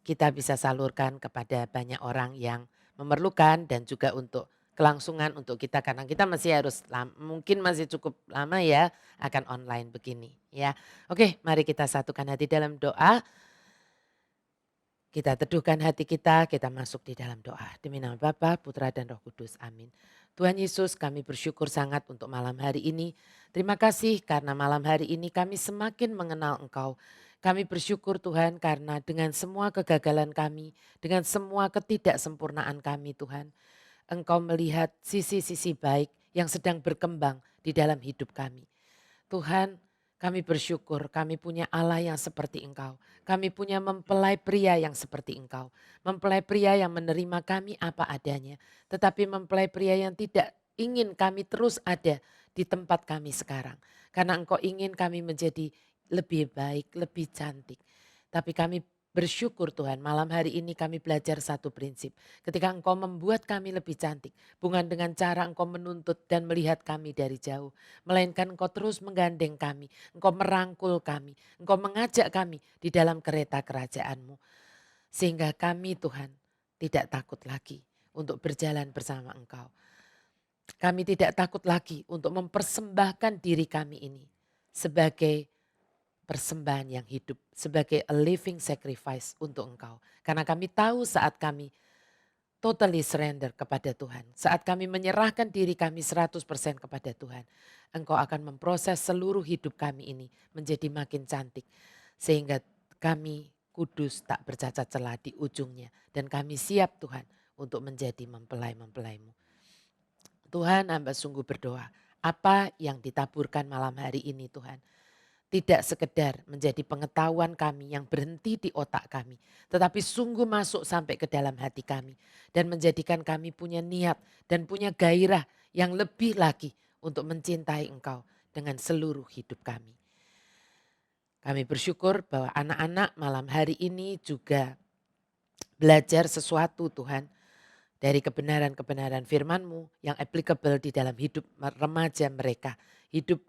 kita bisa salurkan kepada banyak orang yang memerlukan dan juga untuk kelangsungan untuk kita karena kita masih harus mungkin masih cukup lama ya akan online begini ya. Oke, mari kita satukan hati dalam doa. Kita teduhkan hati kita masuk di dalam doa. Demi nama Bapa, Putra dan Roh Kudus. Amin. Tuhan Yesus, kami bersyukur sangat untuk malam hari ini. Terima kasih karena malam hari ini kami semakin mengenal Engkau. Kami bersyukur Tuhan karena dengan semua kegagalan kami, dengan semua ketidaksempurnaan kami Tuhan, Engkau melihat sisi-sisi baik yang sedang berkembang di dalam hidup kami. Tuhan, kami bersyukur kami punya Allah yang seperti Engkau. Kami punya mempelai pria yang seperti Engkau. Mempelai pria yang menerima kami apa adanya. Tetapi mempelai pria yang tidak ingin kami terus ada di tempat kami sekarang. Karena Engkau ingin kami menjadi lebih baik, lebih cantik. Tapi kami bersyukur Tuhan malam hari ini kami belajar satu prinsip. Ketika Engkau membuat kami lebih cantik. Bukan dengan cara Engkau menuntut dan melihat kami dari jauh. Melainkan Engkau terus menggandeng kami. Engkau merangkul kami. Engkau mengajak kami di dalam kereta kerajaan-Mu. Sehingga kami Tuhan tidak takut lagi untuk berjalan bersama Engkau. Kami tidak takut lagi untuk mempersembahkan diri kami ini sebagai persembahan yang hidup, sebagai a living sacrifice untuk Engkau. Karena kami tahu saat kami totally surrender kepada Tuhan, saat kami menyerahkan diri kami 100% kepada Tuhan, Engkau akan memproses seluruh hidup kami ini menjadi makin cantik. Sehingga kami kudus tak bercacat celah di ujungnya. Dan kami siap Tuhan untuk menjadi mempelai-mempelai-Mu. Tuhan, hamba sungguh berdoa, apa yang ditaburkan malam hari ini Tuhan, tidak sekedar menjadi pengetahuan kami yang berhenti di otak kami. Tetapi sungguh masuk sampai ke dalam hati kami. Dan menjadikan kami punya niat dan punya gairah yang lebih lagi untuk mencintai Engkau dengan seluruh hidup kami. Kami bersyukur bahwa anak-anak malam hari ini juga belajar sesuatu Tuhan. Dari kebenaran-kebenaran firman-Mu yang applicable di dalam hidup remaja mereka.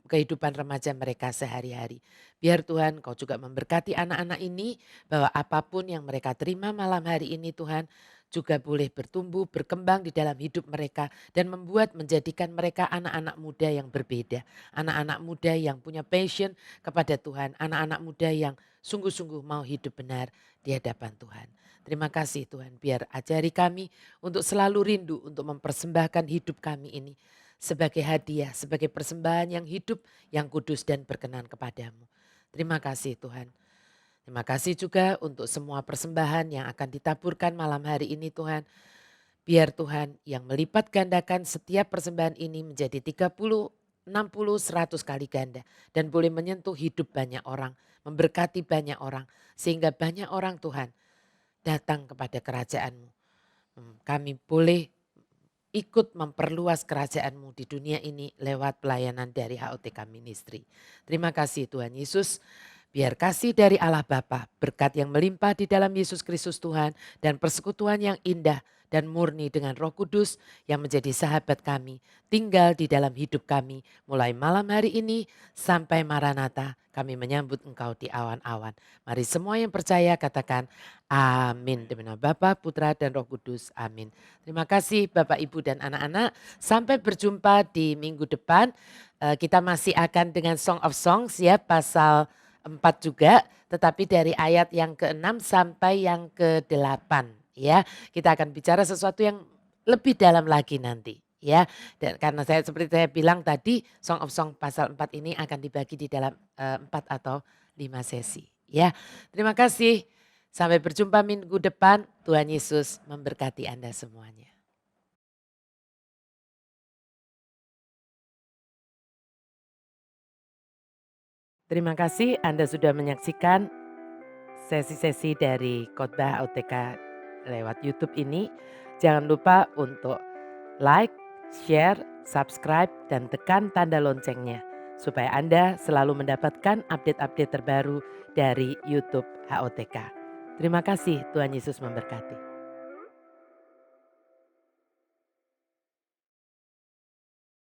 Kehidupan remaja mereka sehari-hari. Biar Tuhan Kau juga memberkati anak-anak ini bahwa apapun yang mereka terima malam hari ini Tuhan, juga boleh bertumbuh, berkembang di dalam hidup mereka dan menjadikan mereka anak-anak muda yang berbeda. Anak-anak muda yang punya passion kepada Tuhan, anak-anak muda yang sungguh-sungguh mau hidup benar di hadapan Tuhan. Terima kasih Tuhan, biar ajari kami untuk selalu rindu untuk mempersembahkan hidup kami ini sebagai hadiah, sebagai persembahan yang hidup, yang kudus dan berkenan kepadamu. Terima kasih Tuhan. Terima kasih juga untuk semua persembahan yang akan ditaburkan malam hari ini Tuhan. Biar Tuhan yang melipat gandakan setiap persembahan ini menjadi 30, 60, 100 kali ganda. Dan boleh menyentuh hidup banyak orang, memberkati banyak orang. Sehingga banyak orang Tuhan datang kepada kerajaan-Mu. Kami boleh ikut memperluas kerajaan-Mu di dunia ini lewat pelayanan dari HOTK Ministry. Terima kasih Tuhan Yesus. Biar kasih dari Allah Bapa, berkat yang melimpah di dalam Yesus Kristus Tuhan dan persekutuan yang indah dan murni dengan Roh Kudus yang menjadi sahabat kami, tinggal di dalam hidup kami mulai malam hari ini sampai Maranatha. Kami menyambut Engkau di awan-awan. Mari semua yang percaya katakan amin. Demi nama Bapa, Putra dan Roh Kudus. Amin. Terima kasih Bapak, Ibu dan anak-anak. Sampai berjumpa di minggu depan. Kita masih akan dengan Song of Songs ya, pasal 4 juga, tetapi dari ayat yang ke-6 sampai yang ke-8 ya. Kita akan bicara sesuatu yang lebih dalam lagi nanti ya. Dan karena seperti saya bilang tadi, Song of Song pasal 4 ini akan dibagi di dalam 4 atau 5 sesi ya. Terima kasih. Sampai berjumpa minggu depan. Tuhan Yesus memberkati Anda semuanya. Terima kasih Anda sudah menyaksikan sesi-sesi dari khotbah OTK lewat YouTube ini. Jangan lupa untuk like, share, subscribe, dan tekan tanda loncengnya. Supaya Anda selalu mendapatkan update-update terbaru dari YouTube HOTK. Terima kasih, Tuhan Yesus memberkati.